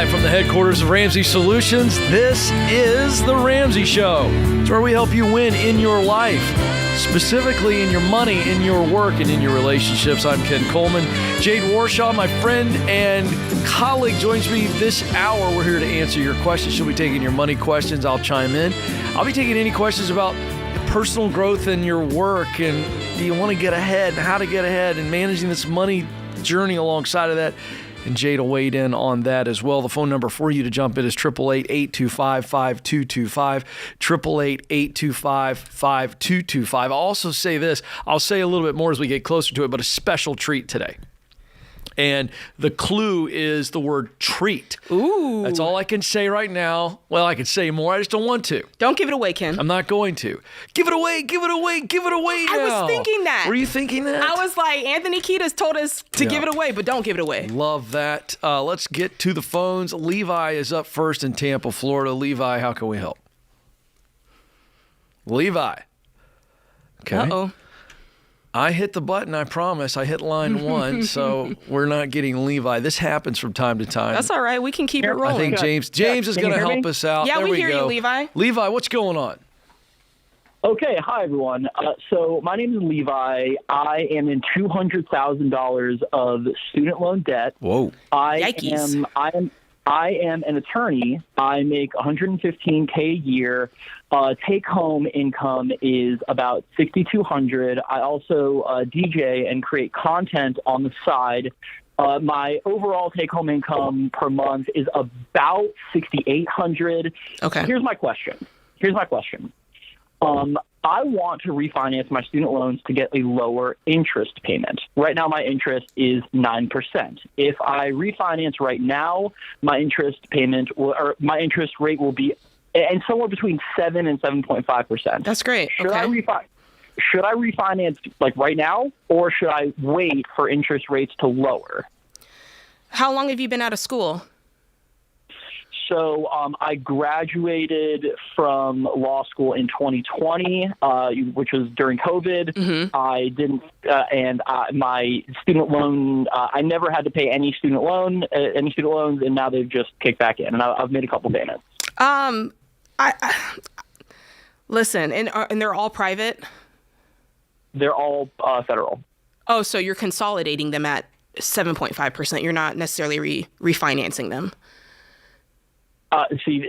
Live from the headquarters of Ramsey Solutions, this is The Ramsey Show. It's where we help you win in your life, specifically in your money, in your work, and in your relationships. I'm Ken Coleman. Jade Warshaw, my friend and colleague, joins me this hour. We're here to answer your questions. She'll be taking your money questions. I'll chime in. I'll be taking any questions about personal growth in your work, and do you want to get ahead, and how to get ahead, and managing this money journey alongside of that. And Jade will weigh in on that as well. The phone number for you to jump in is 888-825-5225, 888-825-5225. I'll also say this. I'll say a little bit more as we get closer to it, but a special treat today. And the clue is the word treat. Ooh. That's all I can say right now. Well, I could say more. I just don't want to. Don't give it away, Ken. I'm not going to. Give it away, give it away, give it away now. I was thinking that. Were you thinking that? I was like, Anthony Kiedis told us to give it away, but don't give it away. Love that. Let's get to the phones. Levi is up first in Tampa, Florida. Levi, how can we help? Levi. Okay. Uh-oh. I hit the button, I promise. I hit line 1, so we're not getting Levi. This happens from time to time. That's all right. We can keep it rolling. I think James is going to help us out. Yeah, there we we hear go. you, Levi. Levi, what's going on? Okay, hi everyone. So my name is Levi. I am in $200,000 of student loan debt. Whoa! Yikes. I am an attorney. I make $115K a year. Take-home income is about $6,200. I also DJ and create content on the side. My overall take-home income per month is about $6,800. Okay. Here's my question. I want to refinance my student loans to get a lower interest payment. Right now, my interest is 9%. If I refinance right now, my interest rate will be somewhere between 7 and 7.5%. That's great. Should I refinance like right now, or should I wait for interest rates to lower? How long have you been out of school? So I graduated from law school in 2020, which was during COVID. Mm-hmm. I didn't, my student loan, I never had to pay any student loans, and now they've just kicked back in, and I've made a couple payments. Listen, and they're all private? They're all federal. Oh, so you're consolidating them at 7.5%. You're not necessarily refinancing them. See,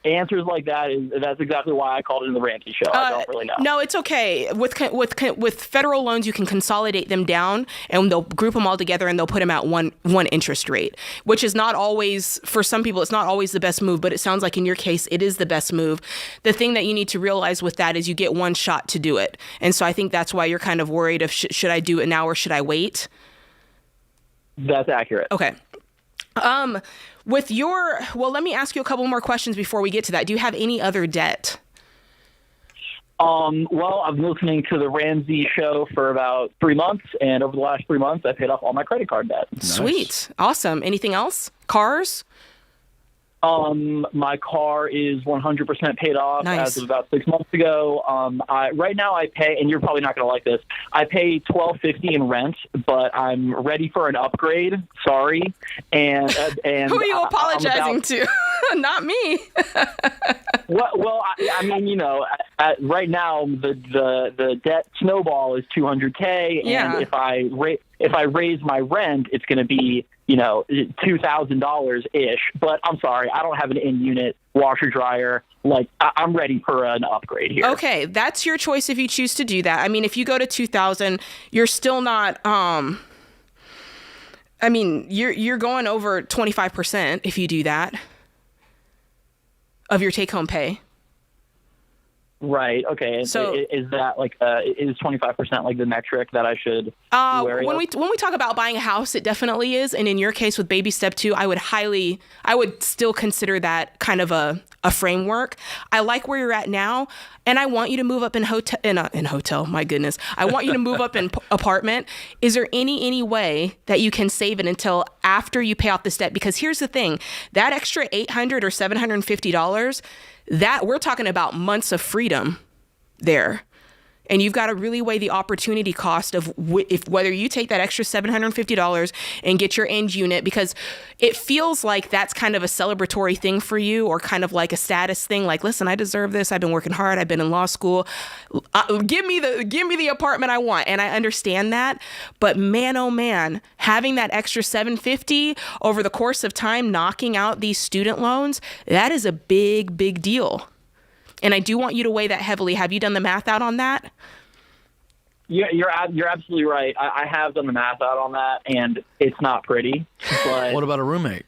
answers like that's exactly why I called it in the Ramsey Show. I don't really know. No, it's okay. With federal loans, you can consolidate them down, and they'll group them all together, and they'll put them at one interest rate, which is not always, for some people, it's not always the best move, but it sounds like in your case, it is the best move. The thing that you need to realize with that is you get one shot to do it. And so I think that's why you're kind of worried of should I do it now or should I wait? That's accurate. Okay. Let me ask you a couple more questions before we get to that. Do you have any other debt? Well, I've been listening to the Ramsey Show for about 3 months, and over the last 3 months, I paid off all my credit card debt. Nice. Sweet. Awesome. Anything else? Cars? My car is 100% paid off. Nice. As of about 6 months ago. Right now I pay, and you're probably not going to like this, I pay $1,250 in rent, but I'm ready for an upgrade. Sorry. And who are you apologizing to? Not me. Well, I mean, right now the debt snowball is $200K, and Yeah. if I raise my rent, it's going to be $2,000 ish. But I'm sorry, I don't have an in-unit washer dryer. Like I'm ready for an upgrade here. Okay, that's your choice if you choose to do that. I mean, if you go to 2,000, you're still not. You're going over 25% if you do that of your take-home pay. Right. Okay. So is that is 25% like the metric that I should be wary when of? we talk about buying a house, it definitely is. And in your case with baby step 2, I would still consider that kind of a framework. I like where you're at now, and I want you to move up in hotel. My goodness, I want you to move up in apartment. Is there any way that you can save it until after you pay off this debt? Because here's the thing: that extra $800 or $750, that we're talking about months of freedom there. And you've got to really weigh the opportunity cost of whether you take that extra $750 and get your end unit, because it feels like that's kind of a celebratory thing for you, or kind of like a status thing. Like, listen, I deserve this. I've been working hard. I've been in law school. Give me the apartment I want. And I understand that. But man, oh man, having that extra $750 over the course of time, knocking out these student loans, that is a big, big deal. And I do want you to weigh that heavily. Have you done the math out on that? Yeah, you're absolutely right. I have done the math out on that, and it's not pretty. But What about a roommate?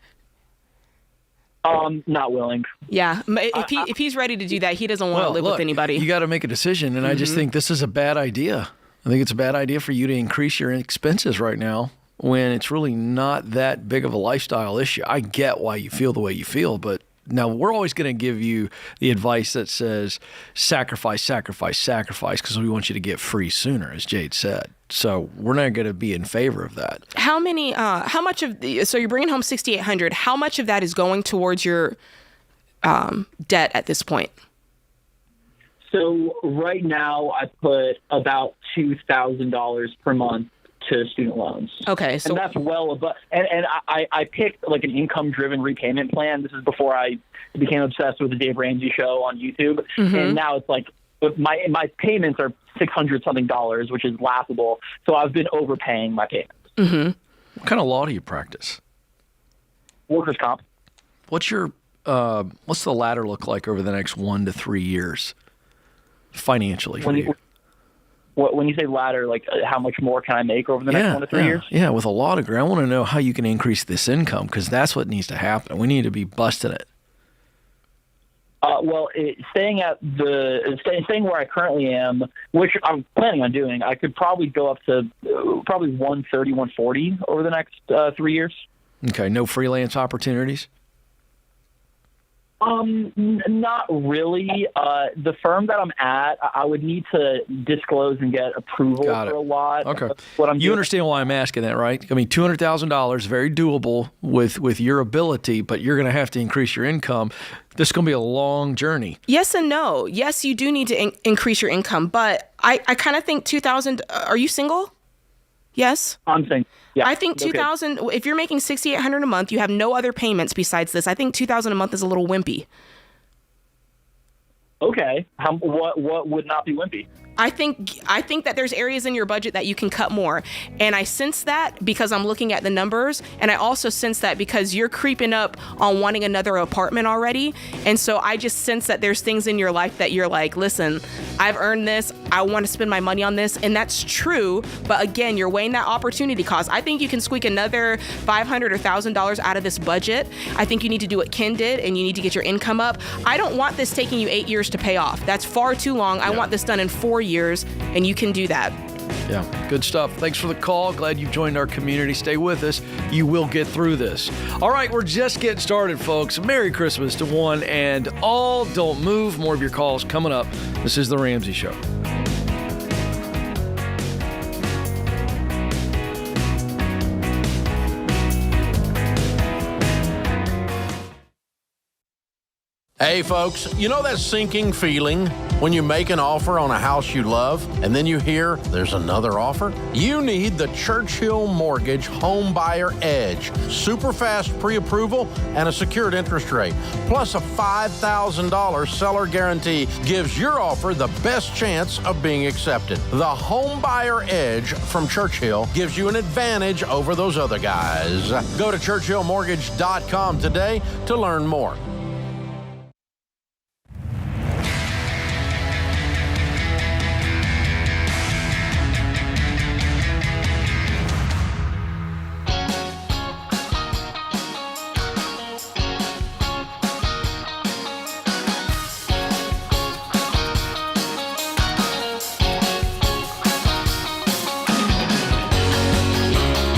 Not willing. Yeah, if he's ready to do that, he doesn't want to live with anybody. You got to make a decision, and I just think this is a bad idea. I think it's a bad idea for you to increase your expenses right now when it's really not that big of a lifestyle issue. I get why you feel the way you feel, but now we're always going to give you the advice that says sacrifice, sacrifice, sacrifice, because we want you to get free sooner, as Jade said. So we're not going to be in favor of that. How much of so you're bringing home $6,800. How much of that is going towards your debt at this point? So right now I put about $2,000 per month to student loans. Okay. So and that's well above, and I picked like an income-driven repayment plan. This is before I became obsessed with the Dave Ramsey Show on YouTube. And now it's like, my payments are $600-something, which is laughable. So I've been overpaying my payments. What kind of law do you practice? Workers' comp. What's the ladder look like over the next 1 to 3 years financially for you? When you say ladder, like how much more can I make over the next 1 to 3 years? Yeah, with a law degree, I want to know how you can increase this income, because that's what needs to happen. We need to be busting it. Staying where I currently am, which I'm planning on doing, I could probably go up to probably 130, 140 over the next 3 years. Okay, no freelance opportunities? Not really. The firm that I'm at, I would need to disclose and get approval for a lot. Okay. What I'm you doing. Understand why I'm asking that, right? I mean, $200,000, very doable with your ability, but you're going to have to increase your income. This is going to be a long journey. Yes and no. Yes, you do need to increase your income, but I kind of think 2,000. Are you single? Yes. I'm saying. Yeah. I think 2,000. Okay. If you're making $6,800 a month, you have no other payments besides this. I think 2,000 a month is a little wimpy. Okay. What would not be wimpy? I think that there's areas in your budget that you can cut more. And I sense that because I'm looking at the numbers. And I also sense that because you're creeping up on wanting another apartment already. And so I just sense that there's things in your life that you're like, listen, I've earned this. I want to spend my money on this. And that's true. But again, you're weighing that opportunity cost. I think you can squeak another $500 or $1,000 out of this budget. I think you need to do what Ken did, and you need to get your income up. I don't want this taking you 8 years to pay off. That's far too long. I want this done in 4 years, and you can do that. Yeah, good stuff. Thanks for the call. Glad you've joined our community. Stay with us. You will get through this. All right, we're just getting started, folks. Merry Christmas to one and all. Don't move. More of your calls coming up. This is The Ramsey Show. Hey folks, you know that sinking feeling when you make an offer on a house you love and then you hear there's another offer? You need the Churchill Mortgage Home Buyer Edge. Super fast pre-approval and a secured interest rate. Plus a $5,000 seller guarantee gives your offer the best chance of being accepted. The Home Buyer Edge from Churchill gives you an advantage over those other guys. Go to churchillmortgage.com today to learn more.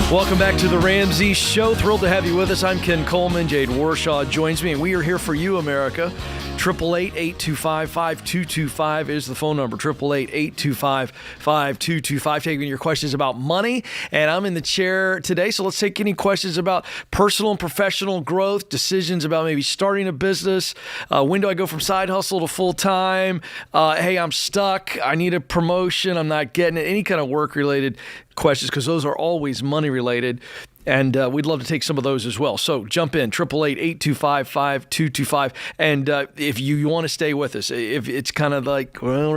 Welcome back to The Ramsey Show. Thrilled to have you with us. I'm Ken Coleman. Jade Warshaw joins me, and we are here for you, America. 888-825-5225 is the phone number. 888-825-5225. Taking your questions about money. And I'm in the chair today, so let's take any questions about personal and professional growth, decisions about maybe starting a business. When do I go from side hustle to full-time? Hey, I'm stuck. I need a promotion. I'm not getting it. Any kind of work-related questions, because those are always money-related. And we'd love to take some of those as well. So jump in, 888-825-5225. And if you want to stay with us, if it's kind of like, well,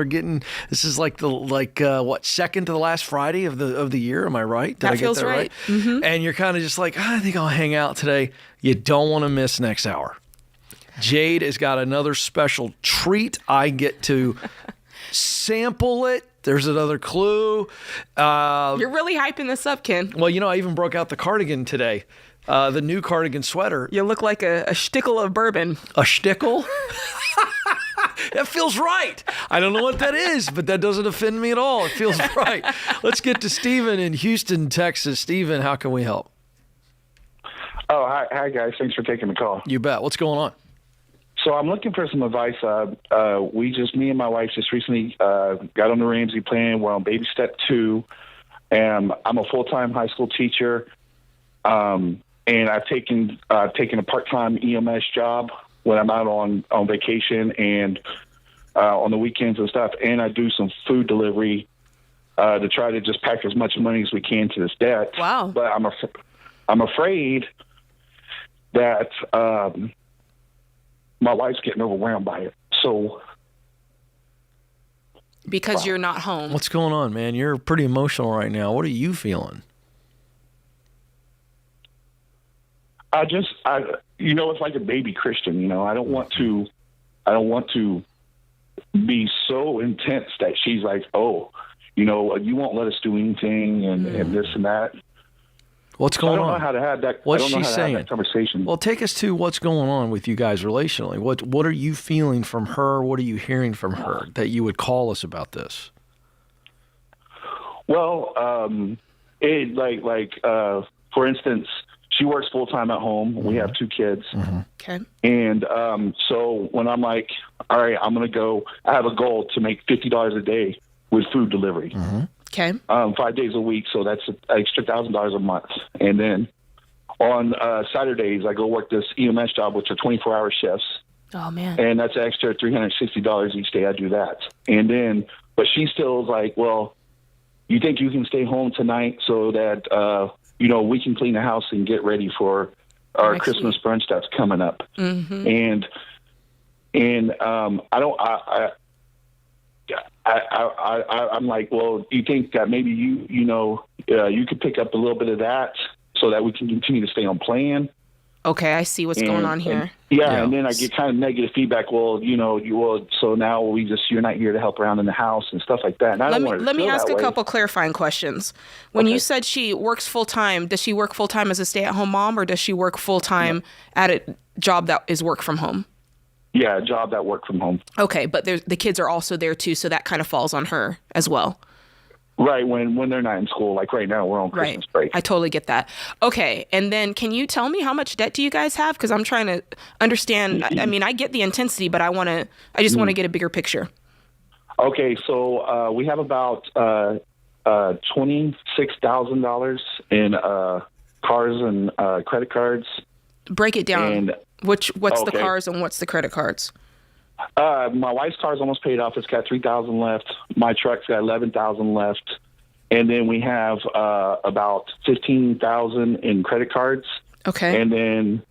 this is like second to the last Friday of the year. Am I right? Did I get feels that right? Mm-hmm. And you're kind of just like, I think I'll hang out today. You don't want to miss next hour. Jade has got another special treat. I get to sample it. There's another clue. You're really hyping this up, Ken. Well, I even broke out the cardigan today. The new cardigan sweater. You look like a shtickle of bourbon. A shtickle? That feels right. I don't know what that is, but that doesn't offend me at all. It feels right. Let's get to Stephen in Houston, Texas. Stephen, how can we help? Oh, hi guys. Thanks for taking the call. You bet. What's going on? So I'm looking for some advice. Me and my wife just recently got on the Ramsey plan. We're on baby step 2. And I'm a full-time high school teacher. And I've taken a part-time EMS job when I'm out on vacation and on the weekends and stuff. And I do some food delivery to try to just pack as much money as we can to this debt. Wow. But I'm afraid that my wife's getting overwhelmed by it. So, because you're not home. What's going on, man? You're pretty emotional right now. What are you feeling? it's like a baby Christian. I don't want to be so intense that she's like, oh, you won't let us do anything and this and that. What's going on? I don't know how to have that. What's I don't know she how to saying? have that conversation. Well, take us to what's going on with you guys relationally. What are you feeling from her? What are you hearing from her that you would call us about this? Well, for instance, she works full time at home. Mm-hmm. We have 2 kids. Mm-hmm. Okay. And so when I'm like, all right, I'm going to go. I have a goal to make $50 a day with food delivery. Mm-hmm. Okay. 5 days a week, so that's an extra $1,000 a month. And then on Saturdays, I go work this EMS job, which are 24-hour shifts. Oh man! And that's an extra $360 each day I do that. And then, but she still is like, well, you think you can stay home tonight so that we can clean the house and get ready for our Christmas brunch that's coming up. Mm-hmm. And I'm like, well, you think that maybe you could pick up a little bit of that so that we can continue to stay on plan? Okay, I see what's going on here. And then I get kind of negative feedback. Well, so now you're not here to help around in the house and stuff like that. And let me ask a couple clarifying questions. When you said she works full time, does she work full time as a stay-at-home mom, or does she work full time at a job that is work from home? Yeah, a job that work from home. Okay, but the kids are also there too, so that kind of falls on her as well. Right, when they're not in school. Like right now, we're on Christmas break. I totally get that. Okay, and then can you tell me how much debt do you guys have? Because I'm trying to understand. I mean, I get the intensity, but I just want to get a bigger picture. Okay, so we have about $26,000 in cars and credit cards. Break it down. And what's the cars and what's the credit cards? My wife's car's almost paid off. It's got $3,000 left. My truck's got $11,000 left. And then we have about $15,000 in credit cards. Okay. And then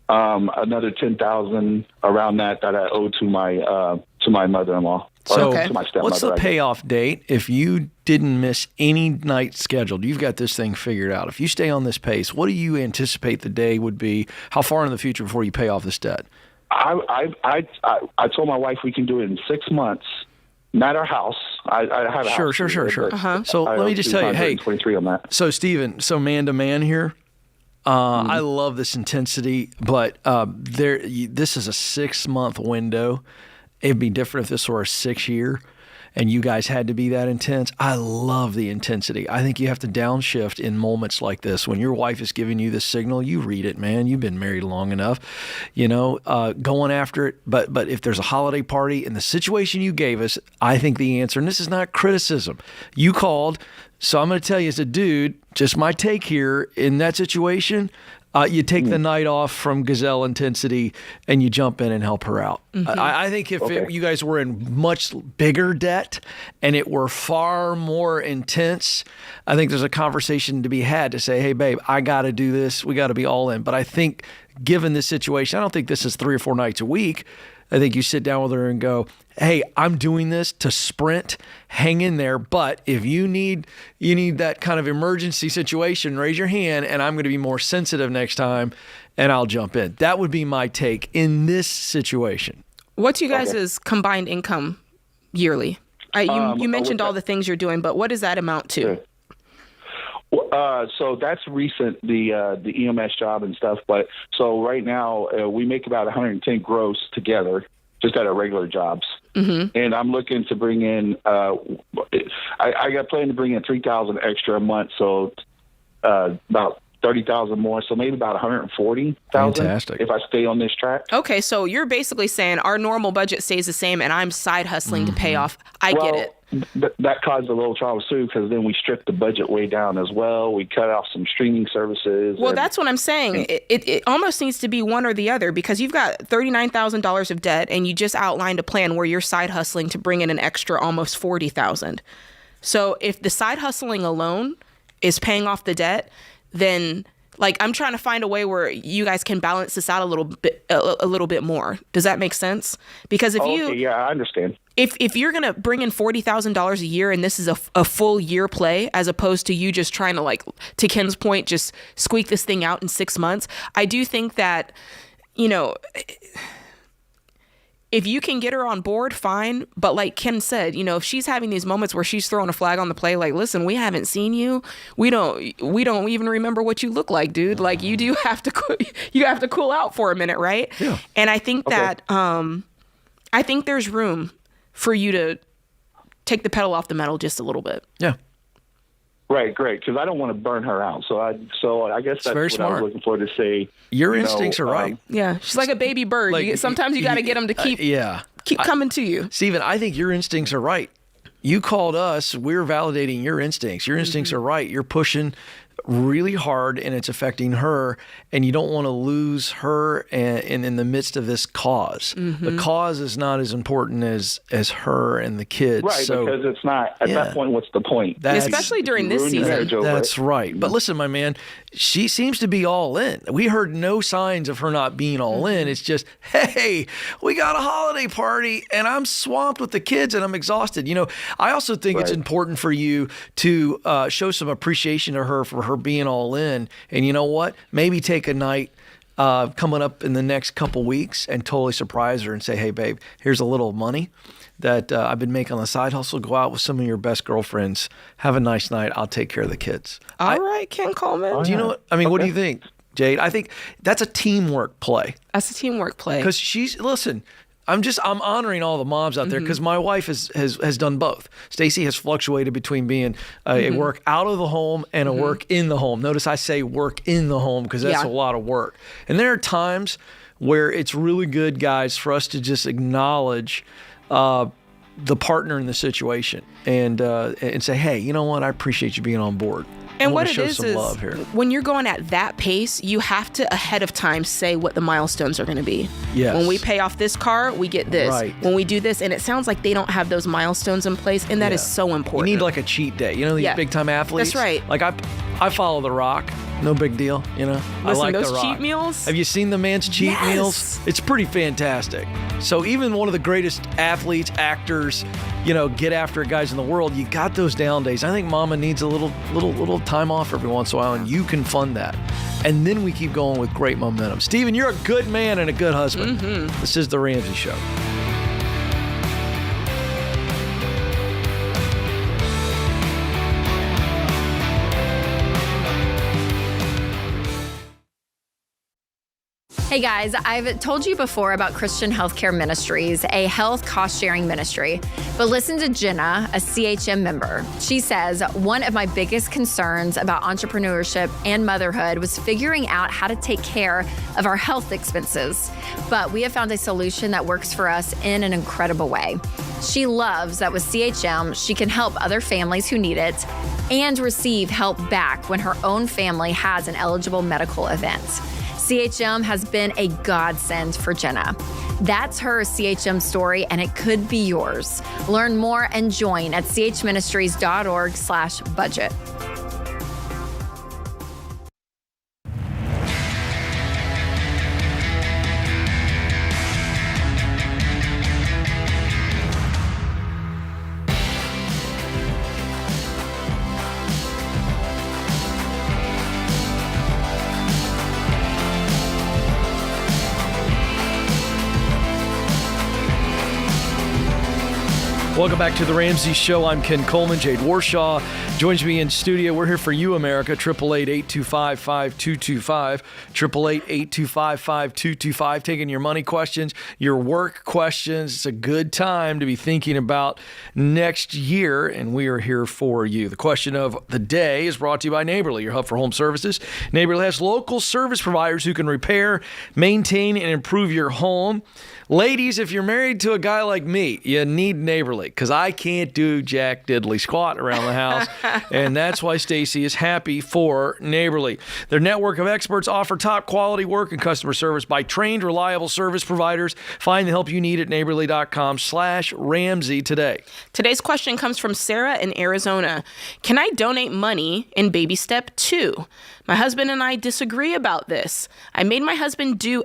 another $10,000 around that I owe to my mother-in-law. So to my stepmother, what's the payoff date? If you didn't miss any night scheduled, you've got this thing figured out. If you stay on this pace, what do you anticipate the day would be? How far in the future before you pay off this debt? I told my wife we can do it in 6 months. Not our house. I have a house. Sure. So let me just tell you, hey, 23 on that. So Stephen, man to man here. I love this intensity, but this is a 6 month window. It'd be different if this were a 6 year. and you guys had to be that intense. I love the intensity. I think you have to downshift in moments like this. When your wife is giving you the signal, you read it, man. You've been married long enough, going after it. But if there's a holiday party in the situation you gave us, I think the answer, and this is not criticism, you called. So I'm going to tell you as a dude, just my take here, in that situation, you take the night off from gazelle intensity and you jump in and help her out. I think if you guys were in much bigger debt and it were far more intense, I think there's a conversation to be had to say, hey, babe, I got to do this. We got to be all in. But I think given this situation, I don't think this is 3 or 4 nights a week. I think you sit down with her and go, hey, I'm doing this to sprint, hang in there. But if you need that kind of emergency situation, raise your hand and I'm going to be more sensitive next time and I'll jump in. That would be my take in this situation. What's you guys' combined income yearly? You mentioned all the things you're doing, but what does that amount to? So that's recent, the EMS job and stuff. But so right now we make about 110 gross together, just at our regular jobs. Mm-hmm. And I'm looking to bring in. I got planned to bring in 3,000 extra a month, so about 30,000 more. So maybe about 140,000. Fantastic. If I stay on this track. Okay, so you're basically saying our normal budget stays the same, and I'm side hustling to pay off. I get it. That caused a little trouble too, because then we stripped the budget way down as well. We cut off some streaming services. Well, that's what I'm saying. It almost needs to be one or the other, because you've got $39,000 of debt, and you just outlined a plan where you're side hustling to bring in an extra almost $40,000. So if the side hustling alone is paying off the debt, then I'm trying to find a way where you guys can balance this out a little bit more. Does that make sense? Because if I understand. If you're going to bring in $40,000 a year and this is a full year play, as opposed to you just trying to Ken's point, just squeak this thing out in 6 months, I do think that, if you can get her on board, fine. But like Ken said, if she's having these moments where she's throwing a flag on the play, listen, we haven't seen you. We don't even remember what you look like, dude. You have to cool out for a minute, right? Yeah. And I think that I think there's room for you to take the pedal off the metal just a little bit. Yeah. Right, great, because I don't want to burn her out. So I guess that's very what smart. I was looking for to say. Your instincts are right. Yeah, she's like a baby bird. Sometimes you got to get them to keep coming to you. Steven, I think your instincts are right. You called us. We're validating your instincts. Your instincts are right. You're pushing really hard and it's affecting her, and you don't want to lose her in the midst of this cause. Mm-hmm. The cause is not as important as her and the kids. Right, because it's not. At that point, what's the point? Especially during this season. That's right. But listen, my man, she seems to be all in. We heard no signs of her not being all in. It's just, hey, we got a holiday party and I'm swamped with the kids and I'm exhausted. I also think it's important for you to show some appreciation to her for her being all in. And you know what? Maybe take a night coming up in the next couple weeks and totally surprise her and say, hey, babe, here's a little money that I've been making on the side hustle. Go out with some of your best girlfriends. Have a nice night. I'll take care of the kids. All right, Ken Coleman. Do you know what? I mean, what do you think, Jade? I think that's a teamwork play. That's a teamwork play. Because listen, I'm honoring all the moms out there, because my wife has done both. Stacy has fluctuated between being a work out of the home and a work in the home. Notice I say work in the home because that's a lot of work. And there are times where it's really good, guys, for us to just acknowledge the partner in the situation and say, hey, you know what? I appreciate you being on board. And what it is when you're going at that pace, you have to ahead of time say what the milestones are going to be. Yes. When we pay off this car, we get this. Right. When we do this, and it sounds like they don't have those milestones in place, and that is so important. You need a cheat day. These big time athletes. That's right. I follow The Rock. No big deal, Listen, I like those The Rock. cheat meals. Have you seen the man's cheat meals? It's pretty fantastic. So even one of the greatest athletes, actors, get after it guys in the world, you got those down days. I think mama needs a little time off every once in a while, and you can fund that. And then we keep going with great momentum. Steven, you're a good man and a good husband. Mm-hmm. This is The Ramsey Show. Hey guys, I've told you before about Christian Healthcare Ministries, a health cost-sharing ministry. But listen to Jenna, a CHM member. She says, one of my biggest concerns about entrepreneurship and motherhood was figuring out how to take care of our health expenses. But we have found a solution that works for us in an incredible way. She loves that with CHM, she can help other families who need it and receive help back when her own family has an eligible medical event. CHM has been a godsend for Jenna. That's her CHM story, and it could be yours. Learn more and join at chministries.org/budget. Welcome back to the Ramsey Show. I'm Ken Coleman. Jade Warshaw joins me in studio. We're here for you, America. 888-825-5225. 888-825-5225. Taking your money questions, your work questions. It's a good time to be thinking about next year, and we are here for you. The question of the day is brought to you by Neighborly, your hub for home services. Neighborly has local service providers who can repair, maintain, and improve your home. Ladies, if you're married to a guy like me, you need Neighborly, because I can't do jack diddly squat around the house, and that's why Stacy is happy for Neighborly. Their network of experts offer top quality work and customer service by trained, reliable service providers. Find the help you need at neighborly.com/Ramsey today. Today's question comes from Sarah in Arizona. Can I donate money in baby step 2? My husband and I disagree about this. I made my husband do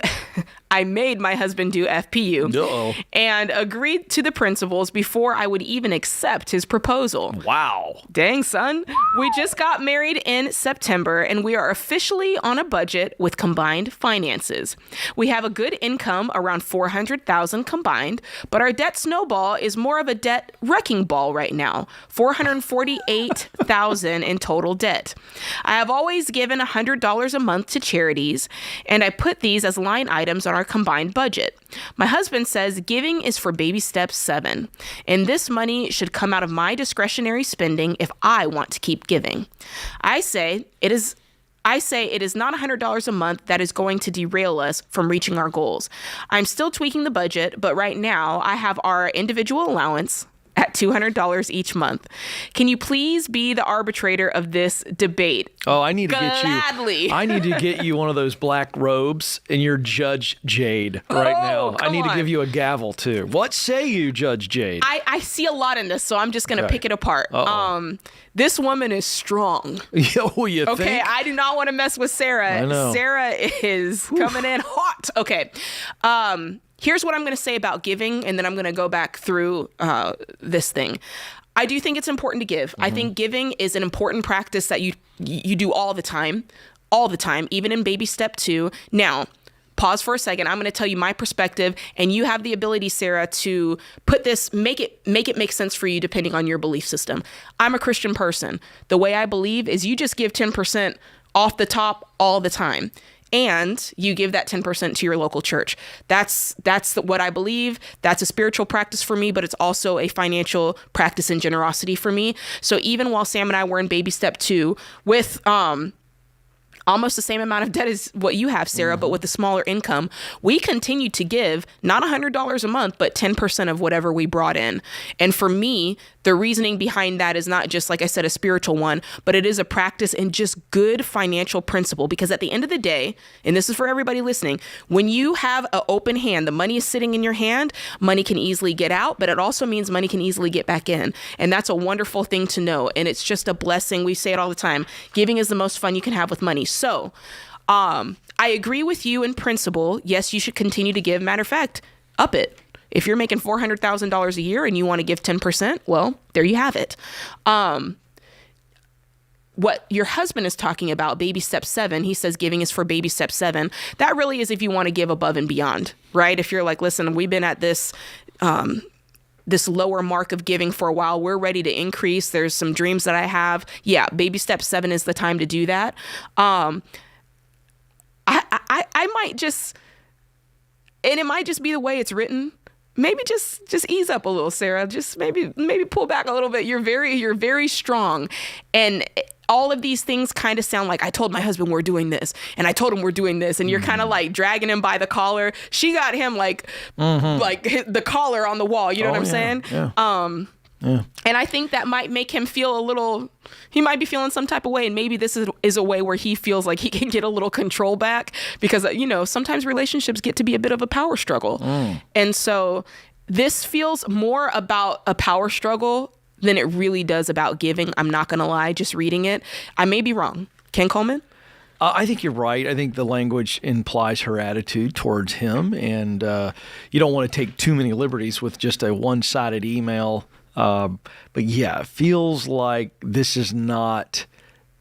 FPU and agreed to the principles before I would even accept his proposal. Wow. Dang, son. We just got married in September, and we are officially on a budget with combined finances. We have a good income, around $400,000 combined, but our debt snowball is more of a debt wrecking ball right now, $448,000 in total debt. I have always given $100 a month to charities, and I put these as line items on our combined budget. My husband says giving is for baby step 7, and this money should come out of my discretionary spending if I want to keep giving. I say it is not $100 a month that is going to derail us from reaching our goals. I'm still tweaking the budget, but right now I have our individual allowance at $200 each month. Can you please be the arbitrator of this debate? Oh, I need to Gladly. get you. I need to get you one of those black robes, and you're Judge Jade right now. I need to give you a gavel too. What say you, Judge Jade? I see a lot in this, so I'm just gonna pick it apart. This woman is strong. Oh, you okay, think? I do not want to mess with Sarah. I know. Sarah is coming in hot. Okay. Here's what I'm going to say about giving, and then I'm going to go back through this thing. I do think it's important to give. I think giving is an important practice that you do all the time, even in baby step 2. Now, pause for a second. I'm going to tell you my perspective, and you have the ability, Sarah, to put this, make it make sense for you depending on your belief system. I'm a Christian person. The way I believe is you just give 10% off the top all the time. And you give that 10% to your local church. That's what I believe. That's a spiritual practice for me, but it's also a financial practice and generosity for me. So even while Sam and I were in baby step 2 with almost the same amount of debt as what you have, Sarah, but with a smaller income, we continued to give not $100 a month, but 10% of whatever we brought in. And for me, the reasoning behind that is not just, like I said, a spiritual one, but it is a practice and just good financial principle. Because at the end of the day, and this is for everybody listening, when you have an open hand, the money is sitting in your hand, money can easily get out, but it also means money can easily get back in. And that's a wonderful thing to know. And it's just a blessing. We say it all the time. Giving is the most fun you can have with money. So, I agree with you in principle. Yes, you should continue to give. Matter of fact, up it. If you're making $400,000 a year and you want to give 10%, well, there you have it. What your husband is talking about, baby step 7, he says giving is for baby step 7. That really is if you want to give above and beyond, right? If you're like, listen, we've been at this lower mark of giving for a while. We're ready to increase. There's some dreams that I have. Yeah, baby step 7 is the time to do that. I might just and it might just be the way it's written. Maybe just ease up a little, Sarah. Just maybe pull back a little bit. You're very strong. And all of these things kind of sound like, I told my husband we're doing this, and I told him we're doing this, and you're kind of like dragging him by the collar. She got him like the collar on the wall. You know what I'm saying? Yeah. And I think that might make him feel he might be feeling some type of way. And maybe this is a way where he feels like he can get a little control back, because, sometimes relationships get to be a bit of a power struggle. And so this feels more about a power struggle than it really does about giving. I'm not going to lie, just reading it. I may be wrong. Ken Coleman? I think you're right. I think the language implies her attitude towards him. And you don't want to take too many liberties with just a one-sided email. But yeah, it feels like this is not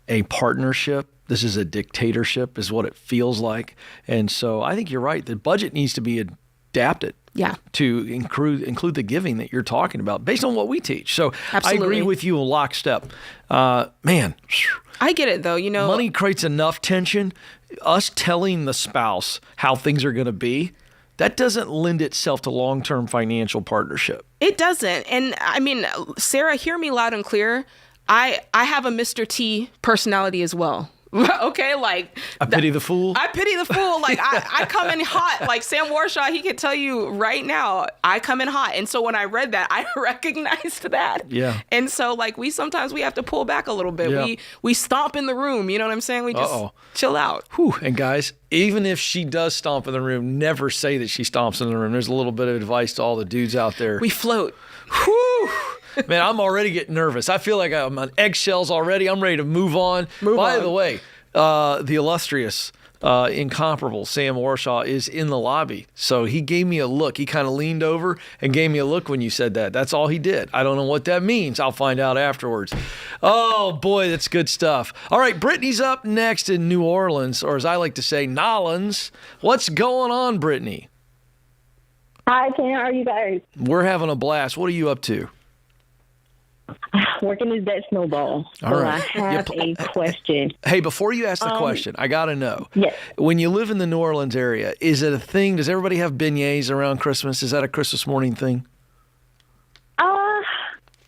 a partnership. This is a dictatorship is what it feels like. And so I think you're right. The budget needs to be adapted to include the giving that you're talking about based on what we teach. So Absolutely. I agree with you in lockstep. Man, I get it though. money creates enough tension. Us telling the spouse how things are going to be, that doesn't lend itself to long-term financial partnership. It doesn't. And I mean, Sarah, hear me loud and clear. I have a Mr. T personality as well. Okay, like I pity the fool. I pity the fool. Like I come in hot. Like Sam Warshaw, he could tell you right now, I come in hot. And so when I read that, I recognized that. Yeah. And so like we sometimes have to pull back a little bit. Yeah. We stomp in the room. You know what I'm saying? We just chill out. Whew. And guys, even if she does stomp in the room, never say that she stomps in the room. There's a little bit of advice to all the dudes out there. We float. Whew. Man, I'm already getting nervous. I feel like I'm on eggshells already. I'm ready to move on. By the way, the illustrious, incomparable Sam Warshaw is in the lobby. So he gave me a look. He kind of leaned over and gave me a look when you said that. That's all he did. I don't know what that means. I'll find out afterwards. Oh, boy, that's good stuff. All right, Brittany's up next in New Orleans, or as I like to say, Nolans. What's going on, Brittany? Hi, Ken. How are you guys? We're having a blast. What are you up to? Working is that snowball. All so right. I have a question. Hey, before you ask the question, I got to know. Yes. When you live in the New Orleans area, is it a thing? Does everybody have beignets around Christmas? Is that a Christmas morning thing?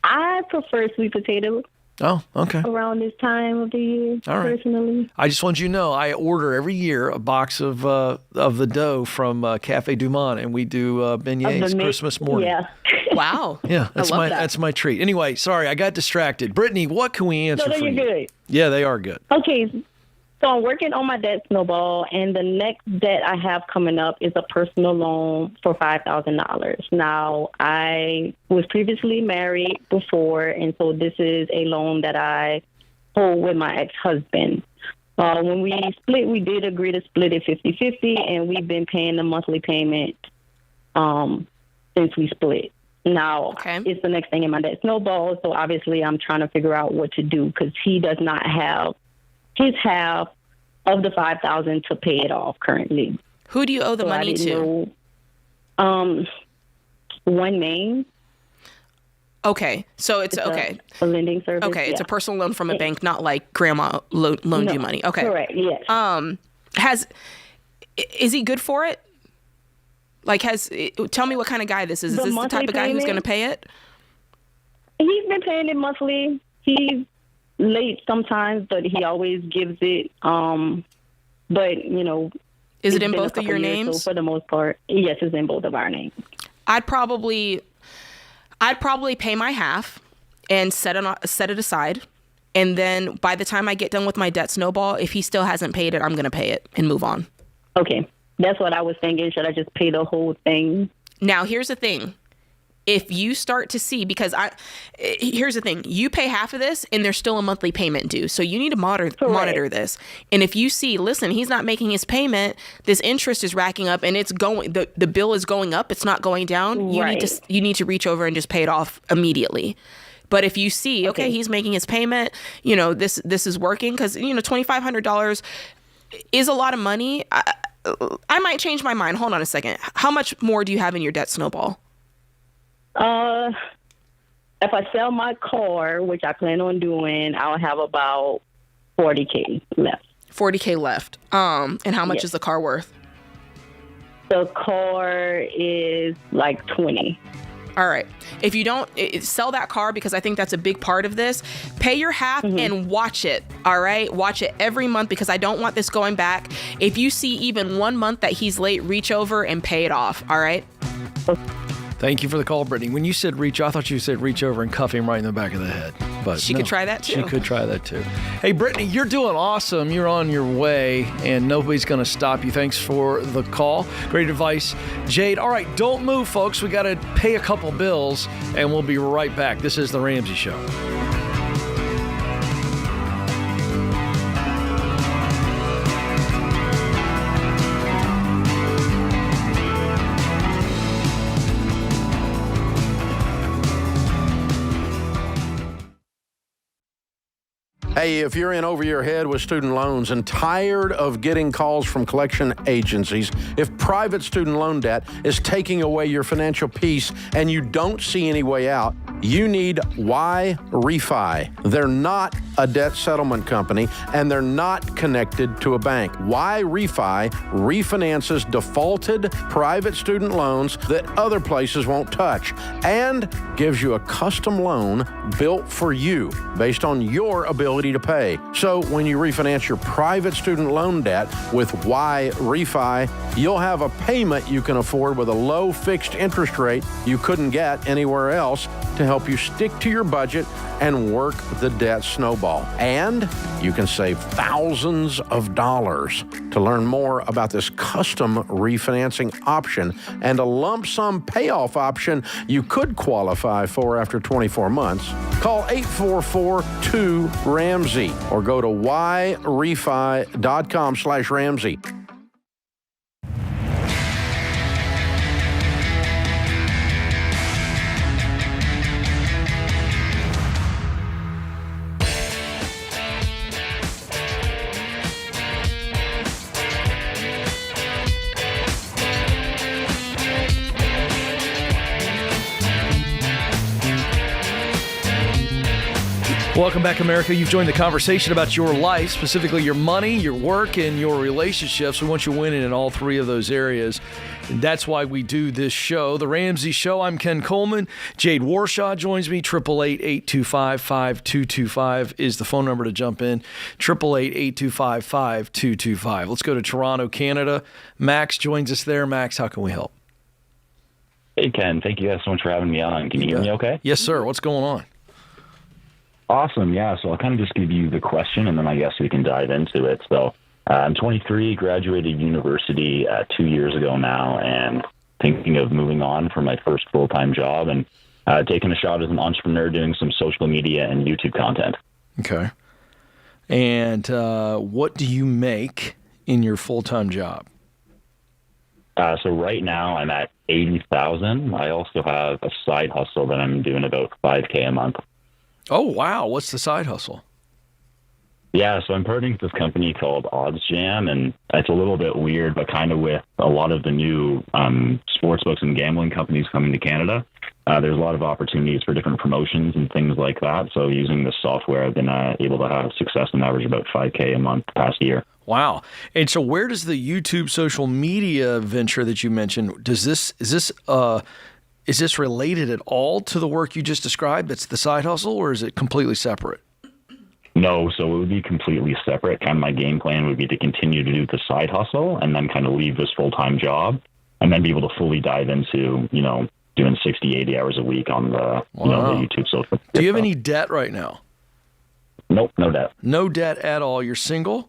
I prefer sweet potato Oh, okay. around this time of the year, All right. personally. I just want you to know I order every year a box of the dough from Cafe Du Monde, and we do beignets Christmas morning. Yeah. Wow. Yeah, I love that. That's my treat. Anyway, sorry, I got distracted. Brittany, what can we answer No, for you're you? good. Yeah, they are good. Okay, so I'm working on my debt snowball, and the next debt I have coming up is a personal loan for $5,000. Now, I was previously married before, and so this is a loan that I hold with my ex-husband. When we split, we did agree to split it 50-50, and we've been paying the monthly payment since we split. Now, It's the next thing in my debt snowball, so obviously I'm trying to figure out what to do because he does not have his half of the $5,000 to pay it off currently. Who do you owe the money to? One Main. Okay, so it's okay. A lending service. Okay, it's a personal loan from a bank, not like grandma loaned you money. Okay, correct. Yes. Is he good for it? Like, tell me what kind of guy this is. Is this the type of guy who's going to pay it? He's been paying it monthly. He's late sometimes, but he always gives it. But is it in both of your names? So for the most part, yes, it's in both of our names. I'd probably pay my half and set it aside, and then by the time I get done with my debt snowball, if he still hasn't paid it, I'm going to pay it and move on. Okay. That's what I was thinking. Should I just pay the whole thing? Now, here's the thing. If you start to see, here's the thing. You pay half of this and there's still a monthly payment due. So you need to monitor this. And if you see, listen, he's not making his payment, this interest is racking up and it's going, the bill is going up, it's not going down. Right. You need to reach over and just pay it off immediately. But if you see, okay, he's making his payment, this is working because, $2,500 is a lot of money. I might change my mind. Hold on a second. How much more do you have in your debt snowball? If I sell my car, which I plan on doing, I'll have about $40,000 left. $40,000 left. And how much is the car worth? The car is like 20. All right. If you don't sell that car, because I think that's a big part of this, pay your half and watch it. All right. Watch it every month, because I don't want this going back. If you see even 1 month that he's late, reach over and pay it off. All right. Thank you for the call, Brittany. When you said reach, I thought you said reach over and cuff him right in the back of the head. But she could try that too. She could try that too. Hey, Brittany, you're doing awesome. You're on your way, and nobody's going to stop you. Thanks for the call. Great advice, Jade. All right, don't move, folks. We got to pay a couple bills, and we'll be right back. This is The Ramsey Show. Hey, if you're in over your head with student loans and tired of getting calls from collection agencies, if private student loan debt is taking away your financial peace and you don't see any way out, you need Y Refi. They're not a debt settlement company, and they're not connected to a bank. Y Refi refinances defaulted private student loans that other places won't touch, and gives you a custom loan built for you based on your ability to pay. So when you refinance your private student loan debt with Y Refi, you'll have a payment you can afford with a low fixed interest rate you couldn't get anywhere else to help you stick to your budget and work the debt snowball. And you can save thousands of dollars. To learn more about this custom refinancing option and a lump sum payoff option you could qualify for after 24 months, call 844-2-RAMSEY or go to yrefi.com/Ramsey. Welcome back, America. You've joined the conversation about your life, specifically your money, your work, and your relationships. We want you winning in all three of those areas. And that's why we do this show, The Ramsey Show. I'm Ken Coleman. Jade Warshaw joins me. 888-825-5225 is the phone number to jump in. 888-825-5225. Let's go to Toronto, Canada. Max joins us there. Max, how can we help? Hey, Ken. Thank you guys so much for having me on. Can you hear me okay? Yes, sir. What's going on? Awesome. Yeah. So I'll kind of just give you the question, and then I guess we can dive into it. So I'm 23, graduated university 2 years ago now, and thinking of moving on for my first full-time job and taking a shot as an entrepreneur doing some social media and YouTube content. Okay. And what do you make in your full-time job? So right now I'm at $80,000. I also have a side hustle that I'm doing about $5K a month. Oh, wow. What's the side hustle? Yeah, so I'm partnering with this company called Odds Jam, and it's a little bit weird, but kind of with a lot of the new sportsbooks and gambling companies coming to Canada, there's a lot of opportunities for different promotions and things like that. So using this software, I've been able to have success on average about $5K a month past year. Wow. And so where does the YouTube social media venture that you mentioned, is this related at all to the work you just described? That's the side hustle, or is it completely separate? No, so it would be completely separate. Kind of my game plan would be to continue to do the side hustle and then kind of leave this full-time job and then be able to fully dive into, doing 60, 80 hours a week on the, the YouTube social. Do you have any debt right now? Nope, no debt. No debt at all. You're single?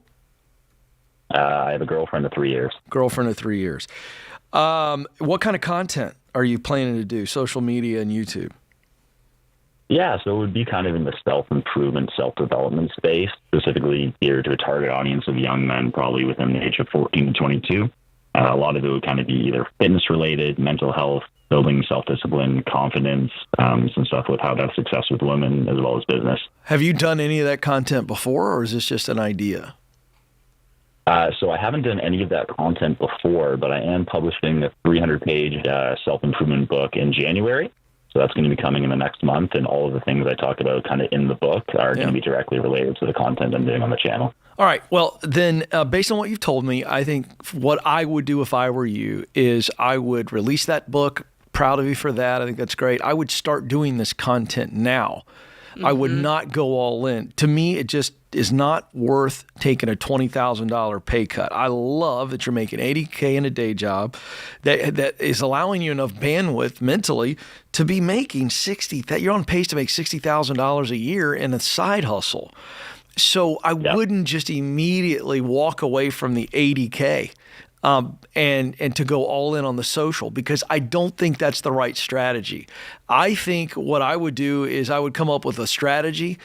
I have a girlfriend of 3 years. Girlfriend of 3 years. What kind of content are you planning to do, social media and YouTube? Yeah, so it would be kind of in the self-improvement, self-development space, specifically geared to a target audience of young men, probably within the age of 14 to 22. A lot of it would kind of be either fitness-related, mental health, building self-discipline, confidence, some stuff with how to have success with women as well as business. Have you done any of that content before, or is this just an idea? So I haven't done any of that content before, but I am publishing a 300-page self-improvement book in January. So that's going to be coming in the next month, and all of the things I talk about kind of in the book are going to be directly related to the content I'm doing on the channel. All right. Well, then, based on what you've told me, I think what I would do if I were you is I would release that book. Proud of you for that. I think that's great. I would start doing this content now. I would not go all in. To me, it just is not worth taking a $20,000 pay cut. I love that you're making $80K in a day job that is allowing you enough bandwidth mentally to be making you're on pace to make $60,000 a year in a side hustle. So I wouldn't just immediately walk away from the $80K. And to go all in on the social, because I don't think that's the right strategy. I think what I would do is I would come up with a strategy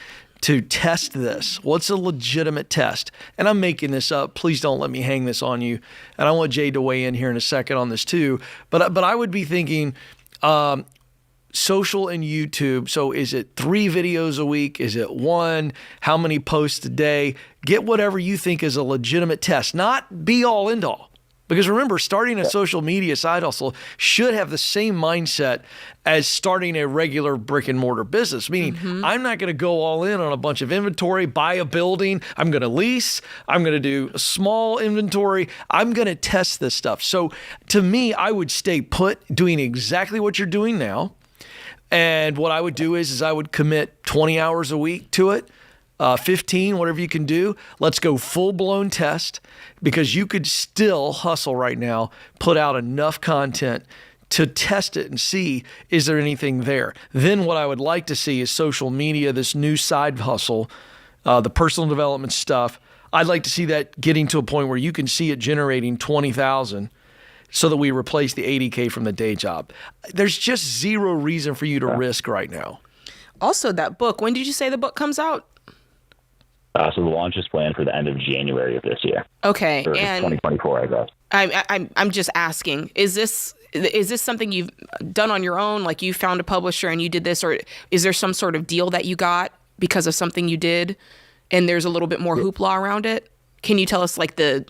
to test this. What's a legitimate test? And I'm making this up. Please don't let me hang this on you. And I want Jade to weigh in here in a second on this too. But I would be thinking social and YouTube. So is it 3 videos a week? Is it 1? How many posts a day? Get whatever you think is a legitimate test, not be all end all. Because remember, starting a social media side hustle should have the same mindset as starting a regular brick and mortar business, meaning I'm not going to go all in on a bunch of inventory, buy a building. I'm going to lease. I'm going to do a small inventory. I'm going to test this stuff. So to me, I would stay put doing exactly what you're doing now. And what I would do is I would commit 20 hours a week to it. 15, whatever you can do. Let's go full-blown test, because you could still hustle right now, put out enough content to test it and see, is there anything there? Then what I would like to see is social media, this new side hustle, the personal development stuff. I'd like to see that getting to a point where you can see it generating $20,000 so that we replace the $80K from the day job. There's just zero reason for you to risk right now. Also, that book, when did you say the book comes out? So the launch is planned for the end of January of this year. Okay, or and 2024, I guess. I'm just asking, is this something you've done on your own? Like you found a publisher and you did this, or is there some sort of deal that you got because of something you did, and there's a little bit more hoopla around it? Can you tell us like the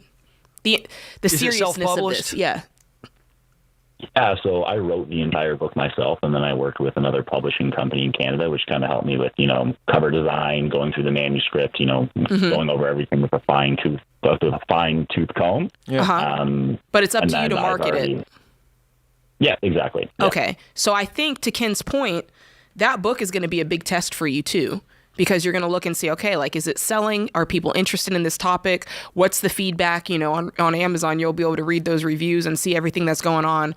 seriousness of this? Yeah. Yeah, so I wrote the entire book myself, and then I worked with another publishing company in Canada, which kind of helped me with, cover design, going through the manuscript, going over everything with a fine-tooth comb. Yeah. But it's up to you to market it. Yeah, exactly. Yeah. Okay. So I think to Ken's point, that book is going to be a big test for you too. Because you're going to look and see, okay, like, is it selling? Are people interested in this topic? What's the feedback? On Amazon, you'll be able to read those reviews and see everything that's going on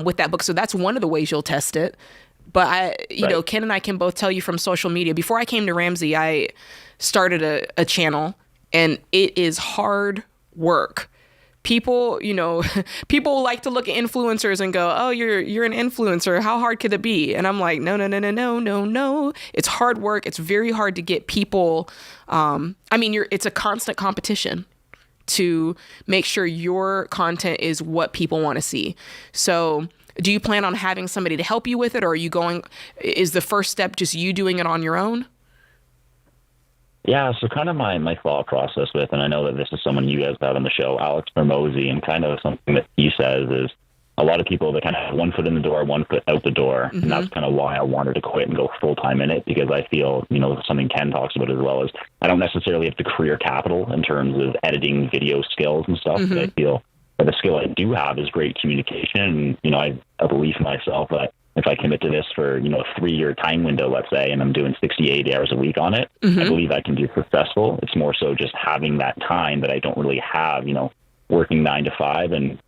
with that book. So that's one of the ways you'll test it. But Ken and I can both tell you from social media, before I came to Ramsey, I started a channel, and it is hard work. People, people like to look at influencers and go, oh, you're an influencer. How hard could it be? And I'm like, no. It's hard work. It's very hard to get people. It's a constant competition to make sure your content is what people want to see. So do you plan on having somebody to help you with it? Or is the first step just you doing it on your own? Yeah, so kind of my thought process with, and I know that this is someone you guys have on the show, Alex Hormozi, and kind of something that he says is a lot of people that kind of have 1 foot in the door, 1 foot out the door. And that's kind of why I wanted to quit and go full-time in it, because I feel, something Ken talks about as well, is I don't necessarily have the career capital in terms of editing video skills and stuff, but I feel that the skill I do have is great communication. And, I have a belief in myself that if I commit to this for, a 3-year time window, let's say, and I'm doing 60, 80 hours a week on it, I believe I can be successful. It's more so just having that time that I don't really have, working 9 to 5. And,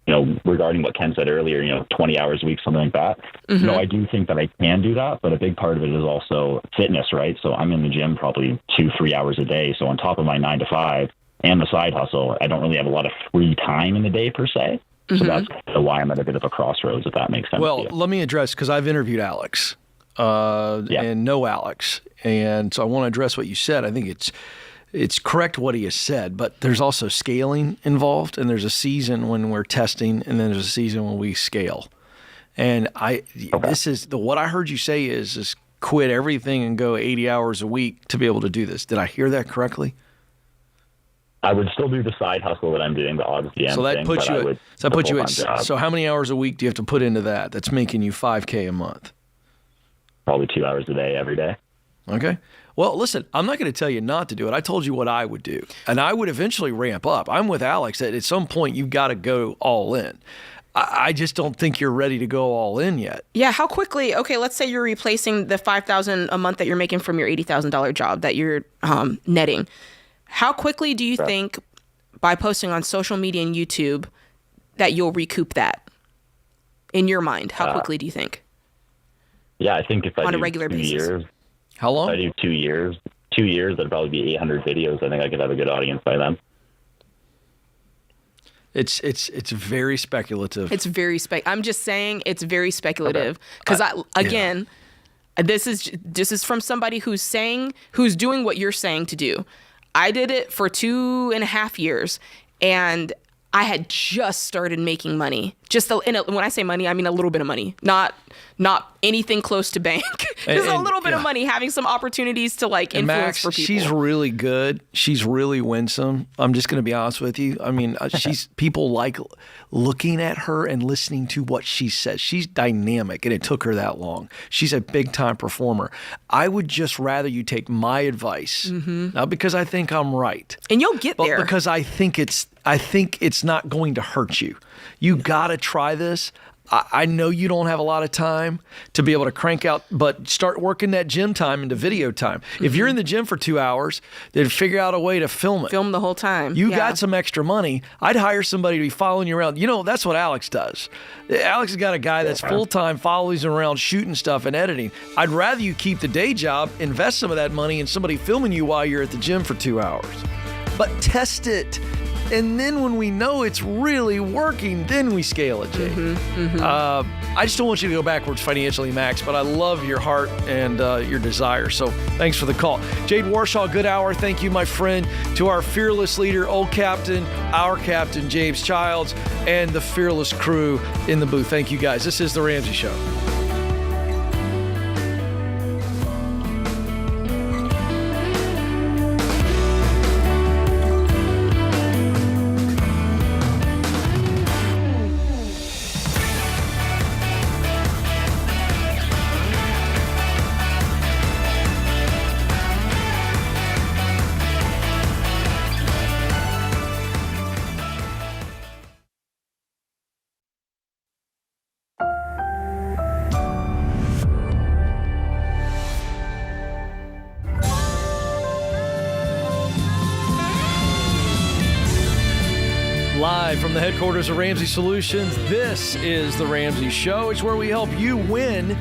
regarding what Ken said earlier, 20 hours a week, something like that. I do think that I can do that, but a big part of it is also fitness, right? So I'm in the gym probably 2-3 hours a day. So on top of my 9 to 5 and the side hustle, I don't really have a lot of free time in the day per se. So that's kind of why I'm at a bit of a crossroads, if that makes sense. Well, let me address, because I've interviewed Alex and know Alex. And so I want to address what you said. I think it's correct what he has said, but there's also scaling involved, and there's a season when we're testing, and then there's a season when we scale. And this is what I heard you say is quit everything and go 80 hours a week to be able to do this. Did I hear that correctly? I would still do the side hustle that I'm doing, the odds GM so that thing, puts you at, job. so how many hours a week do you have to put into that? That's making you $5K a month. probably 2 hours a day, every day. Okay. Well, listen, I'm not going to tell you not to do it. I told you what I would do, and I would eventually ramp up. I'm with Alex that at some point you've got to go all in. I just don't think you're ready to go all in yet. Yeah, how quickly? Okay, let's say you're replacing the $5,000 a month that you're making from your $80,000 job that you're netting. How quickly do you think, by posting on social media and YouTube, that you'll recoup that? In your mind, how quickly do you think? Yeah, I think if I on do a regular 2 basis. years, How long? if I do 2 years, that'd probably be 800 videos. I think I could have a good audience by then. It's very speculative. It's very I'm just saying it's very speculative because this is from somebody who's doing what you're saying to do. I did it for 2.5 years, and I had just started making money. When I say money, I mean a little bit of money, not anything close to bank. Just a little bit of money, having some opportunities to influence Max, for people. she's really good. She's really winsome. I'm just going to be honest with you. I mean, people like looking at her and listening to what she says. She's dynamic, and it took her that long. She's a big time performer. I would just rather you take my advice, not because I think I'm right, and you'll get but there because I think it's not going to hurt you. You got to try this. I know you don't have a lot of time to be able to crank out, but start working that gym time into video time. If you're in the gym for 2 hours, then figure out a way to film it. Film the whole time. You got some extra money. I'd hire somebody to be following you around. that's what Alex does. Alex has got a guy that's full-time, follows him around, shooting stuff and editing. I'd rather you keep the day job, invest some of that money in somebody filming you while you're at the gym for 2 hours. But test it. And then when we know it's really working, then we scale it, Jade. I just don't want you to go backwards financially, Max, but I love your heart and your desire. So thanks for the call. Jade Warshaw, good hour. Thank you, my friend, to our fearless leader, old captain, our captain, James Childs, and the fearless crew in the booth. Thank you, guys. This is The Ramsey Show. Live from the headquarters of Ramsey Solutions, this is The Ramsey Show. It's where we help you win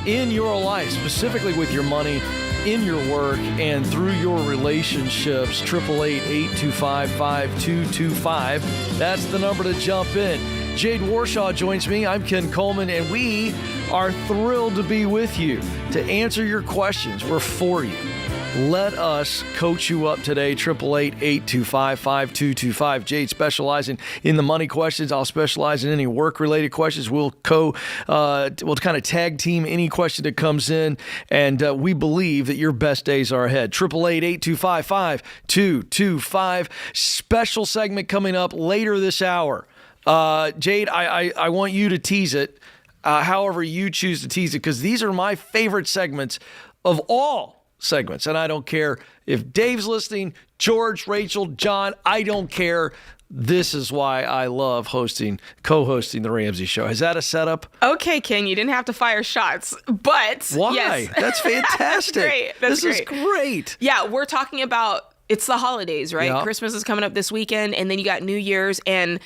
in your life, specifically with your money, in your work, and through your relationships. 888-825-5225. That's the number to jump in. Jade Warshaw joins me. I'm Ken Coleman, and we are thrilled to be with you to answer your questions. We're for you. Let us coach you up today. 888-825-5225. Jade specializing in the money questions. I'll specialize in any work-related questions. We'll kind of tag team any question that comes in, and we believe that your best days are ahead. 888-825-5225. Special segment coming up later this hour. Jade, I want you to tease it, however you choose to tease it, because these are my favorite segments of all segments. And I don't care if Dave's listening, George, Rachel, John, I don't care. This is why I love co-hosting The Ramsey Show. Is that a setup? Okay, Ken, you didn't have to fire shots, but why? Yes. That's fantastic. That's great. This is great. Yeah, we're talking about, it's the holidays, right? Yeah. Christmas is coming up this weekend, and then you got New Year's and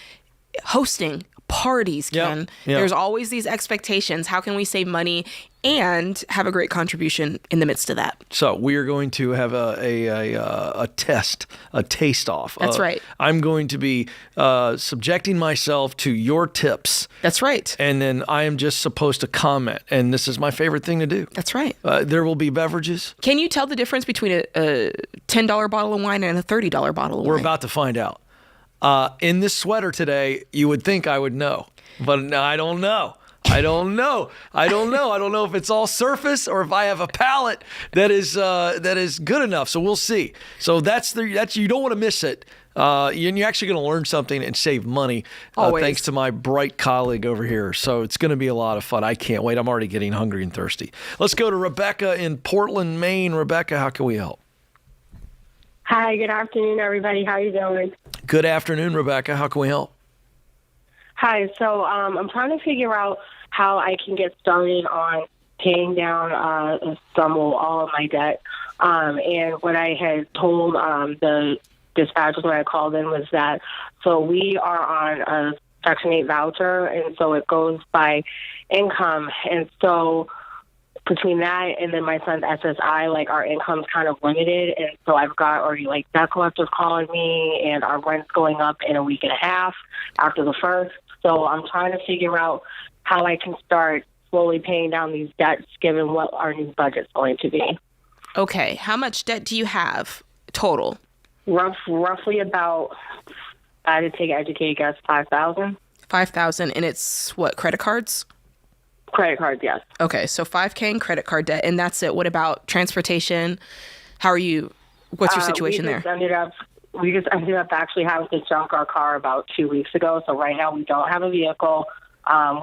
hosting parties, Ken. Yep. There's always these expectations. How can we save money and have a great contribution in the midst of that? So we are going to have a taste off. That's right. I'm going to be subjecting myself to your tips. That's right. And then I am just supposed to comment. And this is my favorite thing to do. That's right. There will be beverages. Can you tell the difference between a $10 bottle of wine and a $30 bottle of wine? We're about to find out. In this sweater today, you would think I would know, but I don't know. I don't know if it's all surface or if I have a palate that is good enough. So we'll see. So that's you don't want to miss it. You're actually going to learn something and save money, thanks to my bright colleague over here. So it's going to be a lot of fun. I can't wait. I'm already getting hungry and thirsty. Let's go to Rebecca in Portland, Maine. Rebecca, how can we help? Hi, good afternoon, everybody. How you doing? Good afternoon, Rebecca. How can we help? Hi, so I'm trying to figure out how I can get started on paying down all of my debt. And what I had told the dispatchers when I called in was that, so we are on a Section 8 voucher, and so it goes by income. And so between that and then my son's SSI, like, our income's kind of limited. And so I've got already, like, debt collectors calling me, and our rent's going up in a week and a half after the first. So I'm trying to figure out how I can start slowly paying down these debts given what our new budget's going to be. Okay. How much debt do you have total? Roughly about, I had to take an educated guess, $5,000. $5,000, and it's what, credit cards? Credit cards, yes. Okay, so $5K in credit card debt, and that's it. What about transportation? How are you? What's your situation there? We just ended up actually having to junk our car about 2 weeks ago. So right now we don't have a vehicle.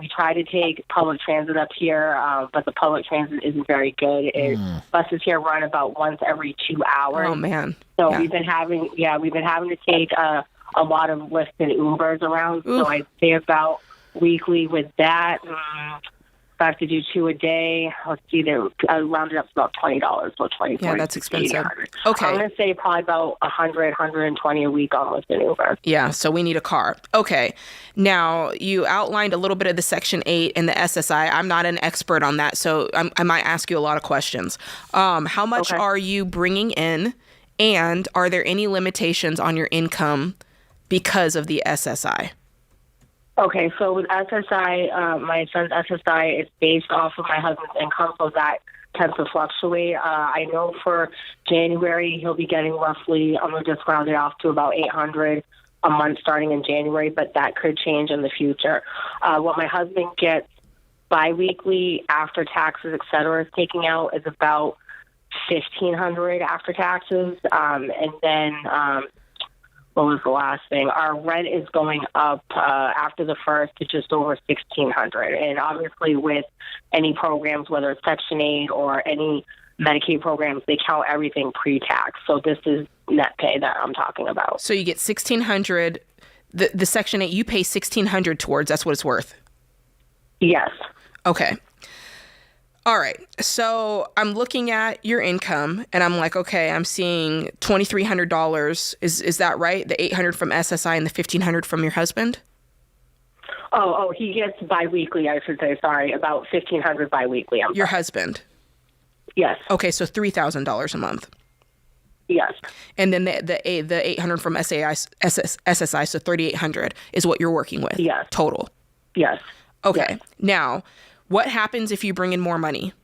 We try to take public transit up here, but the public transit isn't very good. Buses here run about once every 2 hours. Oh man! So we've been having to take a lot of Lyft and Ubers around. Oof. So I'd say about weekly with that. If I have to do 2 a day, let's see, I rounded up to about $20, so $20. Yeah, that's expensive. Okay. I'm going to say probably about $100, $120 a week on Lyft and Uber. Yeah, so we need a car. Okay. Now, you outlined a little bit of the Section 8 and the SSI. I'm not an expert on that, so I might ask you a lot of questions. How much are you bringing in, and are there any limitations on your income because of the SSI? Okay, so with SSI, my son's SSI is based off of my husband's income, so that tends to fluctuate. I know for January he'll be getting roughly, I'm going to just round it off to about $800 a month starting in January, but that could change in the future. What my husband gets biweekly after taxes, et cetera, is taking out is about $1,500 after taxes, and then what was the last thing? Our rent is going up after the first to just over $1,600. And obviously with any programs, whether it's Section 8 or any Medicaid programs, they count everything pre-tax. So this is net pay that I'm talking about. So you get $1,600. The Section 8, you pay $1,600 towards. That's what it's worth. Yes. Okay. All right. So I'm looking at your income and I'm like, okay, I'm seeing $2,300. Is that right? The $800 from SSI and the $1,500 from your husband? Oh, he gets biweekly, I should say. Sorry, about $1,500 biweekly. Your husband? Yes. Okay, so $3,000 a month. Yes. And then the $800 from SSI, so $3,800 is what you're working with. Yes. Total. Yes. Okay. Yes. Now, what happens if you bring in more money?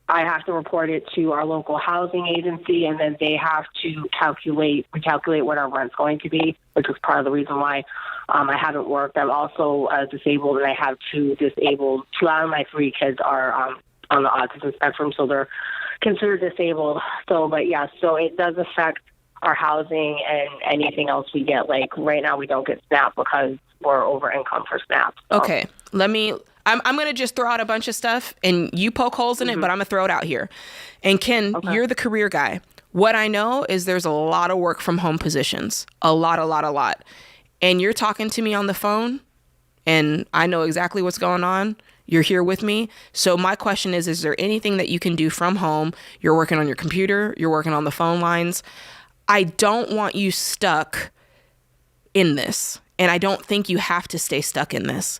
I have to report it to our local housing agency, and then they have to recalculate what our rent's going to be, which is part of the reason why I haven't worked. I'm also disabled, and I have two disabled. 2 out of my 3 kids are on the autism spectrum, so they're considered disabled. So it does affect our housing and anything else we get. Like right now, we don't get SNAP because we're over income for SNAP. So. Okay, I'm going to just throw out a bunch of stuff and you poke holes in it, but I'm going to throw it out here. And Ken, you're the career guy. What I know is there's a lot of work from home positions, a lot. And you're talking to me on the phone and I know exactly what's going on. You're here with me. So my question is there anything that you can do from home? You're working on your computer, you're working on the phone lines. I don't want you stuck in this. And I don't think you have to stay stuck in this.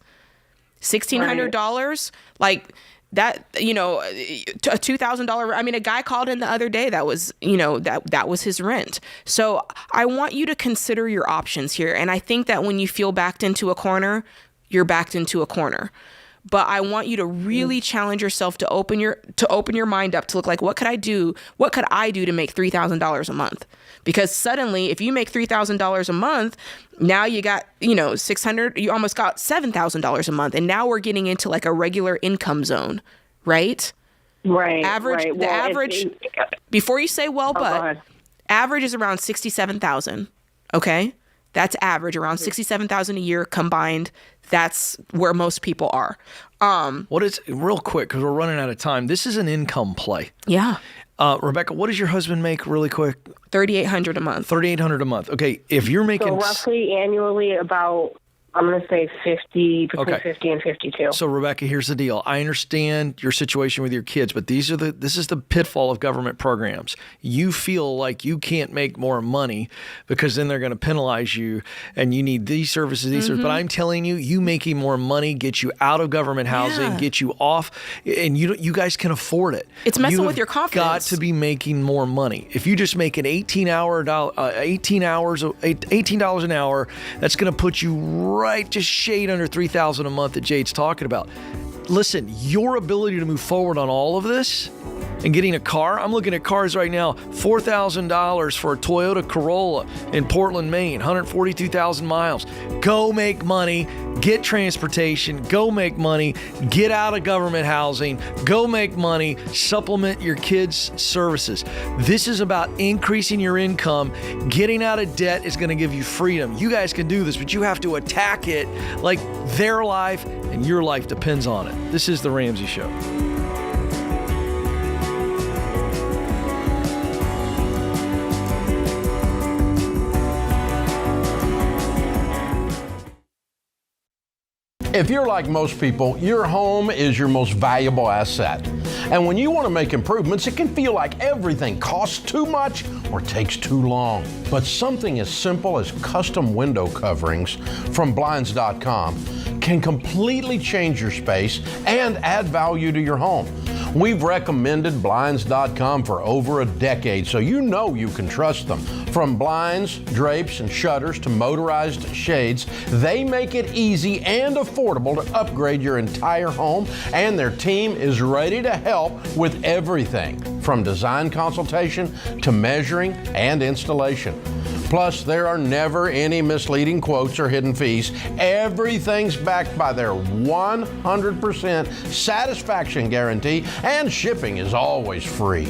$1,600, like that, a $2,000. I mean, a guy called in the other day that was, that was his rent. So I want you to consider your options here. And I think that when you feel backed into a corner, you're backed into a corner. But I want you to really challenge yourself to open your mind up to look like, what could I do? What could I do to make $3,000 a month? Because suddenly, if you make $3,000 a month, now you got, $600, you almost got $7,000 a month. And now we're getting into like a regular income zone, right? Right. Average, right. the average, before you say, Average is around 67,000. Okay, that's average, around 67,000 a year combined. That's where most people are. What is, real quick, because we're running out of time, this is an income play. Yeah. Rebecca, what does your husband make really quick? $3,800 a month. $3,800 a month. Okay, if you're making... So roughly annually about, I'm going to say 50, between 50 and 52. So, Rebecca, here's the deal. I understand your situation with your kids, but this is the pitfall of government programs. You feel like you can't make more money because then they're going to penalize you and you need these services, services. But I'm telling you, you making more money gets you out of government housing, get you off, and you guys can afford it. It's messing with your confidence. Got to be making more money. If you just make an $18 an hour, that's going to put you right just shade under $3,000 a month that Jade's talking about. Listen, your ability to move forward on all of this and getting a car, I'm looking at cars right now, $4,000 for a Toyota Corolla in Portland, Maine, 142,000 miles. Go make money, get transportation, go make money, get out of government housing, go make money, supplement your kids' services. This is about increasing your income. Getting out of debt is going to give you freedom. You guys can do this, but you have to attack it like their life and your life depends on it. This is The Ramsey Show. If you're like most people, your home is your most valuable asset. And when you want to make improvements, it can feel like everything costs too much or takes too long. But something as simple as custom window coverings from Blinds.com can completely change your space and add value to your home. We've recommended Blinds.com for over a decade, so you know you can trust them. From blinds, drapes, and shutters to motorized shades, they make it easy and affordable to upgrade your entire home, and their team is ready to help with everything from design consultation to measuring and installation. Plus, there are never any misleading quotes or hidden fees. Everything's backed by their 100% satisfaction guarantee, and shipping is always free.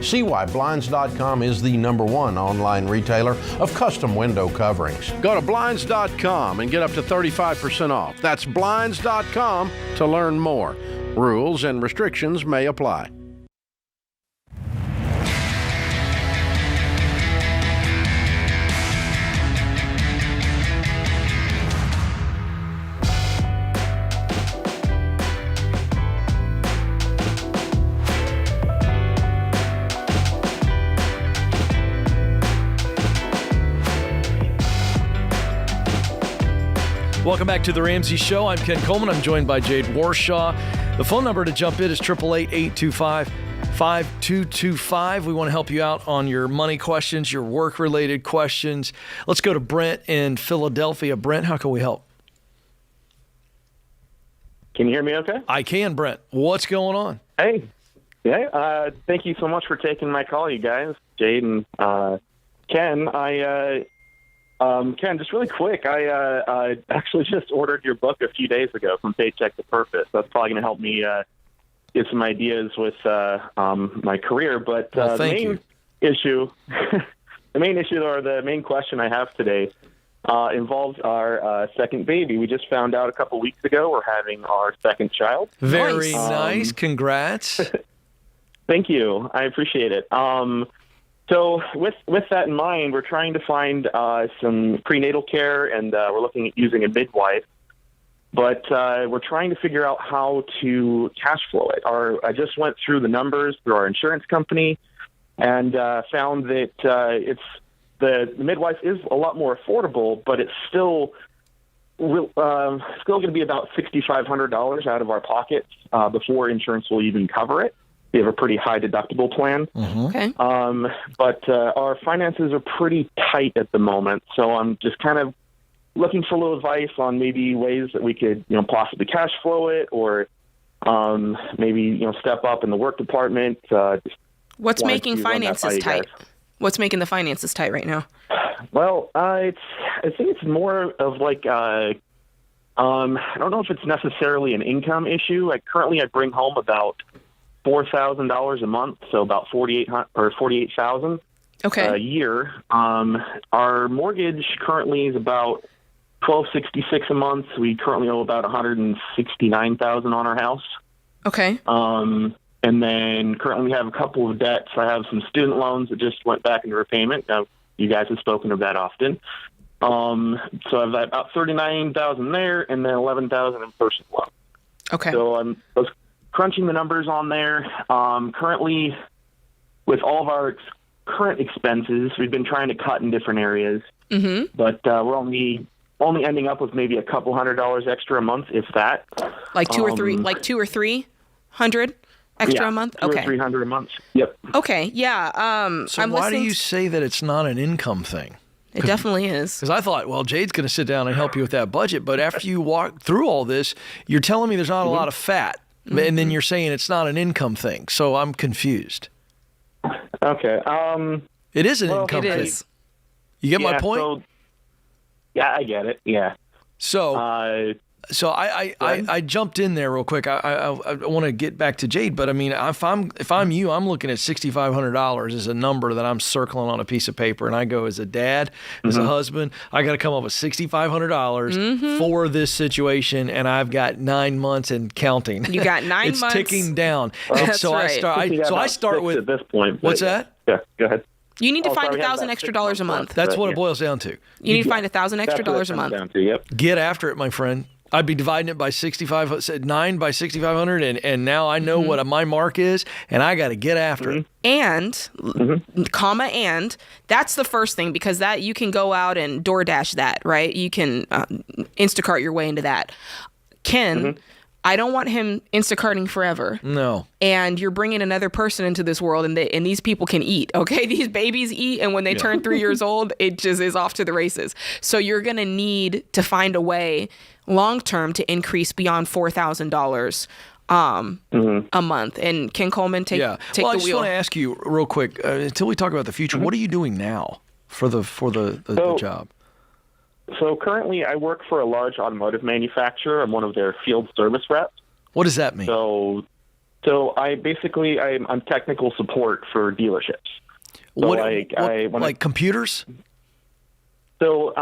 See why Blinds.com is the #1 online retailer of custom window coverings. Go to Blinds.com and get up to 35% off. That's Blinds.com to learn more. Rules and restrictions may apply. Welcome back to The Ramsey Show. I'm Ken Coleman. I'm joined by Jade Warshaw. The phone number to jump in is 888-825-5225. We want to help you out on your money questions, your work-related questions. Let's go to Brent in Philadelphia. Brent, how can we help? Can you hear me okay? I can, Brent. What's going on? Hey. Yeah, thank you so much for taking my call, you guys. Jade and Ken, Ken, just really quick, I actually just ordered your book a few days ago, From Paycheck to Purpose. That's probably going to help me get some ideas with my career. But the main issue or the main question I have today involves our second baby. We just found out a couple weeks ago we're having our second child. Very nice. Congrats. Thank you. I appreciate it. So with that in mind, we're trying to find some prenatal care, and we're looking at using a midwife. But we're trying to figure out how to cash flow it. I just went through the numbers through our insurance company and found that the midwife is a lot more affordable, but it's still going to be about $6,500 out of our pockets before insurance will even cover it. We have a pretty high deductible plan. Mm-hmm. Okay. But our finances are pretty tight at the moment, so I'm just kind of looking for a little advice on maybe ways that we could, possibly cash flow it, or maybe, step up in the work department. What's making finances tight? What's making the finances tight right now? Well, I think it's more of like I don't know if it's necessarily an income issue. Currently I bring home about $4,000 a month, so about $48,000. Okay. a year. Our mortgage currently is about $1,266 a month. We currently owe about $169,000 on our house. Okay. And then currently we have a couple of debts. I have some student loans that just went back into repayment. Now, you guys have spoken of that often. So I've got about $39,000 there, and then $11,000 in personal loan. Okay. So I was crunching the numbers on there. Currently, with all of our current expenses, we've been trying to cut in different areas, but we're only ending up with maybe a couple $100 extra a month, if that. Like two or three hundred extra a month. Okay. $200 or $300 a month. Yep. Okay. Yeah. So why do you say that it's not an income thing? It definitely is. Because I thought, well, Jade's going to sit down and help you with that budget. But after you walk through all this, you're telling me there's not a lot of fat. And then you're saying it's not an income thing. So I'm confused. Okay. It is an income thing. Is. You get my point? So, yeah, I get it. Yeah. So I jumped in there real quick. I want to get back to Jade, but I mean, if I'm you, I'm looking at $6,500 as a number that I'm circling on a piece of paper, and I go, as a dad, as a husband, I got to come up with $6,500 for this situation, and I've got 9 months and counting. You got 9 it's months. It's ticking down. That's so right. I start with at this point. What's that? Yeah, go ahead. You need to find $1,000 extra dollars a month. That's what it boils down to. You need to find $1,000 extra dollars a month. Down to, yep. Get after it, my friend. I'd be dividing it by 9 by 6,500, and now I know what my mark is, and I got to get after it. And, and that's the first thing, because that you can go out and DoorDash that, right? You can Instacart your way into that. Ken, I don't want him Instacarting forever. No. And you're bringing another person into this world, and these people can eat, okay? These babies eat, and when they turn 3 years old, it just is off to the races. So you're going to need to find a way long-term to increase beyond $4,000 a month. And Ken Coleman, take the wheel. I just want to ask you real quick, until we talk about the future, what are you doing now for the job? So currently I work for a large automotive manufacturer. I'm one of their field service reps. What does that mean? So I'm technical support for dealerships. So like computers? So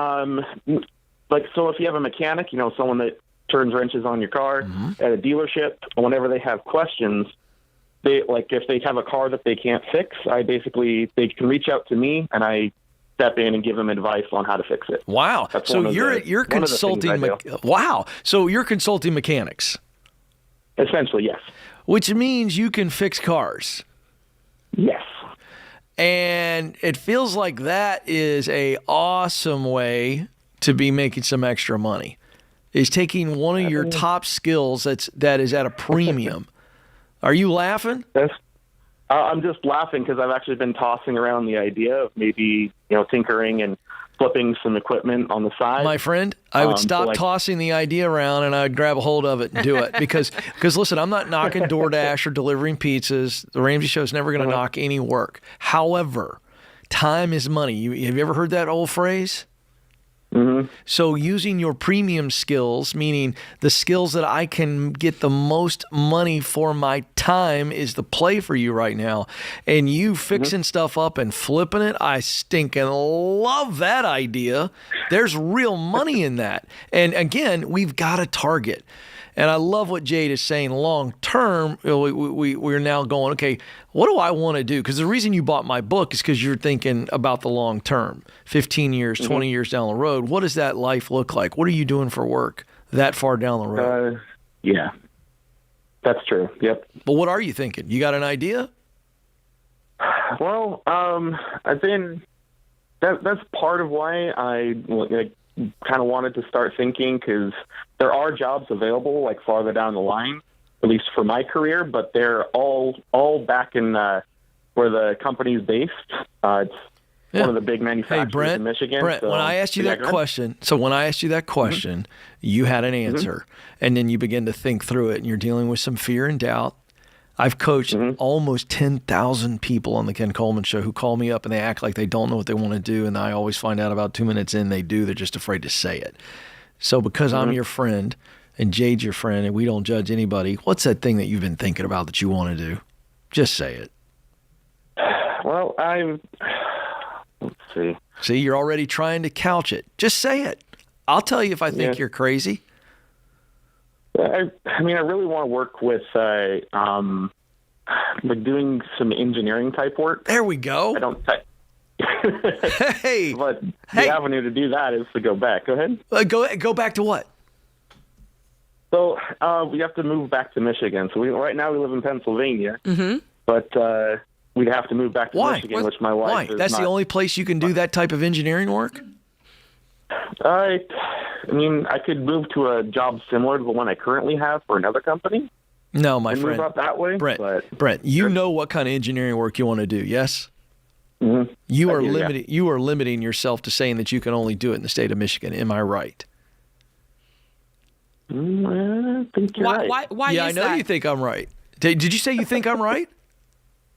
so if you have a mechanic, someone that turns wrenches on your car at a dealership, whenever they have questions, if they have a car that they can't fix, they can reach out to me, and I step in and give them advice on how to fix it. Wow. So you're consulting. Wow. So you're consulting mechanics. Essentially, yes. Which means you can fix cars. Yes. And it feels like that is a awesome way to be making some extra money. Is taking one of your top skills that is at a premium. Are you laughing? I'm just laughing because I've actually been tossing around the idea of maybe, tinkering and flipping some equipment on the side. My friend, I would stop tossing the idea around, and I'd grab a hold of it and do it. Because listen, I'm not knocking DoorDash or delivering pizzas. The Ramsey Show is never going to knock any work. However, time is money. Have you ever heard that old phrase? So using your premium skills, meaning the skills that I can get the most money for my time, is the play for you right now. And you fixing stuff up and flipping it, I stinking love that idea. There's real money in that. And again, we've got a target. And I love what Jade is saying. Long term, we're now going, okay, what do I want to do? Because the reason you bought my book is because you're thinking about the long term, 15 years, 20 years down the road. What does that life look like? What are you doing for work that far down the road? Yeah, that's true. Yep. But what are you thinking? You got an idea? Well, that's part of why I kind of wanted to start thinking, because there are jobs available farther down the line, at least for my career, but they're all back in where the company's based. It's one of the big manufacturers in Michigan. Brent, when I asked you that question, you had an answer, and then you begin to think through it, and you're dealing with some fear and doubt. I've coached almost 10,000 people on the Ken Coleman Show who call me up and they act like they don't know what they want to do, and I always find out about 2 minutes in they do. They're just afraid to say it. So because I'm your friend and Jade's your friend and we don't judge anybody, what's that thing that you've been thinking about that you want to do? Just say it. Well, see. See, you're already trying to couch it. Just say it. I'll tell you if I think you're crazy. I mean, I really want to work with like doing some engineering type work. There we go. I don't. Hey, but the avenue to do that is to go back. Go ahead. Go back to what? So we have to move back to Michigan. So right now we live in Pennsylvania, but we'd have to move back to Michigan, which my wife. Why? That's the only place you can do that type of engineering work? I mean, I could move to a job similar to the one I currently have for another company. No, my friend. Move up that way, Brent, you know what kind of engineering work you want to do, yes? Mm-hmm. You are limiting yourself to saying that you can only do it in the state of Michigan. Am I right? I think you're right. Why yeah, is I know that? you think I'm right. Did you say you think I'm right?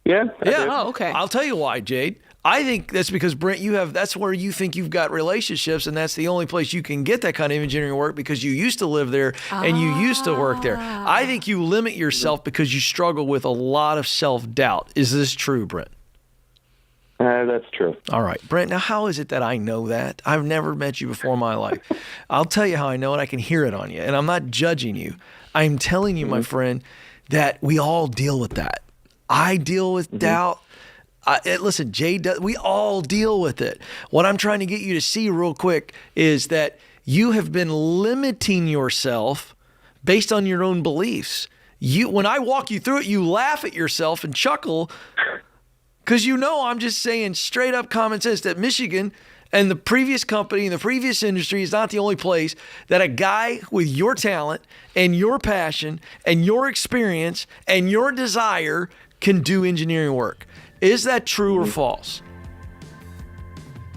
Yeah. Oh, okay. I'll tell you why, Jade. I think that's because, Brent, that's where you think you've got relationships, and that's the only place you can get that kind of engineering work because you used to live there and you used to work there. I think you limit yourself because you struggle with a lot of self-doubt. Is this true, Brent? That's true. All right. Brent, now how is it that I know that? I've never met you before in my life. I'll tell you how I know it. I can hear it on you, and I'm not judging you. I'm telling you, my friend, that we all deal with that. I deal with doubt. Listen, Jay, we all deal with it. What I'm trying to get you to see real quick is that you have been limiting yourself based on your own beliefs. When I walk you through it, you laugh at yourself and chuckle because I'm just saying straight up common sense that Michigan and the previous company and the previous industry is not the only place that a guy with your talent and your passion and your experience and your desire can do engineering work. Is that true or false?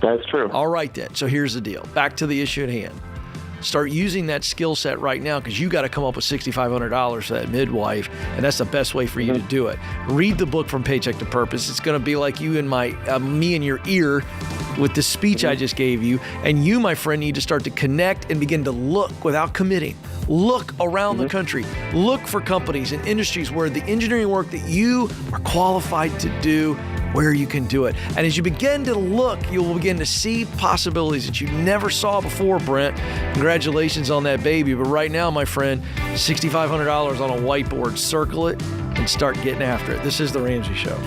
That's true. All right, then. So here's the deal. Back to the issue at hand. Start using that skill set right now because you got to come up with $6,500 for that midwife, and that's the best way for you to do it. Read the book From Paycheck to Purpose. It's going to be like you and me in your ear with the speech I just gave you, and you, my friend, need to start to connect and begin to look without committing. Look around the country. Look for companies and industries where the engineering work that you are qualified to do, where you can do it. And as you begin to look, you will begin to see possibilities that you never saw before, Brent. Congratulations on that baby. But right now, my friend, $6,500 on a whiteboard. Circle it and start getting after it. This is The Ramsey Show.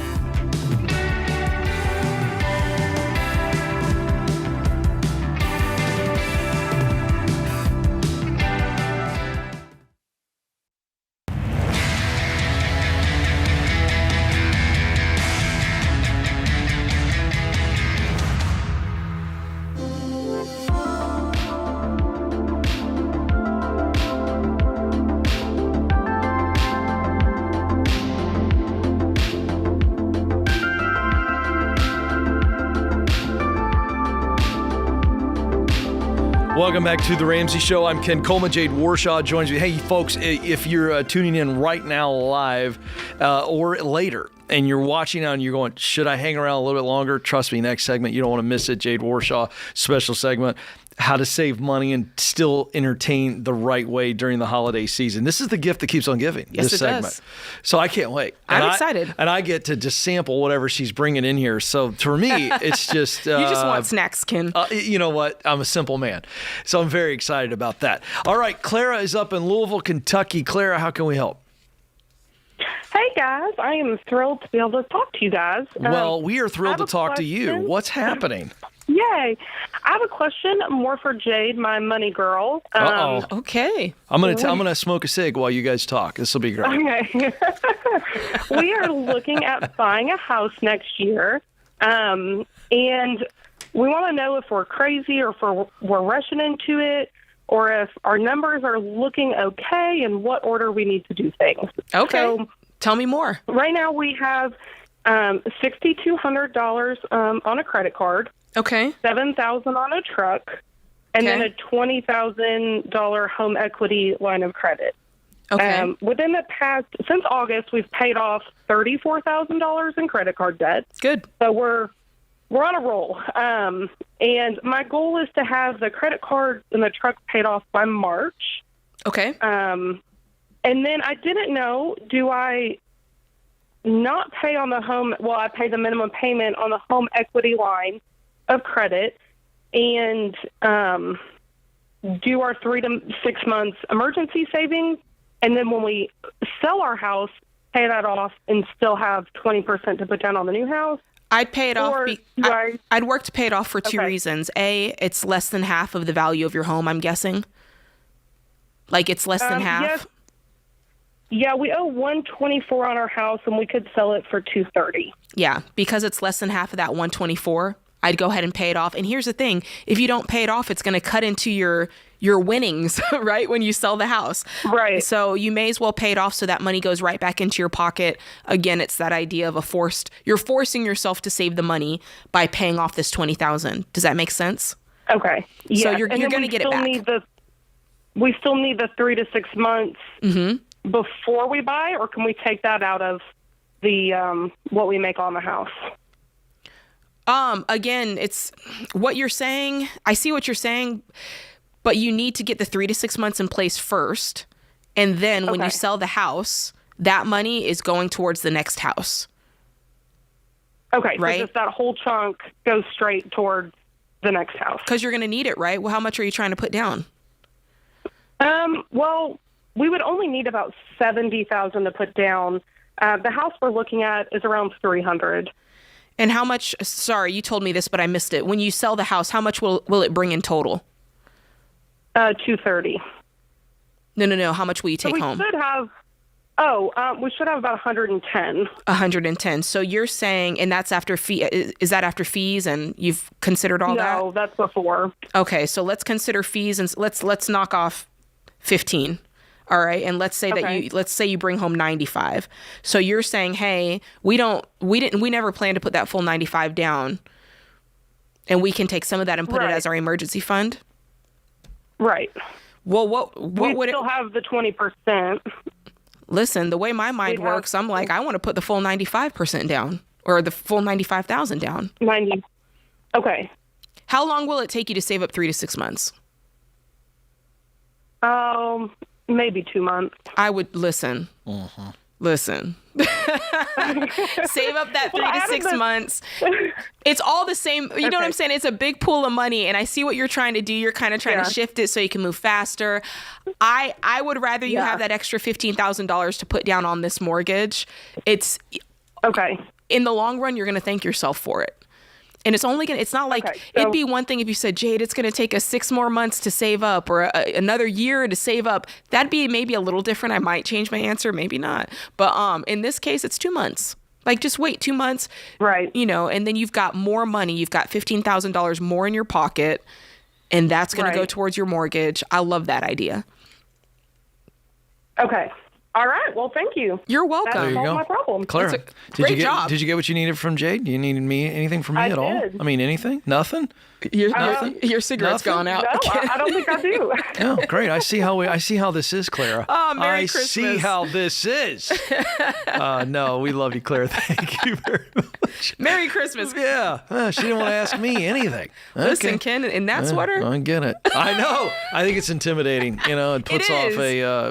Welcome back to The Ramsey Show. I'm Ken Coleman. Jade Warshaw joins me. Hey, folks, if you're tuning in right now live or later and you're watching now and you're going, should I hang around a little bit longer? Trust me, next segment, you don't want to miss it. Jade Warshaw, special segment, how to save money and still entertain the right way during the holiday season. This is the gift that keeps on giving, yes, this segment. Does. So I can't wait. I'm excited. And I get to just sample whatever she's bringing in here. So for me, it's just... you just want snacks, Ken. You know what? I'm a simple man. So I'm very excited about that. All right, Clara is up in Louisville, Kentucky. Clara, how can we help? Hey, guys. I am thrilled to be able to talk to you guys. Well, we are thrilled to talk to you. What's happening? Yay. I have a question more for Jade, my money girl. Okay. I'm gonna smoke a cig while you guys talk. This will be great. Okay. We are looking at buying a house next year, and we want to know if we're crazy or if we're rushing into it, or if our numbers are looking okay and what order we need to do things. Okay. So, tell me more. Right now we have $6,200 on a credit card. Okay. $7,000 on a truck, and then a $20,000 home equity line of credit. Okay. Since August, we've paid off $34,000 in credit card debt. Good. So we're on a roll. And my goal is to have the credit card and the truck paid off by March. Okay. And then I didn't know, do I not pay on the home? Well, I pay the minimum payment on the home equity line of credit and do our 3 to 6 months emergency savings. And then when we sell our house, pay that off and still have 20% to put down on the new house? I'd pay it off. I'd work to pay it off for two Okay. reasons. A, it's less than half of the value of your home, I'm guessing. Like it's less than half. Yes. Yeah, we owe $124 on our house, and we could sell it for $230. Yeah, because it's less than half of that 124. I'd go ahead and pay it off. And here's the thing: if you don't pay it off, it's going to cut into your winnings, right? When you sell the house, right? So you may as well pay it off so that money goes right back into your pocket. Again, it's that idea of you're forcing yourself to save the money by paying off this $20,000. Does that make sense? Okay. Yeah. So you're going to get it back. We still need the 3 to 6 months before we buy, or can we take that out of the what we make on the house? Again, it's what you're saying. I see what you're saying, but you need to get the 3 to 6 months in place first. And then when you sell the house, that money is going towards the next house. Okay. Right? So just that whole chunk goes straight towards the next house. Because you're going to need it, right? Well, how much are you trying to put down? Well, we would only need about $70,000 to put down. The house we're looking at is around $300,000. And how much, sorry, you told me this, but I missed it. When you sell the house, how much will it bring in total? $230,000. No. How much will you take home? We should have about $110,000. $110,000. So you're saying, and that's after fee. Is that after fees? And you've considered all that? No, that's before. Okay, so let's consider fees and let's knock off 15. All right, and let's say that you bring home 95. So you're saying, hey, we never planned to put that full 95 down, and we can take some of that and put it as our emergency fund. Right. Well, what would still have the 20%? Listen, the way my mind works, I'm like, I want to put the full 95% down, or the full 95,000 down. 90. Okay. How long will it take you to save up 3 to 6 months? Maybe 2 months. I would listen. Listen. Save up that 3 to 6 months. It's all the same. You know what I'm saying? It's a big pool of money, and I see what you're trying to do. You're kind of trying to shift it so you can move faster. I would rather you have that extra $15,000 to put down on this mortgage. It's okay. In the long run, you're going to thank yourself for it. And it's not like it'd be one thing if you said, Jade, it's going to take us 6 more months to save up, or another year to save up. That'd be maybe a little different. I might change my answer, maybe not. But in this case, it's 2 months. Like, just wait 2 months. Right. And then you've got more money. You've got $15,000 more in your pocket, and that's going to go towards your mortgage. I love that idea. Okay. All right. Well, thank you. You're welcome. That's There you all go. my problem. Clara, great job. Did you get what you needed from Jade? You needed anything from me I at all? did. I mean, anything? Nothing? Your cigarette's Nothing? gone out. No, I don't think I do. Oh, great. I see how this is, Clara. Oh, Merry Christmas. I see how this is. No, we love you, Clara. Thank you very much. Merry Christmas. Yeah. She didn't want to ask me anything. Listen, Okay. Ken, in that sweater? I get it. I know. I think it's intimidating. It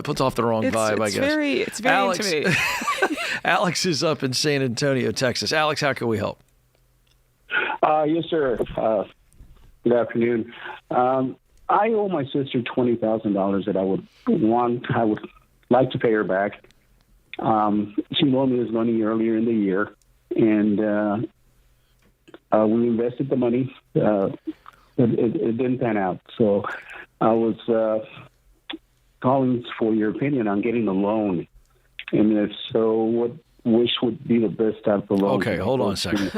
puts off the wrong vibe, I guess. It's very Alex, intimidating. Alex is up in San Antonio, Texas. Alex, how can we help? Yes, sir. Good afternoon. I owe my sister $20,000 that I would like to pay her back. She loaned me this money earlier in the year, and we invested the money. It didn't pan out, so I was calling for your opinion on getting a loan, and if so, which would be the best type of loan? Okay, hold on a second.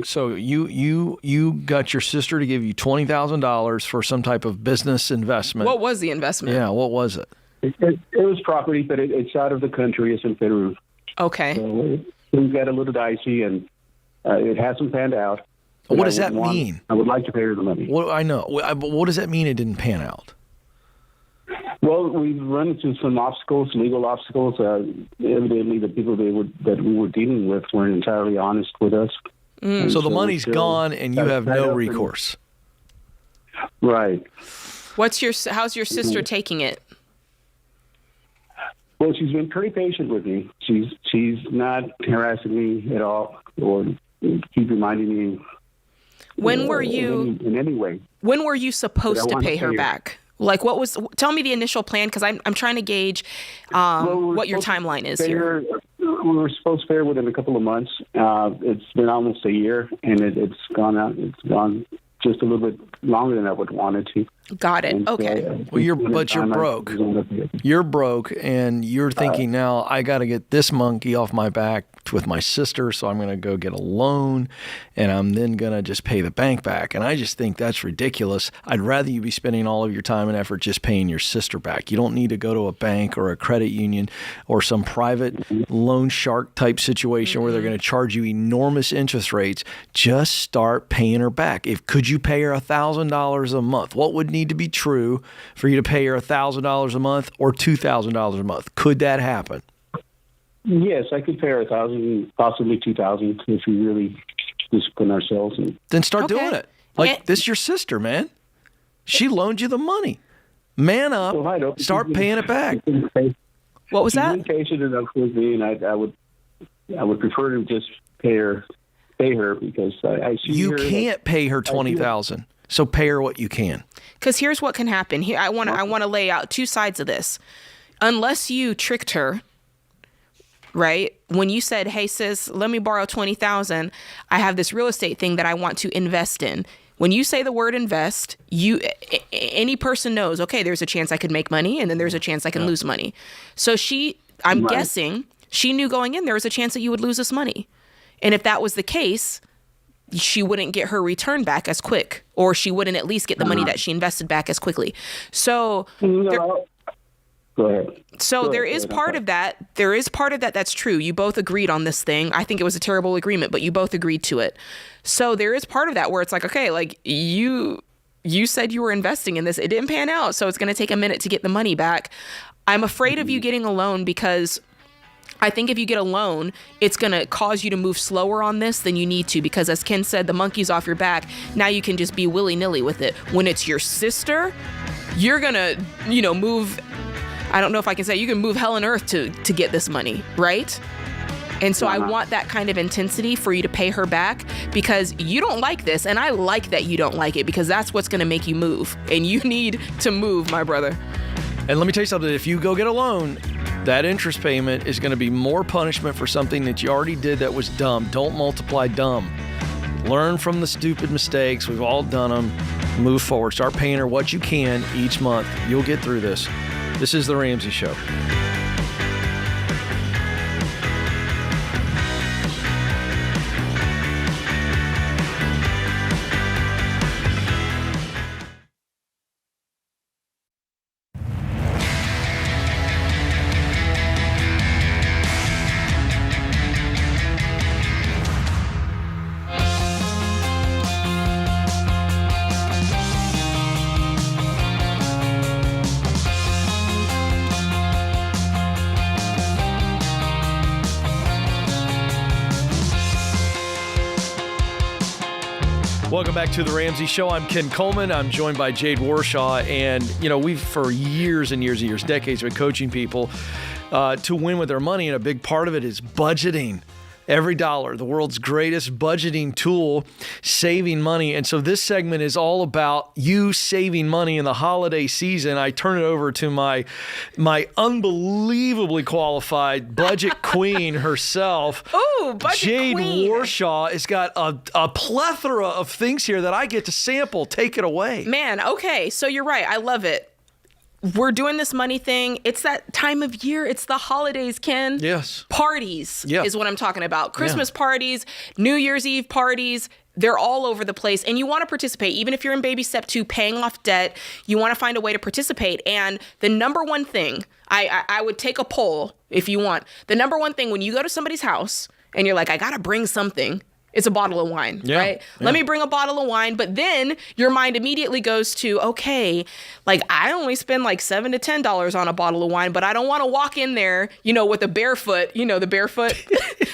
So you got your sister to give you $20,000 for some type of business investment. What was the investment? Yeah, what was it? It was property, but it's out of the country. It's in Peru. Okay. So things got a little dicey, and it hasn't panned out. What does that mean? I would like to pay her the money. Well, I know. But what does that mean it didn't pan out? Well, we've run into some obstacles, legal obstacles. Evidently, the people that we were dealing with weren't entirely honest with us. So the money's gone, and you have no recourse. Right. How's your sister taking it? Well, she's been pretty patient with me. She's not harassing me at all, or keep reminding me When were you in any way? When were you supposed to pay her back? Like, tell me the initial plan, because I'm trying to gauge what your timeline is here. We were supposed to pay her within a couple of months. It's been almost a year, and it's gone just a little bit longer than I would want it to. Got it. And Okay. So, you're broke. You're broke, and you're thinking now, I got to get this monkey off my back with my sister, so I'm going to go get a loan, and I'm then going to just pay the bank back. And I just think that's ridiculous. I'd rather you be spending all of your time and effort just paying your sister back. You don't need to go to a bank or a credit union or some private loan shark type situation where they're going to charge you enormous interest rates. Just start paying her back. Could you pay her $1,000 a month? What would need to be true for you to pay her $1,000 a month or $2,000 a month? Could that happen? Yes, I could pay her $1,000, possibly $2,000 if we really discipline ourselves. Then start doing it. Like, this is your sister, man. She loaned you the money. Man up. Start paying it back. What was that? She's been patient enough with me, and I would prefer to just pay her because I see you her. You can't pay her $20,000. So pay her what you can. Because here's what can happen. Here, I want to lay out two sides of this. Unless you tricked her, right? When you said, "Hey sis, let me borrow $20,000. I have this real estate thing that I want to invest in." When you say the word invest, any person knows, okay, there's a chance I could make money, and then there's a chance I can lose money. So I'm guessing she knew going in there was a chance that you would lose this money. And if that was the case, she wouldn't get her return back as quick, or she wouldn't at least get the money that she invested back as quickly. So Go ahead. So there is part of that. There is part of that that's true. You both agreed on this thing. I think it was a terrible agreement, but you both agreed to it. So there is part of that where it's like, okay, like you said you were investing in this. It didn't pan out, so it's going to take a minute to get the money back. I'm afraid of you getting a loan because I think if you get a loan, it's going to cause you to move slower on this than you need to, because as Ken said, the monkey's off your back. Now you can just be willy-nilly with it. When it's your sister, you're going to, move, I don't know if I can say, you can move hell and earth to get this money, right? And so I want that kind of intensity for you to pay her back, because you don't like this. And I like that you don't like it, because that's what's going to make you move. And you need to move, my brother. And let me tell you something. If you go get a loan, that interest payment is going to be more punishment for something that you already did that was dumb. Don't multiply dumb. Learn from the stupid mistakes. We've all done them. Move forward. Start paying her what you can each month. You'll get through this. This is The Ramsey Show. Welcome back to The Ramsey Show. I'm Ken Coleman. I'm joined by Jade Warshaw. And, we've for years and years and years, decades, been coaching people to win with their money. And a big part of it is budgeting. Every dollar, the world's greatest budgeting tool, saving money. And so this segment is all about you saving money in the holiday season. I turn it over to my unbelievably qualified budget queen herself. Ooh, budget Jade queen. Warshaw has got a plethora of things here that I get to sample. Take it away. Man, okay. So you're right. I love it. We're doing this money thing. It's that time of year. It's the holidays, Ken. Yes. Parties is what I'm talking about. Christmas Yeah. parties, New Year's Eve parties. They're all over the place. And you want to participate. Even if you're in baby step 2, paying off debt, you want to find a way to participate. And the number one thing, I would take a poll if you want. The number one thing when you go to somebody's house and you're like, I got to bring something, it's a bottle of wine, right? Yeah. Let me bring a bottle of wine. But then your mind immediately goes to, okay, like I only spend like $7 to $10 on a bottle of wine, but I don't want to walk in there, with a barefoot, the barefoot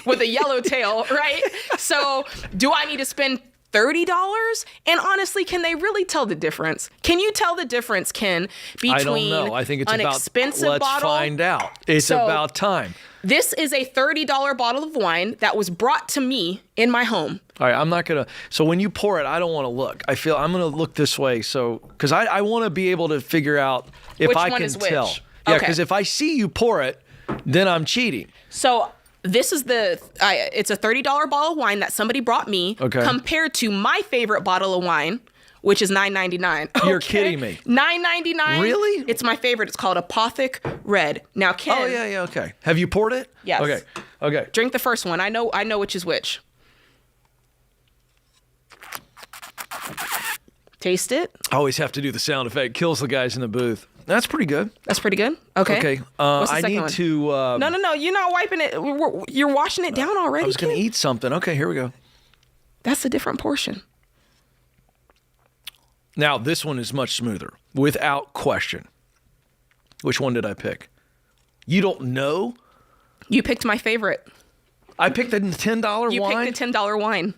with a yellow tail, right? So do I need to spend $30? And honestly, can they really tell the difference? Can you tell the difference, Ken, between I don't know. I think it's an about, expensive let's bottle? find out. It's about time. This is a $30 bottle of wine that was brought to me in my home. All right, I'm not going to. So when you pour it, I don't want to look. I feel I'm going to look this way. So, because I want to be able to figure out if Which I one can is which? tell. Yeah, Okay. because if I see you pour it, then I'm cheating. So this is it's a $30 bottle of wine that somebody brought me compared to my favorite bottle of wine, which is $9.99. You're kidding me. $9.99. Really? It's my favorite. It's called Apothic Red. Now, Ken. Oh, yeah, okay. Have you poured it? Yes. Okay. Drink the first one. I know which is which. Taste it. I always have to do the sound effect. Kills the guys in the booth. That's pretty good. That's pretty good. Okay. Okay. What's the I second need one? to. No. You're not wiping it. You're washing it down already. I was going to eat something. Okay, here we go. That's a different portion. Now, this one is much smoother, without question. Which one did I pick? You don't know? You picked my favorite. I picked the $10 wine? You picked the $10 wine.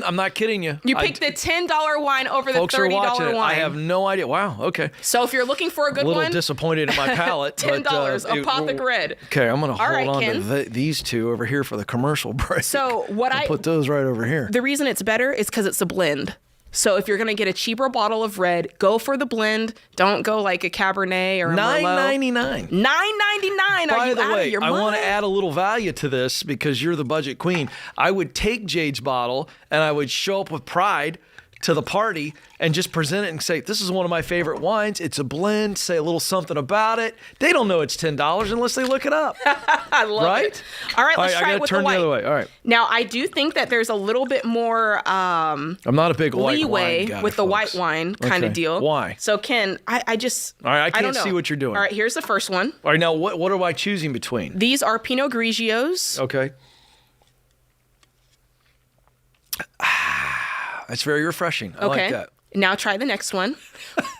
I'm not kidding you. You picked the $10 wine over the Folks are $30 watching it. wine. I have no idea. Wow, okay. So if you're looking for a good one. A little one, disappointed in my palate. $10, Apothic Red. Okay, I'm going to hold on Ken. to these two over here for the commercial break. So I'll put those right over here. The reason it's better is because it's a blend. So if you're going to get a cheaper bottle of red, go for the blend. Don't go like a Cabernet or a Merlot. $9.99. $9.99. By the way, your I mind? want to add a little value to this because you're the budget queen. I would take Jade's bottle and I would show up with pride to the party and just present it and say, this is one of my favorite wines. It's a blend. Say a little something about it. They don't know it's $10 unless they look it up. I love it. All right, let's try it with the white. I got to turn the other way. All right. Now, I do think that there's a little bit more I'm not a big white leeway wine guy, with the folks. white wine kind of deal. Why? So, Ken, I just... All right, I can't don't know. see what you're doing. All right, here's the first one. All right, now what am I choosing between? These are Pinot Grigios. Okay. That's very refreshing. I like that. Now try the next one.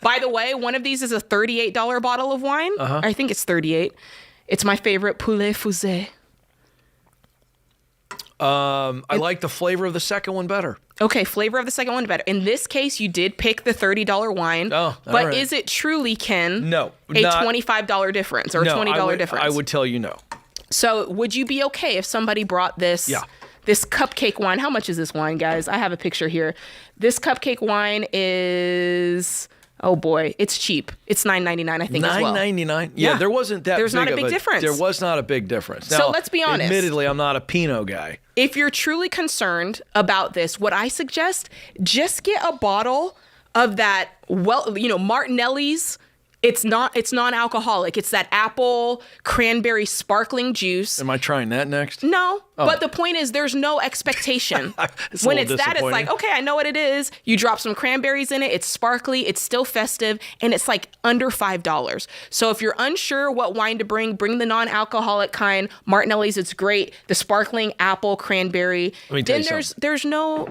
By the way, one of these is a $38 bottle of wine. I think it's 38. It's my favorite Poulet Fusé. I like the flavor of the second one better. Okay, flavor of the second one better. In this case, you did pick the $30 wine. Oh, but all right. is it truly, Ken, No, a $25 difference or a $20 difference? I would tell you no. So would you be okay if somebody brought this? Yeah. This cupcake wine. How much is this wine, guys? I have a picture here. This cupcake wine is, oh boy, it's cheap. It's $9.99, I think, as well. $9.99? Yeah, there wasn't that There's big not a of big difference. There was not a big difference. So Now, let's be honest. Admittedly, I'm not a Pinot guy. If you're truly concerned about this, what I suggest, just get a bottle of that, Martinelli's. It's non-alcoholic. It's that apple cranberry sparkling juice. Am I trying that next? No, but the point is there's no expectation. When it's that, it's like, okay, I know what it is. You drop some cranberries in it. It's sparkly. It's still festive. And it's like under $5. So if you're unsure what wine to bring the non-alcoholic kind. Martinelli's, it's great. The sparkling apple cranberry. Then there's no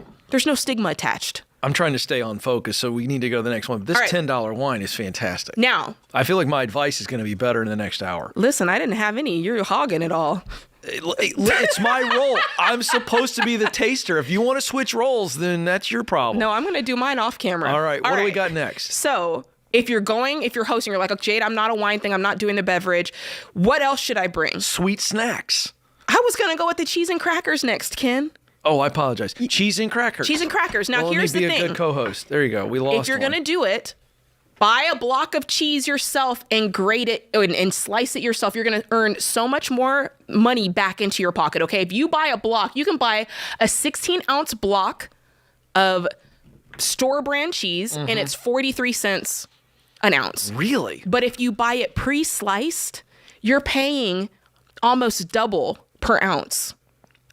stigma attached. I'm trying to stay on focus, so we need to go to the next one. This $10 wine is fantastic. Now, I feel like my advice is going to be better in the next hour. Listen, I didn't have any. You're hogging it all. It's my role. I'm supposed to be the taster. If you want to switch roles, then that's your problem. No, I'm going to do mine off camera. All right. What do we got next? So if you're hosting, you're like, oh, Jade, I'm not a wine thing. I'm not doing the beverage. What else should I bring? Sweet snacks. I was going to go with the cheese and crackers next, Ken. Oh, I apologize. Cheese and crackers. Cheese and crackers. Now, here's the thing. Let me be a good co-host. There you go. We lost If you're going to do it, buy a block of cheese yourself and grate it and slice it yourself. You're going to earn so much more money back into your pocket, okay? If you buy a block, you can buy a 16-ounce block of store brand cheese, and it's 43 cents an ounce. Really? But if you buy it pre-sliced, you're paying almost double per ounce.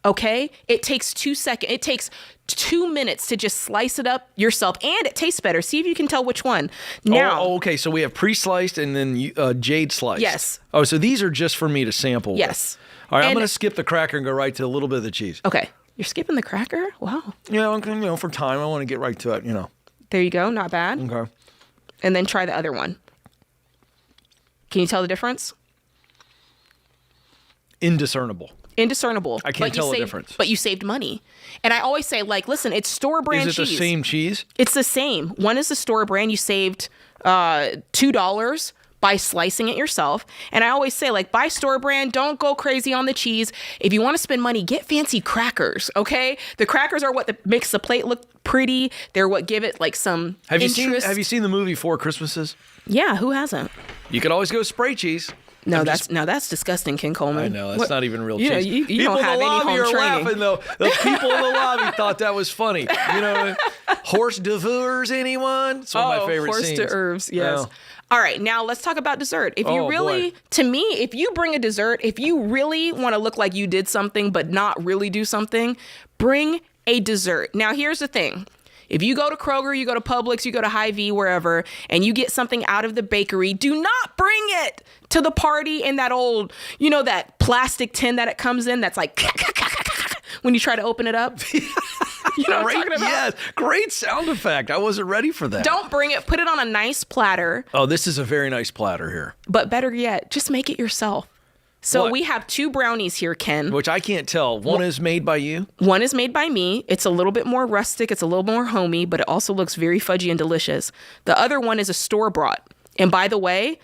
Okay? It takes 2 seconds. It takes 2 minutes to just slice it up yourself, and it tastes better. See if you can tell which one. Now, okay. So we have pre-sliced and then Jade sliced. Yes. Oh, so these are just for me to sample. Yes. All right. I'm going to skip the cracker and go right to a little bit of the cheese. Okay. You're skipping the cracker? Wow. Yeah. For time, I want to get right to it. There you go. Not bad. Okay. And then try the other one. Can you tell the difference? Indiscernible. Indiscernible. I can't tell the difference. But you saved money. And I always say, like, listen, it's store brand cheese. Is it the same cheese? It's the same. One is the store brand. You saved $2 by slicing it yourself. And I always say, like, buy store brand. Don't go crazy on the cheese. If you want to spend money, get fancy crackers, okay? The crackers are what makes the plate look pretty. They're what give it, like, some interest. Have you seen the movie Four Christmases? Yeah, who hasn't? You could always go spray cheese. No, that's disgusting, Ken Coleman. I know, that's not even real cheese. You people don't have in the any lobby home are training. laughing, though. The people in the lobby thought that was funny. You know, horse d'oeuvres, anyone? It's one of my favorite horse scenes. d'oeuvres, yes. Yeah. All right, now let's talk about dessert. If you boy. to me, if you bring a dessert, if you really want to look like you did something but not really do something, bring a dessert. Now, here's the thing. If you go to Kroger, you go to Publix, you go to Hy-Vee, wherever, and you get something out of the bakery, do not bring it to the party in that old, that plastic tin that it comes in that's like when you try to open it up. You know what I'm talking about? Yes, great sound effect. I wasn't ready for that. Don't bring it. Put it on a nice platter. Oh, this is a very nice platter here. But better yet, just make it yourself. So we have 2 brownies here, Ken. Which I can't tell. One is made by you? One is made by me. It's a little bit more rustic. It's a little more homey, but it also looks very fudgy and delicious. The other one is a store-bought. And by the way,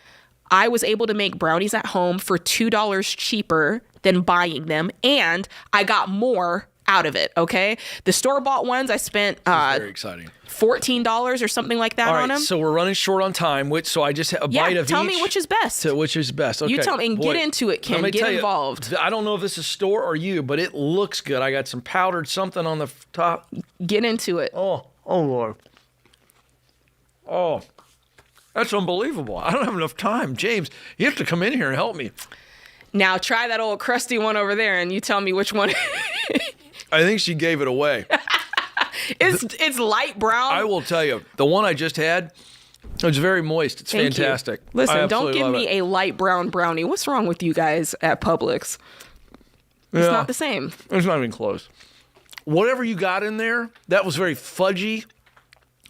I was able to make brownies at home for $2 cheaper than buying them. And I got more out of it, okay? The store-bought ones, I spent very exciting. $14 or something like that on them. So we're running short on time, so I just have a bite of each. Tell me which is best. Which is best. Okay. You tell me and get into it, Ken. Get involved. I don't know if this is store or you, but it looks good. I got some powdered something on the top. Get into it. Oh Lord. Oh, that's unbelievable. I don't have enough time. James, you have to come in here and help me. Now try that old crusty one over there and you tell me which one. I think she gave it away. It's light brown. I will tell you, the one I just had, it's very moist. It's Thank fantastic. You. Listen, don't give me a light brown brownie. What's wrong with you guys at Publix? It's not the same. It's not even close. Whatever you got in there, that was very fudgy.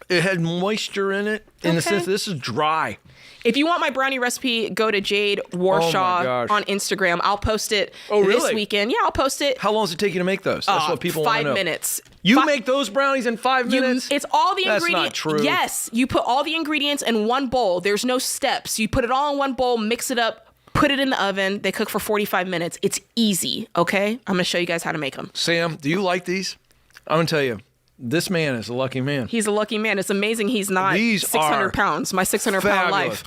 It had moisture in it. In the sense, this is dry. If you want my brownie recipe, go to Jade Warshaw on Instagram. I'll post it this weekend. Yeah, I'll post it. How long does it take you to make those? That's what people want to know. 5 minutes. You make those brownies in 5 minutes? It's all the That's ingredients. Not true. Yes, you put all the ingredients in one bowl. There's no steps. You put it all in one bowl, mix it up, put it in the oven. They cook for 45 minutes. It's easy, okay? I'm going to show you guys how to make them. Sam, do you like these? I'm going to tell you. This man is a lucky man. He's a lucky man. It's amazing he's not 600 pounds, my 600-pound life.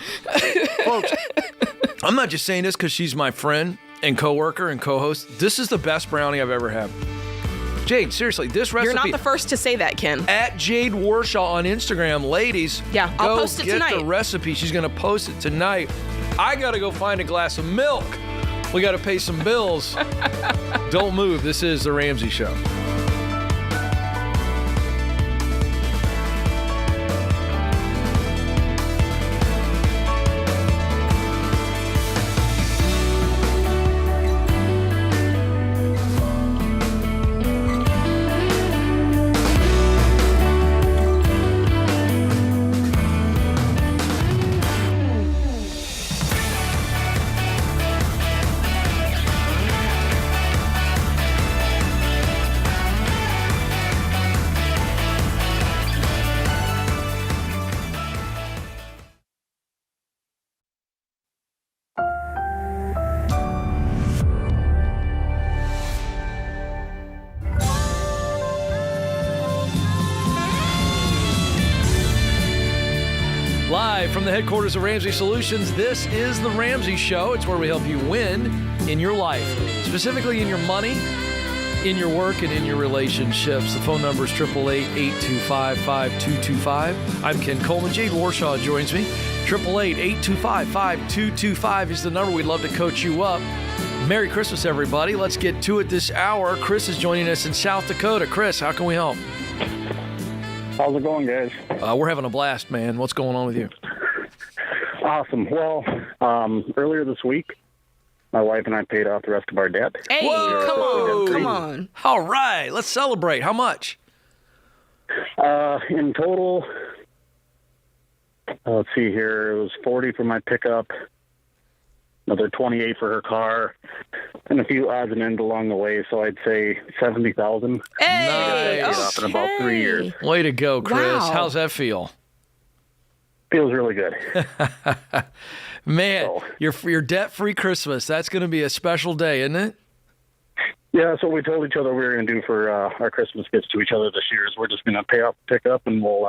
Folks, I'm not just saying this because she's my friend and coworker and co-host. This is the best brownie I've ever had. Jade, seriously, this recipe... You're not the first to say that, Ken. At Jade Warshaw on Instagram. Ladies, I'll post it tonight. Go get the recipe. She's going to post it tonight. I got to go find a glass of milk. We got to pay some bills. Don't move. This is The Ramsey Show. Live from the headquarters of Ramsey Solutions, this is The Ramsey Show. It's where we help you win in your life, specifically in your money, in your work, and in your relationships. The phone number is 888-825-5225. I'm Ken Coleman. Jade Warshaw joins me. 888-825-5225 is the number. We'd love to coach you up. Merry Christmas, everybody. Let's get to it this hour. Chris is joining us in South Dakota. Chris, how can we help? How's it going, guys? We're having a blast, man. What's going on with you? Awesome. Well, earlier this week, my wife and I paid off the rest of our debt. Hey, come on. All right, let's celebrate. How much? In total, let's see here, it was $40 for my pickup, another 28 for her car, and a few odds and ends along the way. So I'd say 70,000. Hey, Paid off in about 3 years. Way to go, Chris. Wow. How's that feel? Feels really good. Man, your debt-free Christmas. That's going to be a special day, isn't it? Yeah, that's what we told each other we were going to do for our Christmas gifts to each other this year. Is we're just going to pay up, pick up, and we'll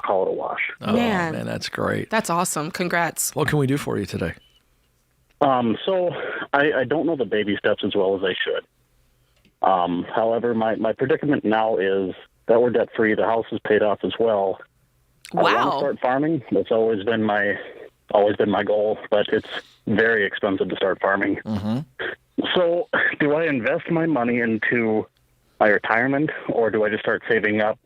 call it a wash. Oh, man, that's great. That's awesome. Congrats. What can we do for you today? So I don't know the baby steps as well as I should. However, my predicament now is that we're debt free. The house is paid off as well. I want to start farming. That's always been my goal, but it's very expensive to start farming. Mm-hmm. So, do I invest my money into my retirement, or do I just start saving up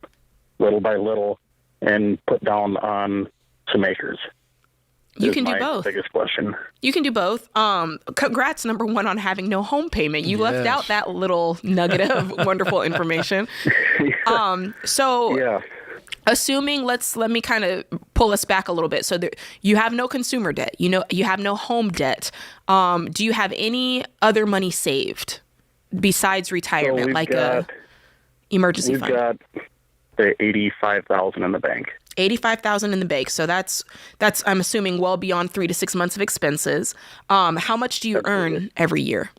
little by little and put down on some acres? You can do both. Biggest question. You can do both. Congrats, number one, on having no home payment. You left out that little nugget of wonderful information. Assuming, let me kind of pull us back a little bit. So you have no consumer debt. You have no home debt. Do you have any other money saved besides retirement, So like a emergency fund? We've got the $85,000 in the bank. $85,000 in the bank. So that's I'm assuming well beyond 3 to 6 months of expenses. How much do you earn every year?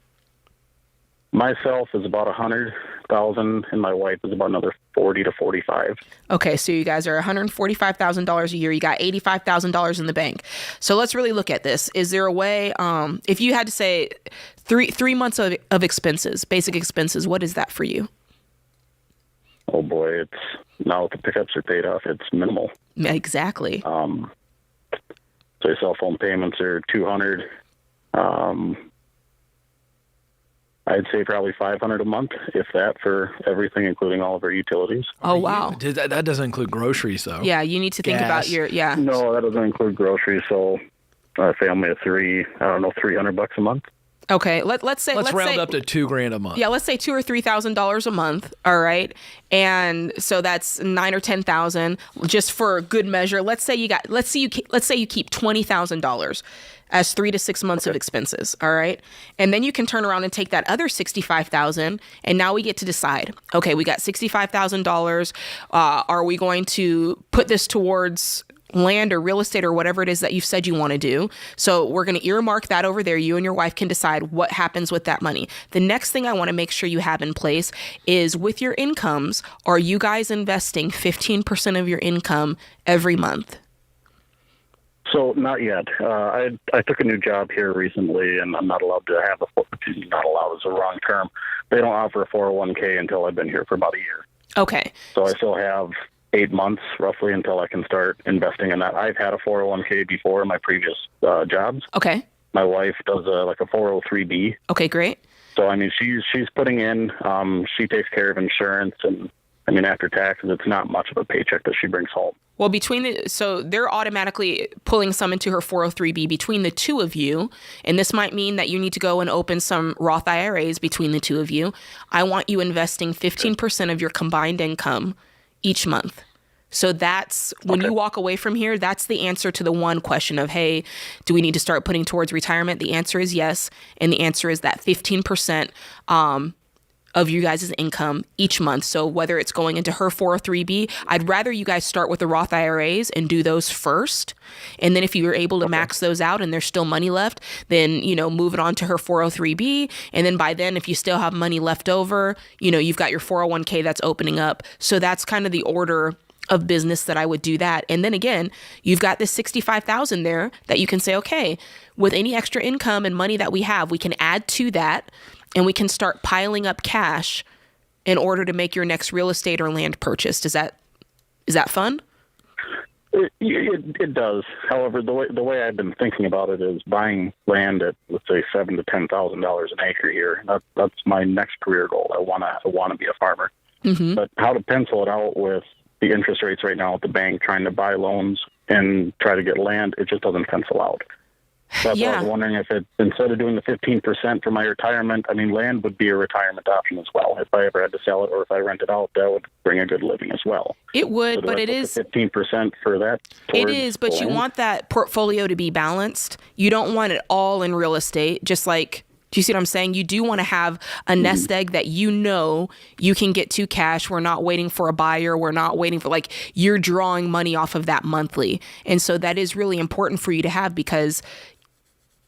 Myself is about $100,000, and my wife is about another $40,000 to $45,000. Okay, so you guys are $145,000 a year. You got $85,000 in the bank. So let's really look at this. Is there a way, if you had to say three months of expenses, basic expenses, what is that for you? Oh boy, it's now that the pickups are paid off, it's minimal. Exactly. So cell phone payments are $200. I'd say probably $500 a month, if that, for everything, including all of our utilities. Oh, wow. That doesn't include groceries, though. Yeah, you need to think about your, No, that doesn't include groceries. So a family of three, $300 a month. Okay, let's say let's round up to $2,000 a month. Yeah, let's say $2,000 or $3,000 a month. All right, and so that's $9,000 or $10,000 just for good measure. Let's say you keep $20,000 as 3 to 6 months of expenses. All right, and then you can turn around and take that other $65,000, and now we get to decide. Okay, we got $65,000. Are we going to put this towards land or real estate or whatever it is that you've said you want to do? So we're going to earmark that over there. You and your wife can decide what happens with that money. The next thing I want to make sure you have in place is, with your incomes, are you guys investing 15% of your income every month? So not yet. I took a new job here recently, and I'm not allowed to have not allowed is the wrong term. They don't offer a 401k until I've been here for about a year. Okay. So I still have 8 months roughly until I can start investing in that. I've had a 401k before in my previous jobs. Okay. My wife does like a 403b. Okay, great. So I mean, she's putting in. She takes care of insurance, and I mean, after taxes, it's not much of a paycheck that she brings home. Well, so they're automatically pulling some into her 403b between the two of you, and this might mean that you need to go and open some Roth IRAs between the two of you. I want you investing 15% of your combined income each month. So that's when you walk away from here, that's the answer to the one question of, hey, do we need to start putting towards retirement? The answer is yes. And the answer is that 15% of you guys' income each month. So whether it's going into her 403b, I'd rather you guys start with the Roth IRAs and do those first. And then if you were able to max those out and there's still money left, then, move it on to her 403b. And then by then, if you still have money left over, you've got your 401k that's opening up. So that's kind of the order of business that I would do that. And then again, you've got this $65,000 there that you can say, okay, with any extra income and money that we have, we can add to that, and we can start piling up cash in order to make your next real estate or land purchase. Is that fun? It does. However, the way I've been thinking about it is buying land at, let's say, $7,000 to $10,000 an acre here. That's my next career goal. I want to be a farmer. Mm-hmm. But how to pencil it out with the interest rates right now at the bank, trying to buy loans and try to get land, it just doesn't pencil out. That's Yeah. why I was wondering if instead of doing the 15% for my retirement, I mean, land would be a retirement option as well. If I ever had to sell it or if I rent it out, that would bring a good living as well. It would, So do but I it put is. the 15% for that. It towards is, but the you land? want that portfolio to be balanced. You don't want it all in real estate, just like, do you see what I'm saying? You do want to have a nest egg that you know you can get to cash. We're not waiting for a buyer. We're not waiting for, like, you're drawing money off of that monthly. And so that is really important for you to have, because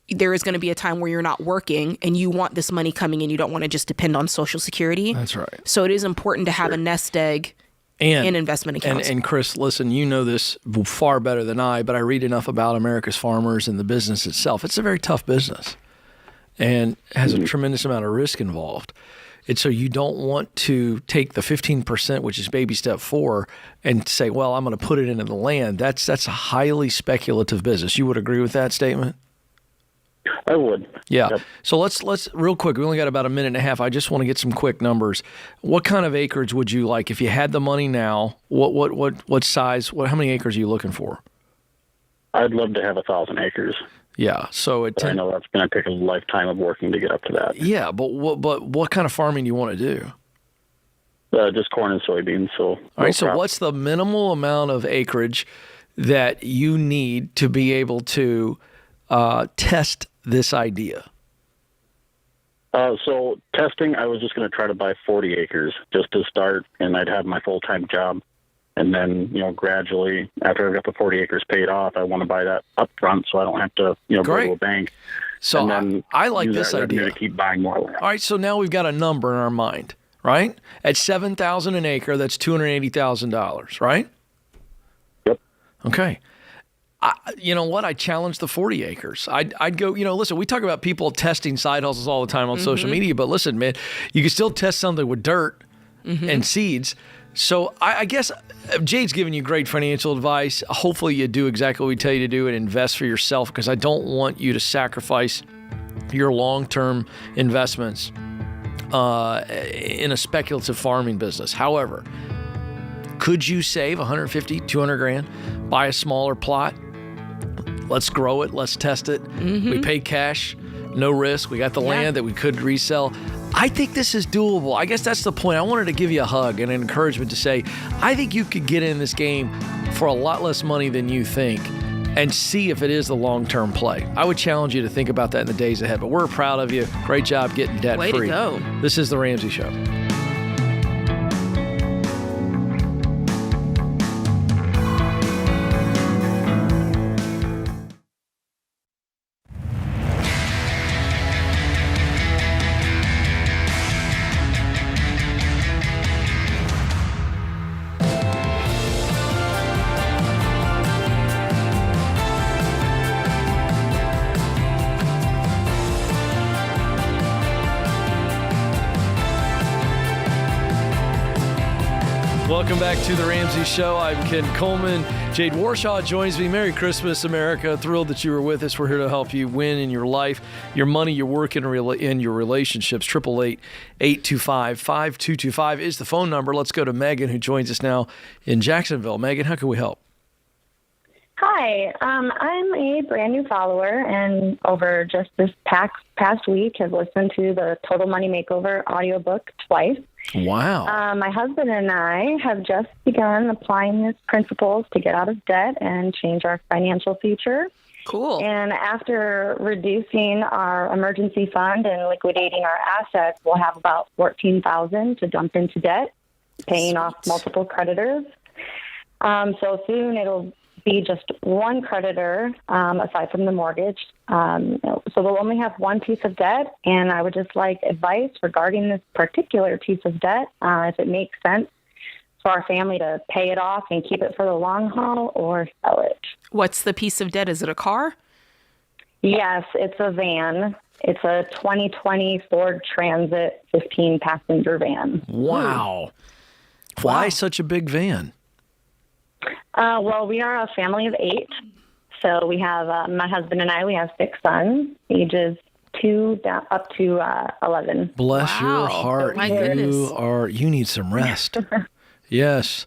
there is going to be a time where you're not working and you want this money coming in. You don't want to just depend on Social Security. That's right. So it is important to have a nest egg in investment accounts. And Chris, listen, you know this far better than I, but I read enough about America's farmers and the business itself. It's a very tough business and has a tremendous amount of risk involved. And so you don't want to take the 15%, which is baby step 4, and say, well, I'm going to put it into the land. That's a highly speculative business. You would agree with that statement? I would. Yeah. Yep. So let's real quick. We only got about a minute and a half. I just want to get some quick numbers. What kind of acreage would you like if you had the money now? What size? How many acres are you looking for? I'd love to have 1,000 acres. Yeah. So I know that's going to take a lifetime of working to get up to that. Yeah, but what kind of farming do you want to do? Just corn and soybeans. So all right. So what's the minimal amount of acreage that you need to be able to test this idea? So testing, I was just going to try to buy 40 acres just to start, and I'd have my full-time job. And then, gradually, after I've got the 40 acres paid off, I want to buy that up front so I don't have to, go to a bank. So and then I like use this that revenue idea. to keep buying more land. All right, so now we've got a number in our mind, right? At $7,000 an acre, that's $280,000, right? Yep. Okay. You know what? I challenge the 40 acres. I'd go, listen, we talk about people testing side hustles all the time on social media, but listen, man, you can still test something with dirt and seeds. So I guess Jade's giving you great financial advice. Hopefully you do exactly what we tell you to do and invest for yourself, because I don't want you to sacrifice your long-term investments in a speculative farming business. However, could you save $150,000, $200,000, buy a smaller plot? Let's grow it. Let's test it. We pay cash, no risk. We got the land that we could resell. I think this is doable. I guess that's the point. I wanted to give you a hug and an encouragement to say, I think you could get in this game for a lot less money than you think and see if it is the long-term play. I would challenge you to think about that in the days ahead, but we're proud of you. Great job getting debt-free. Way to go. This is The Ramsey Show. Welcome back to The Ramsey Show. I'm Ken Coleman. Jade Warshaw joins me. Merry Christmas, America. Thrilled that you were with us. We're here to help you win in your life, your money, your work, and in your relationships. 888-825-5225 is the phone number. Let's go to Megan, who joins us now in Jacksonville. Megan, how can we help? Hi, I'm a brand new follower, and over just this past week have listened to the Total Money Makeover audiobook twice. Wow. My husband and I have just begun applying his principles to get out of debt and change our financial future. Cool. And after reducing our emergency fund and liquidating our assets, we'll have about $14,000 to dump into debt, paying off multiple creditors. So soon it'll be just one creditor aside from the mortgage. So we'll only have one piece of debt, and I would just like advice regarding this particular piece of debt, if it makes sense for our family to pay it off and keep it for the long haul or sell it. What's the piece of debt? Is it a car? Yes, it's a van. It's a 2020 Ford Transit 15-passenger van. Wow. Why such a big van? Well, we are a family of 8. So we have my husband and I, we have 6 sons, ages 2 up to 11. Bless your heart. My goodness. You need some rest. Yes.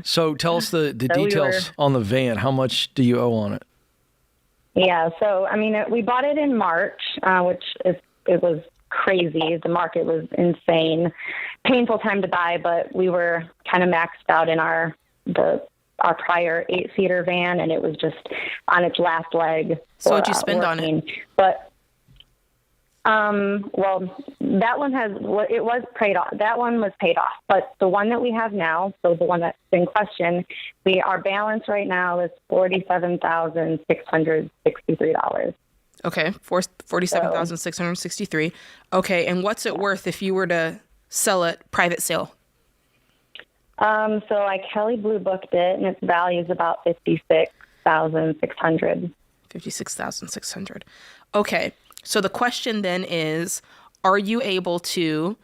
So tell us the details on the van. How much do you owe on it? Yeah, so I mean, we bought it in March, it was crazy. The market was insane, painful time to buy, but we were kind of maxed out in our prior 8-seater van, and it was just on its last leg. So what'd you spend on it? But well, that one was paid off. That one was paid off, but the one that we have now, so the one that's in question, our balance right now is $47,663. Okay, $47,663. Okay, and what's it worth if you were to sell it private sale? So I Kelly Blue booked it, and its value is about $56,600. $56,600. Okay. So the question then is, are you able to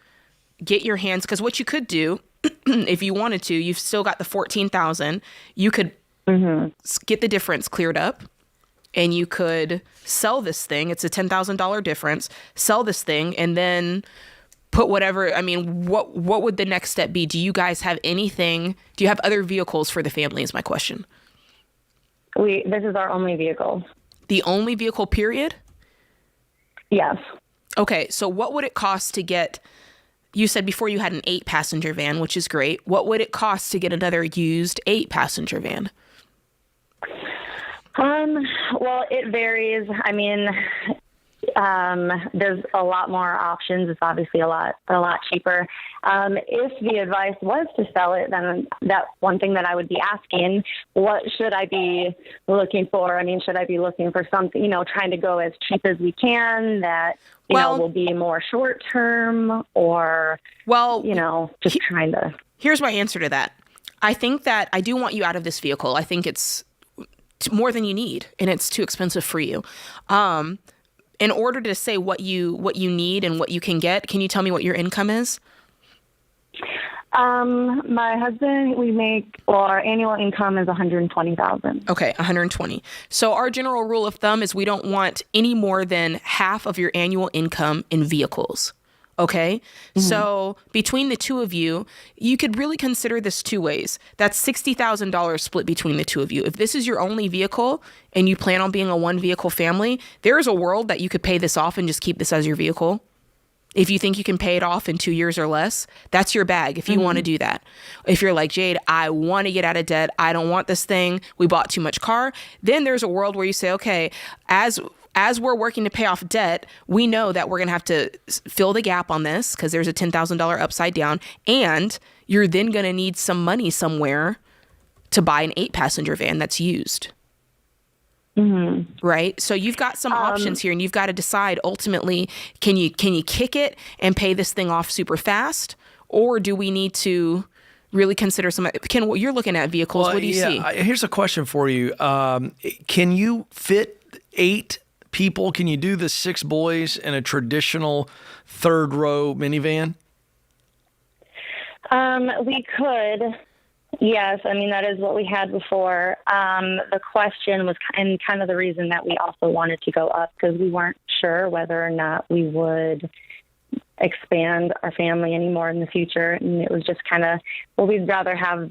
get your hands, because what you could do, if you wanted to, you've still got the $14,000, you could get the difference cleared up, and you could sell this thing. It's a $10,000 difference. Sell this thing, and then put whatever, I mean, what would the next step be? Do you guys have anything? Do you have other vehicles for the family is my question. This is our only vehicle. The only vehicle, period? Yes. Okay, so what would it cost to get, you said before you had an 8-passenger van, which is great. What would it cost to get another used 8-passenger van? Well, it varies. I mean, there's a lot more options. It's obviously a lot cheaper. If the advice was to sell it, then that's one thing that I would be asking, what should I be looking for? I mean, should I be looking for something, trying to go as cheap as we can that, will be more short term, or, just trying to. Here's my answer to that. I think that I do want you out of this vehicle. I think it's more than you need, and it's too expensive for you. In order to say what you need and what you can get, can you tell me what your income is? My husband, our annual income is $120,000. Okay, $120,000. So our general rule of thumb is we don't want any more than half of your annual income in vehicles. Okay? Mm-hmm. So between the two of you, you could really consider this two ways. That's $60,000 split between the two of you. If this is your only vehicle and you plan on being a one-vehicle family, there is a world that you could pay this off and just keep this as your vehicle. If you think you can pay it off in 2 years or less, that's your bag if you want to do that. If you're like, Jade, I want to get out of debt. I don't want this thing. We bought too much car. Then there's a world where you say, okay, as we're working to pay off debt, we know that we're going to have to fill the gap on this because there's a $10,000 upside down. And you're then going to need some money somewhere to buy an 8-passenger van that's used. Mm-hmm. Right? So you've got some options here, and you've got to decide ultimately, can you kick it and pay this thing off super fast? Or do we need to really consider you're looking at vehicles. Well, what do you see? Here's a question for you. Can you fit 8 people? Can you do the 6 boys in a traditional 3rd row minivan? We could. Yes, I mean, that is what we had before. The question was, and kind of the reason that we also wanted to go up, because we weren't sure whether or not we would expand our family anymore in the future. And it was just kind of, well, we'd rather have,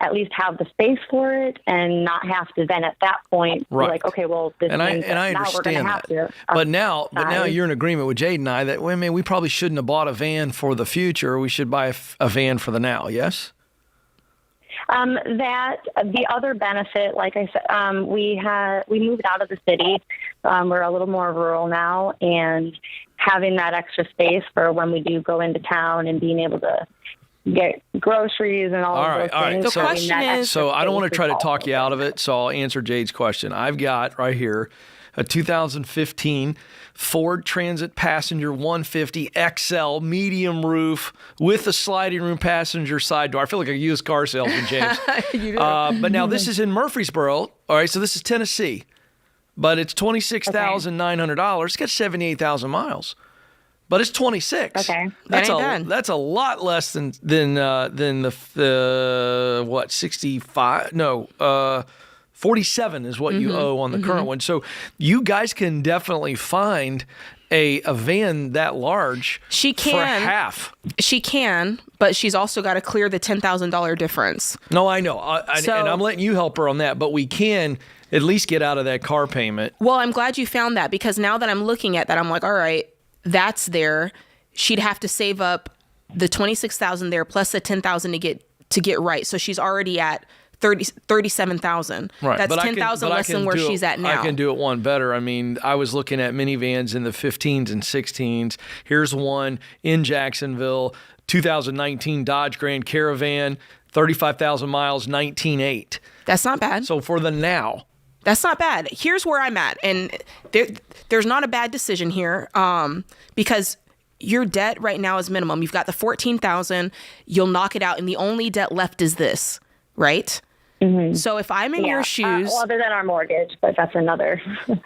at least have the space for it and not have to then at that point be like, okay, well, this and I understand that. But now you're in agreement with Jade and I that, we probably shouldn't have bought a van for the future. We should buy a van for the now. Yes? That the other benefit, like I said, we moved out of the city. We're a little more rural now, and having that extra space for when we do go into town and being able to get groceries and all of those things. The question is, so I don't want to try to talk you out of it, so I'll answer Jade's question. I've got right here a 2015 Ford Transit Passenger 150 XL medium roof with a sliding room passenger side door. I feel like a used car salesman, James. You do. But now this is in Murfreesboro. All right, so this is Tennessee. But it's $26,900. It's got 78,000 miles. But it's 26. Okay. That's a lot less than the 65? No, 47 is what you owe on the current one. So you guys can definitely find a van that large She can. for half. She can, but she's also got to clear the $10,000 difference. No, I know. And I'm letting you help her on that, but we can at least get out of that car payment. Well, I'm glad you found that, because now that I'm looking at that, I'm like, all right, that's there. She'd have to save up the $26,000 there plus the $10,000 to get right. So she's already at $37,000. Right. That's but $10,000 less than where she's at now. I can do it one better. I mean, I was looking at minivans in the 15s and 16s. Here's one in Jacksonville, 2019 Dodge Grand Caravan, 35,000 miles, 19.8. That's not bad. So for the now. That's not bad. Here's where I'm at. And there's not a bad decision here, because your debt right now is minimum. You've got the $14,000. You'll knock it out. And the only debt left is this, right? Mm-hmm. So if I'm in your shoes, other than our mortgage, but that's another.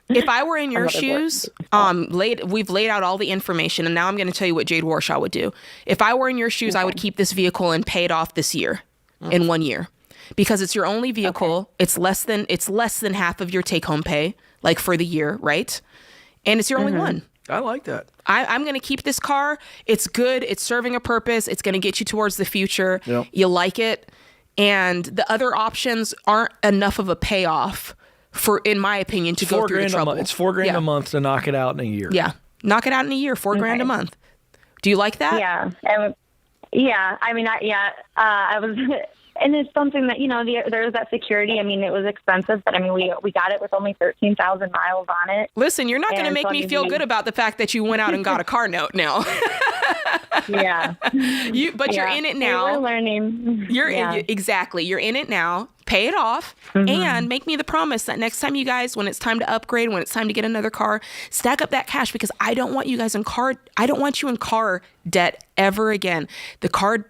If I were in your shoes, we've laid out all the information, and now I'm going to tell you what Jade Warshaw would do. If I were in your shoes, I would keep this vehicle and pay it off this year, in 1 year, because it's your only vehicle. Okay. It's less than half of your take home pay, like for the year, right? And it's your only one. I like that. I'm going to keep this car. It's good. It's serving a purpose. It's going to get you towards the future. Yep. You like it. And the other options aren't enough of a payoff for, in my opinion, to go through the trouble. It's $4,000 a month to knock it out in a year. Yeah. Knock it out in a year, $4,000 a month. Do you like that? Yeah. I mean, I was, and it's something that, there's that security. I mean, it was expensive, but I mean, we got it with only 13,000 miles on it. Listen, you're not going to make me feel good about the fact that you went out and got a car note now. Yeah. You're in it now. We're learning. Exactly. You're in it now. Pay it off, and make me the promise that next time you guys, when it's time to upgrade, when it's time to get another car, stack up that cash, because I don't want you guys I don't want you in car debt ever again. The car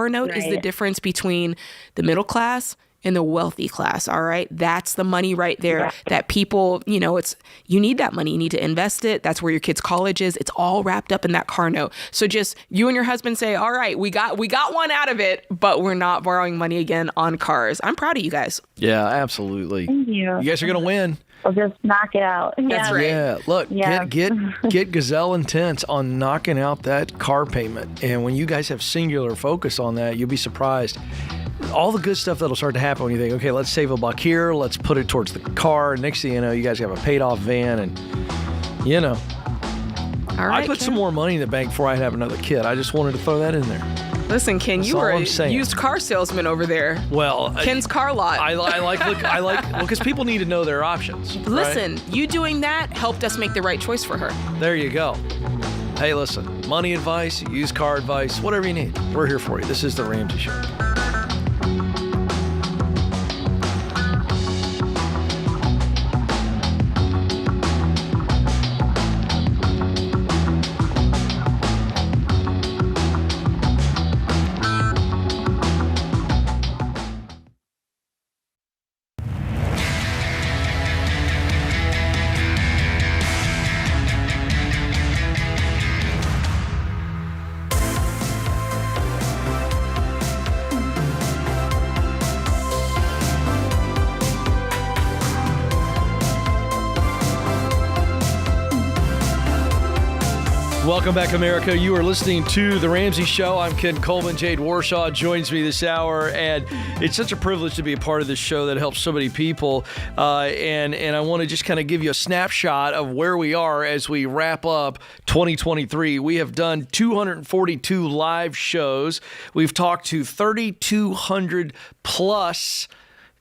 note is the difference between the middle class and the wealthy class. All right. That's the money right there that people, you need that money. You need to invest it. That's where your kid's college is. It's all wrapped up in that car note. So just you and your husband say, all right, we got one out of it, but we're not borrowing money again on cars. I'm proud of you guys. Yeah, absolutely. Thank you. You guys are going to win. We'll just knock it out. That's right. Yeah, look, get Gazelle intense on knocking out that car payment. And when you guys have singular focus on that, you'll be surprised. All the good stuff that'll start to happen when you think, okay, let's save $1 here, let's put it towards the car. Next thing you know, you guys have a paid off van, and All right, I put some more money in the bank before I have another kid. I just wanted to throw that in there. Listen, Ken, you were a used car salesman over there. Well, Ken's car lot. I like because people need to know their options. Listen, right? You doing that helped us make the right choice for her. There you go. Hey, listen, money advice, used car advice, whatever you need, we're here for you. This is The Ramsey Show. Welcome back, America. You are listening to The Ramsey Show. I'm Ken Coleman. Jade Warshaw joins me this hour, and it's such a privilege to be a part of this show that helps so many people. And I want to just kind of give you a snapshot of where we are as we wrap up 2023. We have done 242 live shows. We've talked to 3,200 plus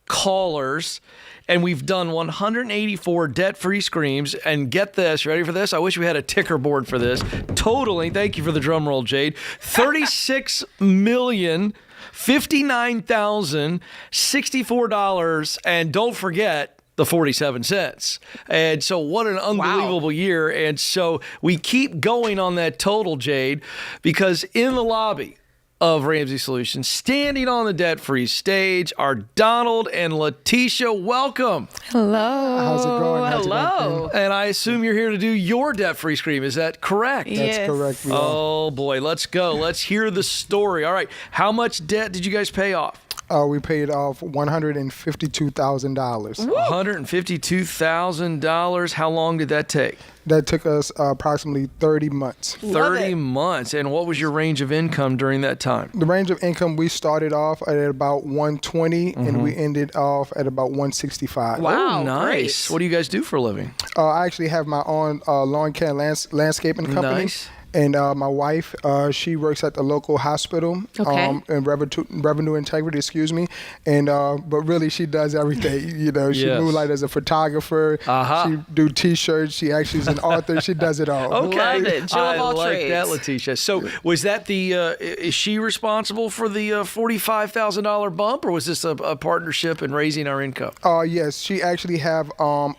callers. And we've done 184 debt-free screams. And get this, ready for this? I wish we had a ticker board for this. Totaling, thank you for the drum roll, Jade, $36,059,064. And don't forget the 47 cents. And so what an unbelievable year. And so we keep going on that total, Jade, because in the lobby of Ramsey Solutions, standing on the debt-free stage, are Donald and Letitia. Welcome. Hello. How's it going? Hello. And I assume you're here to do your debt-free scream. Is that correct? That's correct. Oh, boy. Let's go. Let's hear the story. All right. How much debt did you guys pay off? We paid off $152,000. $152,000. How long did that take? That took us approximately 30 months. 30 months. And what was your range of income during that time? The range of income, we started off at about 120 and we ended off at about 165. Wow, nice. What do you guys do for a living? I actually have my own lawn care landscaping company. Nice. And my wife, she works at the local hospital in revenue integrity, and but really she does everything. You know, she moonlights as a photographer. She do T-shirts. She actually is an author. She does it all. Okay, love it. Jill of all like trades. that, Letitia. So was that the? Is she responsible for the $45,000 bump, or was this a partnership in raising our income? Yes, she actually have a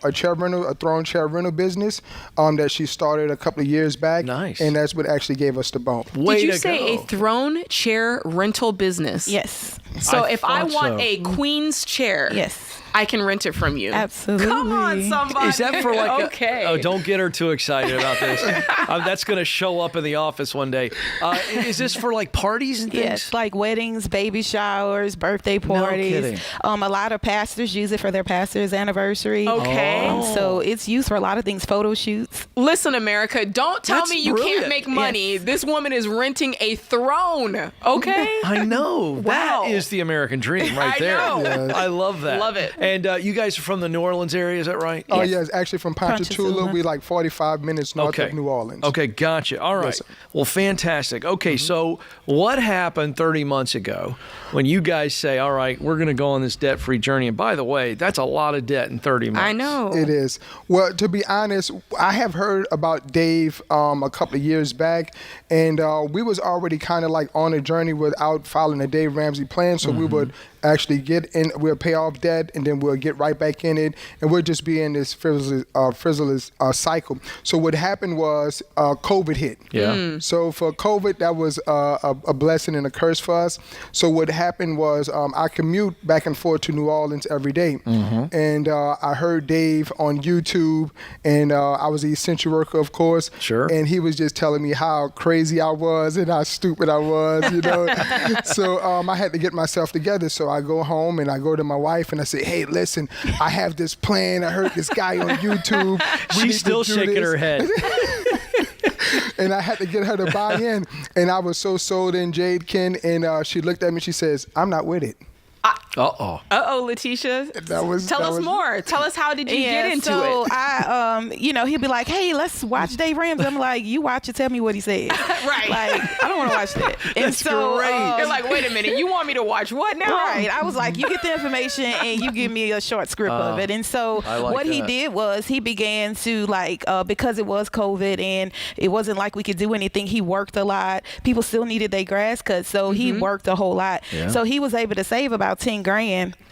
throne chair rental business that she started a couple of years back. Nice. And that's what actually gave us the bump. Did you say a throne chair rental business? Yes. So I if I thought want so. a queen's chair, I can rent it from you. Absolutely. Come on, somebody. Is that for like okay? Oh, don't get her too excited about this. That's going to show up in the office one day. Is this for like parties and things? Yes, like weddings, baby showers, birthday parties. kidding. A lot of pastors use it for their pastor's anniversary. Okay. So it's used for a lot of things, photo shoots. Listen, America, don't tell me you can't make money. Yes. This woman is renting a throne. Okay. I know. Wow. That is the American dream right I there. know. Yes. I love that. Love it. And you guys are from the New Orleans area, is that right? Oh, yes. Actually, from Ponchatoula, we like 45 minutes north of New Orleans. Okay, gotcha. All right. Yes, sir. Well, fantastic. Okay, so what happened 30 months ago when you guys say, all right, we're going to go on this debt-free journey? And by the way, that's a lot of debt in 30 months. I know. It is. Well, to be honest, I have heard about Dave a couple of years back, and we was already kind of like on a journey without following a Dave Ramsey plan, so we would actually get in, we'll pay off debt, and then we'll get right back in it, and we'll just be in this frivolous cycle. So what happened was COVID hit. Yeah. So for COVID, that was a blessing and a curse for us. So what happened was I commute back and forth to New Orleans every day, and I heard Dave on YouTube, and I was the essential worker, of course. Sure. And he was just telling me how crazy I was and how stupid I was, you know. So I had to get myself together. So I go home and I go to my wife and I say, hey, listen, I have this plan. I heard this guy on YouTube. She's still shaking her head. And I had to get her to buy in. And I was so sold in, Jade Ken, and she looked at me, she says, I'm not with it. Uh-oh, Letitia. Tell us more. Tell us, how did you get into so it? I, he'll be like, hey, let's watch Dave Ramsey. I'm like, you watch it, tell me what he said. Right. Like, I don't want to watch that. And That's so, great. You're like, wait a minute, you want me to watch what now? Right. I was like, you get the information and you give me a short script of it. And so I like what he that. did was he began to because it was COVID and it wasn't like we could do anything, he worked a lot. People still needed their grass cut, so he worked a whole lot. Yeah. So he was able to save about $10,000.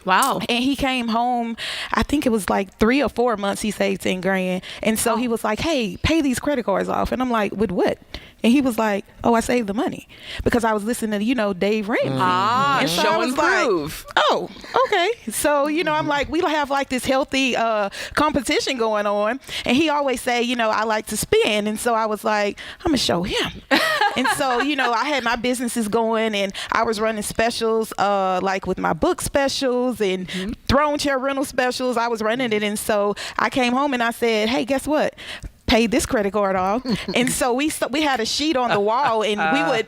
Wow. And he came home, I think it was like 3 or 4 months he saved $10,000. And so he was like, hey, pay these credit cards off. And I'm like, with what? And he was like, oh, I saved the money because I was listening to, Dave Rants. And so show and prove. Like, oh, okay. So, I'm like, we don't have like this healthy competition going on. And he always say, I like to spend. And so I was like, I'm going to show him. And so, I had my businesses going and I was running specials like with my book specials and throne chair rental specials. I was running it. And so I came home and I said, hey, guess what? Paid this credit card off. And so we had a sheet on the wall and we would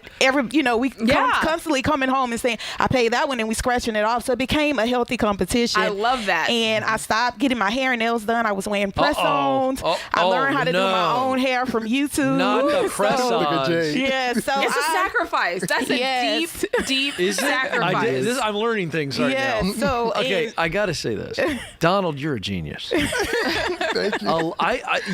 constantly coming home and saying, I paid that one, and we scratching it off. So it became a healthy competition. I love that. And I stopped getting my hair and nails done. I was wearing press-ons. I learned how to do my own hair from YouTube. Not the press-ons. Yeah, so it's a sacrifice. That's a deep sacrifice. I'm learning things right now. So okay, I got to say this. Donald, you're a genius. Thank you.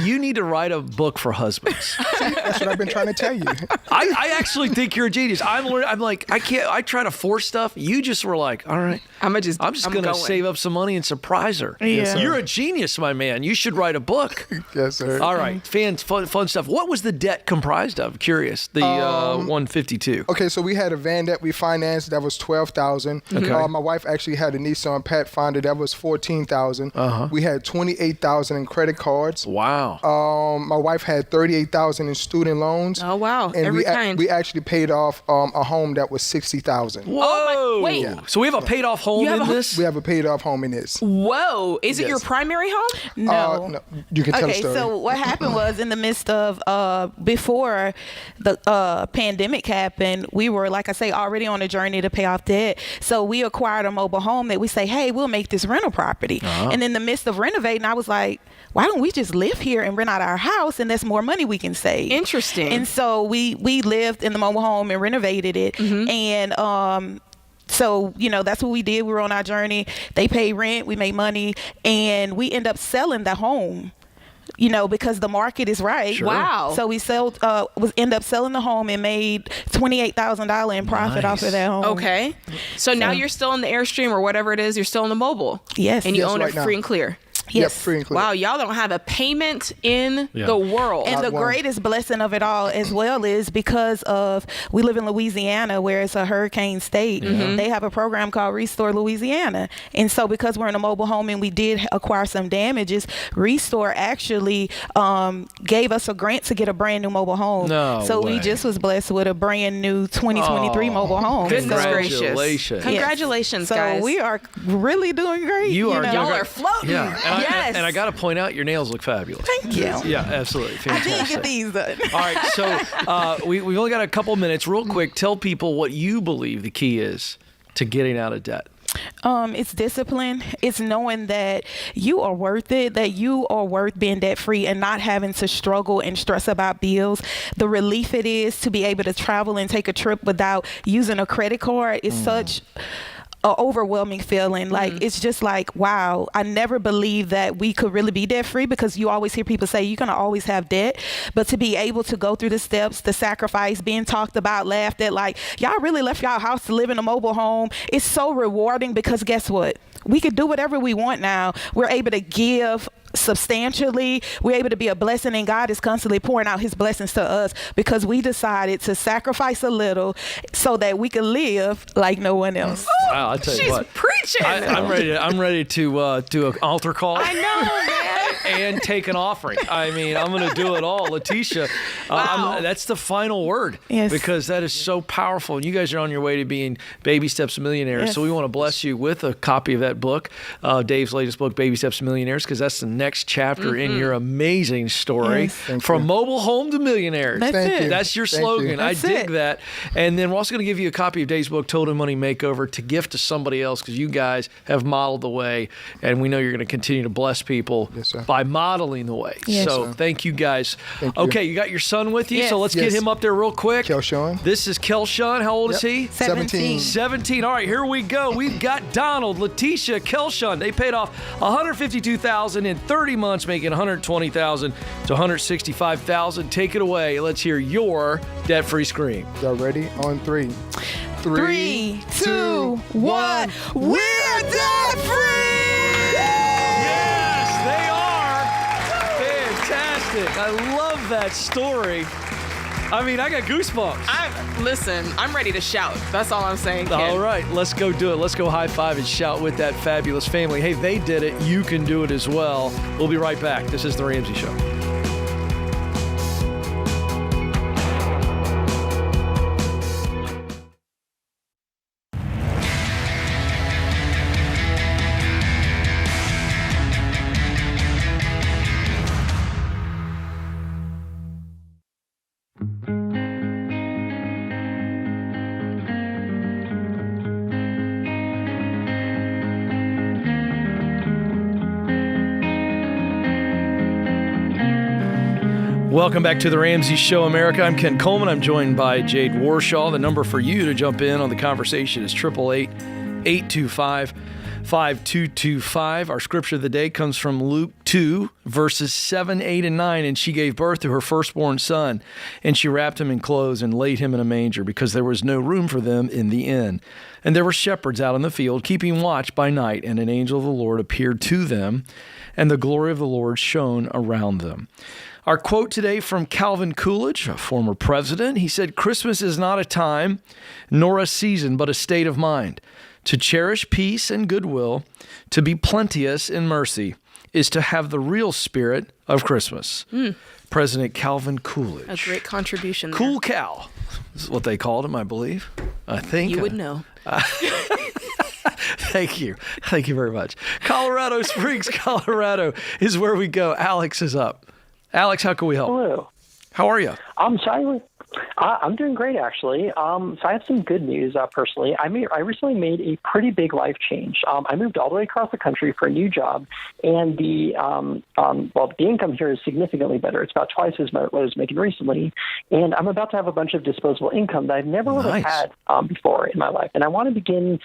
You need to write a book for husbands. That's what I've been trying to tell you. I actually think you're a genius. I'm like, I can't. I try to force stuff. You just were like, all right, I'm just gonna save up some money and surprise her. Yeah. You're a genius, my man. You should write a book. Yes, sir. All right, fun stuff. What was the debt comprised of? Curious. The 152. Okay, so we had a van that we financed that was $12,000. Okay. My wife actually had a Nissan Pathfinder that was $14,000. We had $28,000 in credit cards. Wow. my wife had $38,000 in student loans. Oh wow! And Every kind. we actually paid off a home that was $60,000. Whoa! Oh, wait. Yeah. So we have a paid off home You have in a- this? We have a paid off home in this. Whoa! Is it your primary home? No. You can tell a Okay, story. so what happened was in the midst of before the pandemic happened, we were, like I say, already on a journey to pay off debt. So we acquired a mobile home that we say, hey, we'll make this rental property. And in the midst of renovating, I was like, why don't we just live here and rent out our house, and that's more money we can save. Interesting. And so we lived in the mobile home and renovated it. And so, that's what we did. We were on our journey. They paid rent, we made money, and we end up selling the home. Because the market is right. Sure. Wow. So we end up selling the home and made $28,000 in profit off of that home. Okay. So now you're still in the Airstream or whatever it is. You're still in the mobile. Yes. And you Yes, own right it now. free and clear. Yep, free and clear. Wow, y'all don't have a payment in the world. And the greatest blessing of it all as well is because of we live in Louisiana where it's a hurricane state. They have a program called Restore Louisiana. And so because we're in a mobile home and we did acquire some damages, Restore actually gave us a grant to get a brand new mobile home. No so way. we just was blessed with a brand new 2023 mobile home. Goodness gracious. Congratulations. Congratulations, So guys. we are really doing great. You are. Y'all are floating. Yeah. Yes. And I got to point out, your nails look fabulous. Thank you. Yeah, absolutely. I Fantastic. did get these done. All right, so we've only got a couple minutes. Real quick, tell people what you believe the key is to getting out of debt. It's discipline. It's knowing that you are worth it, that you are worth being debt free and not having to struggle and stress about bills. The relief it is to be able to travel and take a trip without using a credit card is such an overwhelming feeling. Like it's just like, wow, I never believed that we could really be debt free, because you always hear people say you're gonna always have debt, but to be able to go through the steps, the sacrifice, being talked about, laughed at, like y'all really left y'all house to live in a mobile home. It's so rewarding because guess what? We could do whatever we want now. We're able to give substantially. We're able to be a blessing, and God is constantly pouring out his blessings to us because we decided to sacrifice a little so that we can live like no one else. Wow, I tell you She's what, preaching. I'm ready to do an altar call. I know, man. And take an offering. I mean, I'm going to do it all. Letitia, that's the final word. Yes. Because that is so powerful. And you guys are on your way to being Baby Steps Millionaires. Yes. So we want to bless you with a copy of that book, Dave's latest book, Baby Steps Millionaires, because that's the next chapter in your amazing story. Yes. From mobile home to millionaires. That's Thank it. you. That's your Thank slogan. you. I That's dig it. that. And then we're also going to give you a copy of Dave's book, Total Money Makeover, to gift to somebody else, because you guys have modeled the way, and we know you're going to continue to bless people Yes, sir. by modeling the way. Yes. So Sir. thank you guys. Thank you. Okay, you got your son with you, Yes. so let's get Yes. him up there real quick. Kelshawn. This is Kelshawn. How old is Yep. he? 17. 17. All right, here we go. We've got Donald, Letitia, Kelshawn. They paid off $152,000 in 30 months, making $120,000 to $165,000. Take it away. Let's hear your debt-free scream. Y'all ready? On three. 3, 2, 1. We're debt free! Yes, they are. Fantastic. I love that story. I mean, I got goosebumps. Listen, I'm ready to shout. That's all I'm saying, kid. All right, let's go do it. Let's go high five and shout with that fabulous family. Hey, they did it. You can do it as well. We'll be right back. This is The Ramsey Show. Welcome back to The Ramsey Show, America. I'm Ken Coleman. I'm joined by Jade Warshaw. The number for you to jump in on the conversation is 888-825-5225. Our scripture of the day comes from Luke 2, verses 7, 8, and 9. And she gave birth to her firstborn son, and she wrapped him in clothes and laid him in a manger, because there was no room for them in the inn. And there were shepherds out in the field, keeping watch by night, and an angel of the Lord appeared to them, and the glory of the Lord shone around them. Our quote today from Calvin Coolidge, a former president. He said, "Christmas is not a time nor a season, but a state of mind. To cherish peace and goodwill, to be plenteous in mercy, is to have the real spirit of Christmas. President Calvin Coolidge. A great contribution there. Cool Cal is what they called him, I believe. I think. You would know. Thank you. Thank you very much. Colorado Springs, Colorado is where we go. Alex is up. Alex, how can we help? Hello. How are you? I'm doing great, actually. So I have some good news personally. I recently made a pretty big life change. I moved all the way across the country for a new job, and the income here is significantly better. It's about twice as much what I was making recently, and I'm about to have a bunch of disposable income that I've never really had before in my life. And I want to begin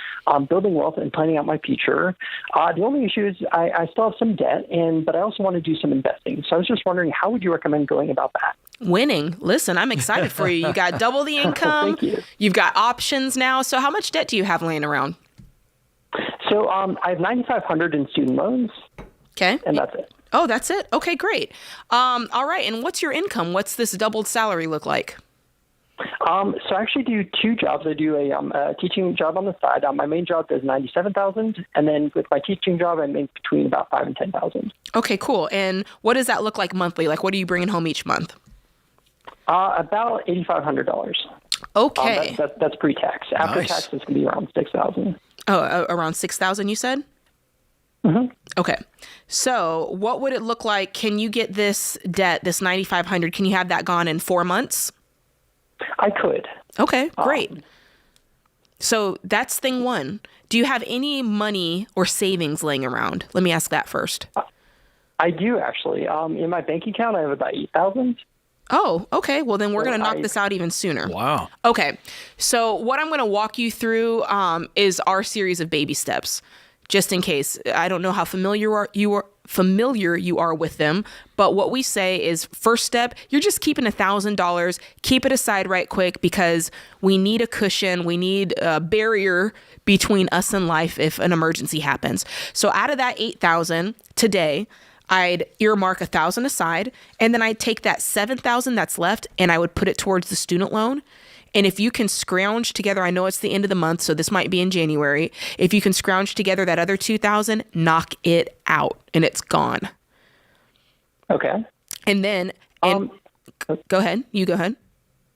building wealth and planning out my future. The only issue is I still have some debt, but I also want to do some investing. So I was just wondering, how would you recommend going about that? Winning. Listen, I'm excited for you. You got double the income. Thank you. You've got options now. So how much debt do you have laying around? So I have $9,500 in student loans. Okay. And that's it. Oh, that's it? Okay, great. All right. And what's your income? What's this doubled salary look like? So I actually do two jobs. I do a teaching job on the side. My main job does $97,000, and then with my teaching job, I make between about $5,000 and $10,000. Okay, cool. And what does that look like monthly? Like, what are you bringing home each month? About $8,500. Okay. That's pre-tax. After tax, it's going to be around $6,000. Oh, around $6,000, you said? Mm-hmm. Okay. So what would it look like? Can you get this debt, this $9,500, can you have that gone in 4 months? I could. Okay, great. So that's thing one. Do you have any money or savings laying around? Let me ask that first. I do, actually. In my bank account, I have about $8,000. Oh, okay. Well, then we're going to knock this out even sooner. Wow. Okay. So what I'm going to walk you through is our series of baby steps, just in case. I don't know how familiar you are with them, but what we say is first step, you're just keeping $1,000. Keep it aside right quick because we need a cushion. We need a barrier between us and life if an emergency happens. So out of that $8,000 today, I'd earmark $1,000 aside, and then I'd take that $7,000 that's left and I would put it towards the student loan. And if you can scrounge together, I know it's the end of the month, so this might be in January. If you can scrounge together that other $2,000, knock it out and it's gone. Okay. And then, go ahead. You go ahead.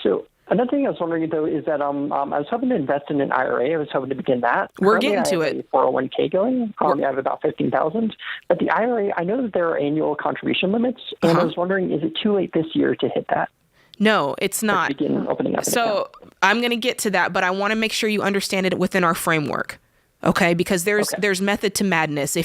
So another thing I was wondering, though, is that I was hoping to invest in an IRA. I was hoping to begin that. We're getting to it. I have a 401k going. I have about $15,000. But the IRA, I know that there are annual contribution limits, and I was wondering, is it too late this year to hit that? No, it's not. Begin opening up an so account. I'm going to get to that, but I want to make sure you understand it within our framework. Okay, because there's method to madness.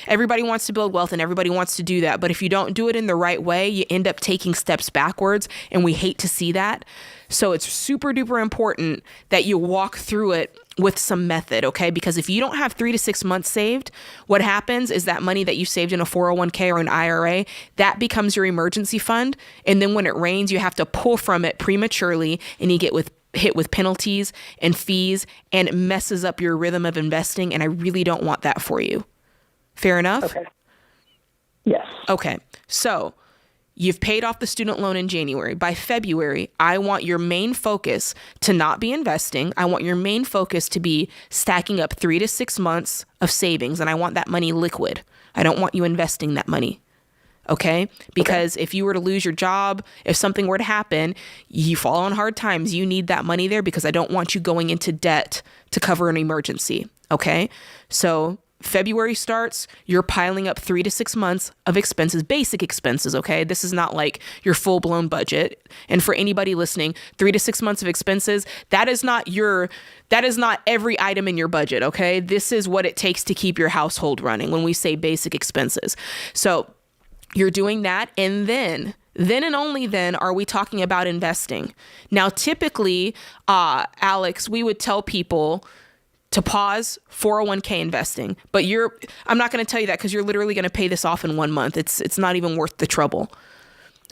Everybody wants to build wealth and everybody wants to do that, but if you don't do it in the right way, you end up taking steps backwards, and we hate to see that. So it's super duper important that you walk through it with some method, okay? Because if you don't have 3 to 6 months saved, what happens is that money that you saved in a 401k or an IRA, that becomes your emergency fund, and then when it rains, you have to pull from it prematurely, and you get hit with penalties and fees, and it messes up your rhythm of investing, and I really don't want that for you. Fair enough? Okay. Yes. Okay. So you've paid off the student loan in January. By February, I want your main focus to not be investing. I want your main focus to be stacking up 3 to 6 months of savings, and I want that money liquid. I don't want you investing that money. Okay? Because if you were to lose your job, if something were to happen, you fall on hard times, you need that money there because I don't want you going into debt to cover an emergency. Okay? So February starts, you're piling up 3 to 6 months of expenses, basic expenses, okay? This is not like your full-blown budget. And for anybody listening, 3 to 6 months of expenses, that is not every item in your budget, okay? This is what it takes to keep your household running when we say basic expenses. So you're doing that, and then and only then are we talking about investing. Now, typically, Alex, we would tell people to pause 401k investing, but I'm not going to tell you that because you're literally going to pay this off in 1 month. It's not even worth the trouble.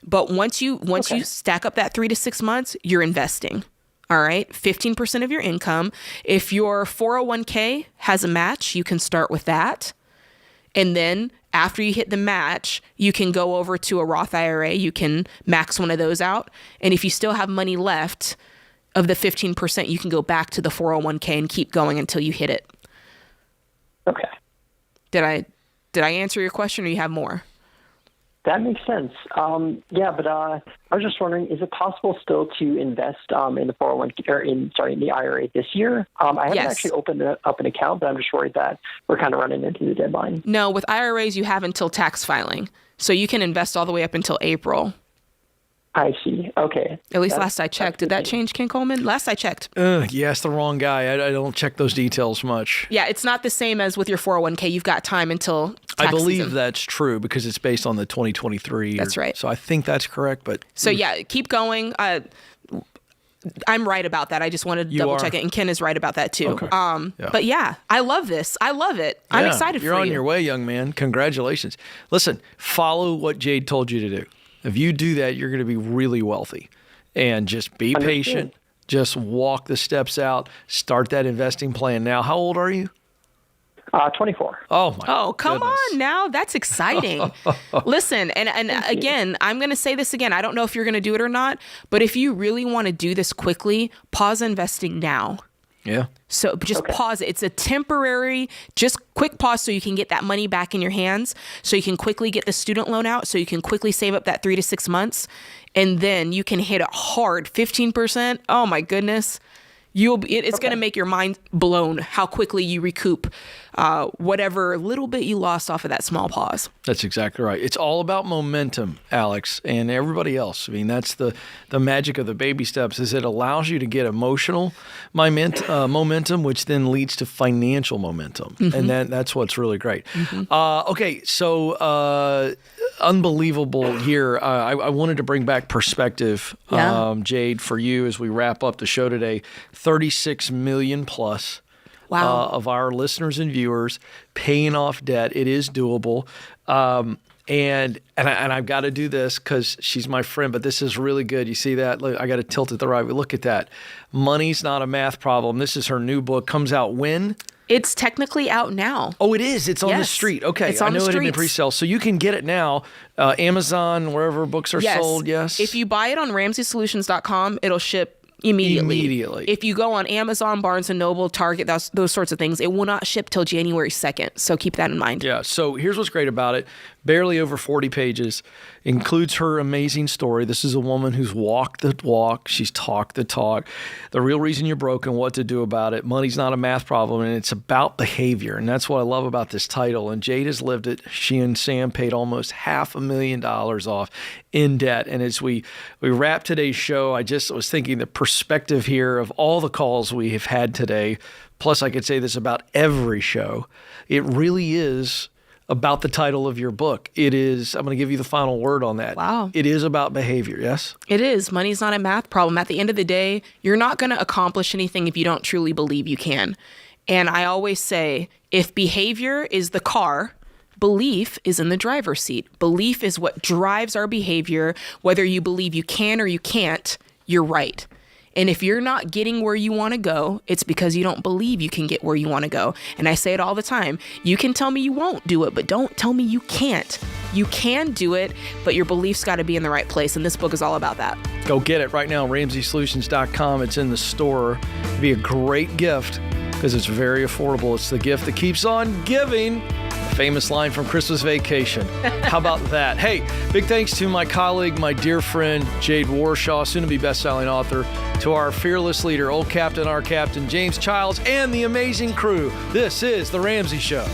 But once you stack up that 3 to 6 months, you're investing. All right, 15% of your income. If your 401k has a match, you can start with that. And then after you hit the match, you can go over to a Roth IRA. You can max one of those out. And if you still have money left of the 15%, you can go back to the 401k and keep going until you hit it. Okay. Did Did I answer your question, or you have more? That makes sense. But I was just wondering, is it possible still to invest in the 401k or in the IRA this year? I haven't actually opened up an account, but I'm just worried that we're kind of running into the deadline. No, with IRAs, you have until tax filing. So you can invest all the way up until April. I see. Okay. At least last I checked. Did that change, Ken Coleman? Last I checked. Yeah, it's the wrong guy. I don't check those details much. Yeah, it's not the same as with your 401k. You've got time until tax I believe season. that's true because it's based on the 2023. That's right. So I think that's correct. But So yeah, keep going. I'm right about that. I just wanted to double check it, and Ken is right about that too. Okay. But yeah, I love this. I love it. I'm excited for you. You're on your way, young man. Congratulations. Listen, follow what Jade told you to do. If you do that, you're going to be really wealthy. And just be patient. Just walk the steps out. Start that investing plan now. How old are you? 24. Oh, my come goodness. on now. That's exciting. Listen, and again, I'm going to say this again. I don't know if you're going to do it or not, but if you really want to do this quickly, pause investing now. Yeah. So just pause it. It's a temporary, just quick pause so you can get that money back in your hands, so you can quickly get the student loan out, so you can quickly save up that 3 to 6 months, and then you can hit it hard, 15%. Oh my goodness. It's going to make your mind blown how quickly you recoup whatever little bit you lost off of that small pause. That's exactly right. It's all about momentum, Alex, and everybody else. I mean, that's the magic of the baby steps is it allows you to get emotional momentum, which then leads to financial momentum. Mm-hmm. And that's what's really great. Okay, so unbelievable here. I wanted to bring back perspective, Jade, for you as we wrap up the show today. 36 million plus of our listeners and viewers paying off debt. It is doable. And I've got to do this because she's my friend, but this is really good. You see that? Look, I got to tilt it the right way. Look at that. Money's Not a Math Problem. This is her new book. Comes out when? It's technically out now. Oh, it is? It's on the street. Okay. It's on I know the it in the streets. pre-sale. So you can get it now. Amazon, wherever books are sold. Yes. If you buy it on RamseySolutions.com, it'll ship immediately. If you go on Amazon, Barnes & Noble, Target, those sorts of things, it will not ship till January 2nd. So keep that in mind. Yeah. So here's what's great about it. Barely over 40 pages. Includes her amazing story. This is a woman who's walked the walk. She's talked the talk. The real reason you're broke and what to do about it. Money's not a math problem, and it's about behavior. And that's what I love about this title. And Jade has lived it. She and Sam paid almost $500,000 off in debt. And as we wrap today's show, I just was thinking the perspective here of all the calls we have had today, plus I could say this about every show, it really is about the title of your book. It is, I'm going to give you the final word on that. Wow. It is about behavior, yes? It is. Money's not a math problem. At the end of the day, you're not going to accomplish anything if you don't truly believe you can. And I always say, if behavior is the car, belief is in the driver's seat. Belief is what drives our behavior. Whether you believe you can or you can't, you're right. And if you're not getting where you want to go, it's because you don't believe you can get where you want to go. And I say it all the time. You can tell me you won't do it, but don't tell me you can't. You can do it, but your beliefs got to be in the right place. And this book is all about that. Go get it right now, RamseySolutions.com. It's in the store. It'd be a great gift because it's very affordable. It's the gift that keeps on giving. Famous line from Christmas Vacation. How about that? Hey, big thanks to my colleague, my dear friend, Jade Warshaw, soon-to-be best-selling author, to our fearless leader, old captain, our captain, James Childs, and the amazing crew. This is The Ramsey Show.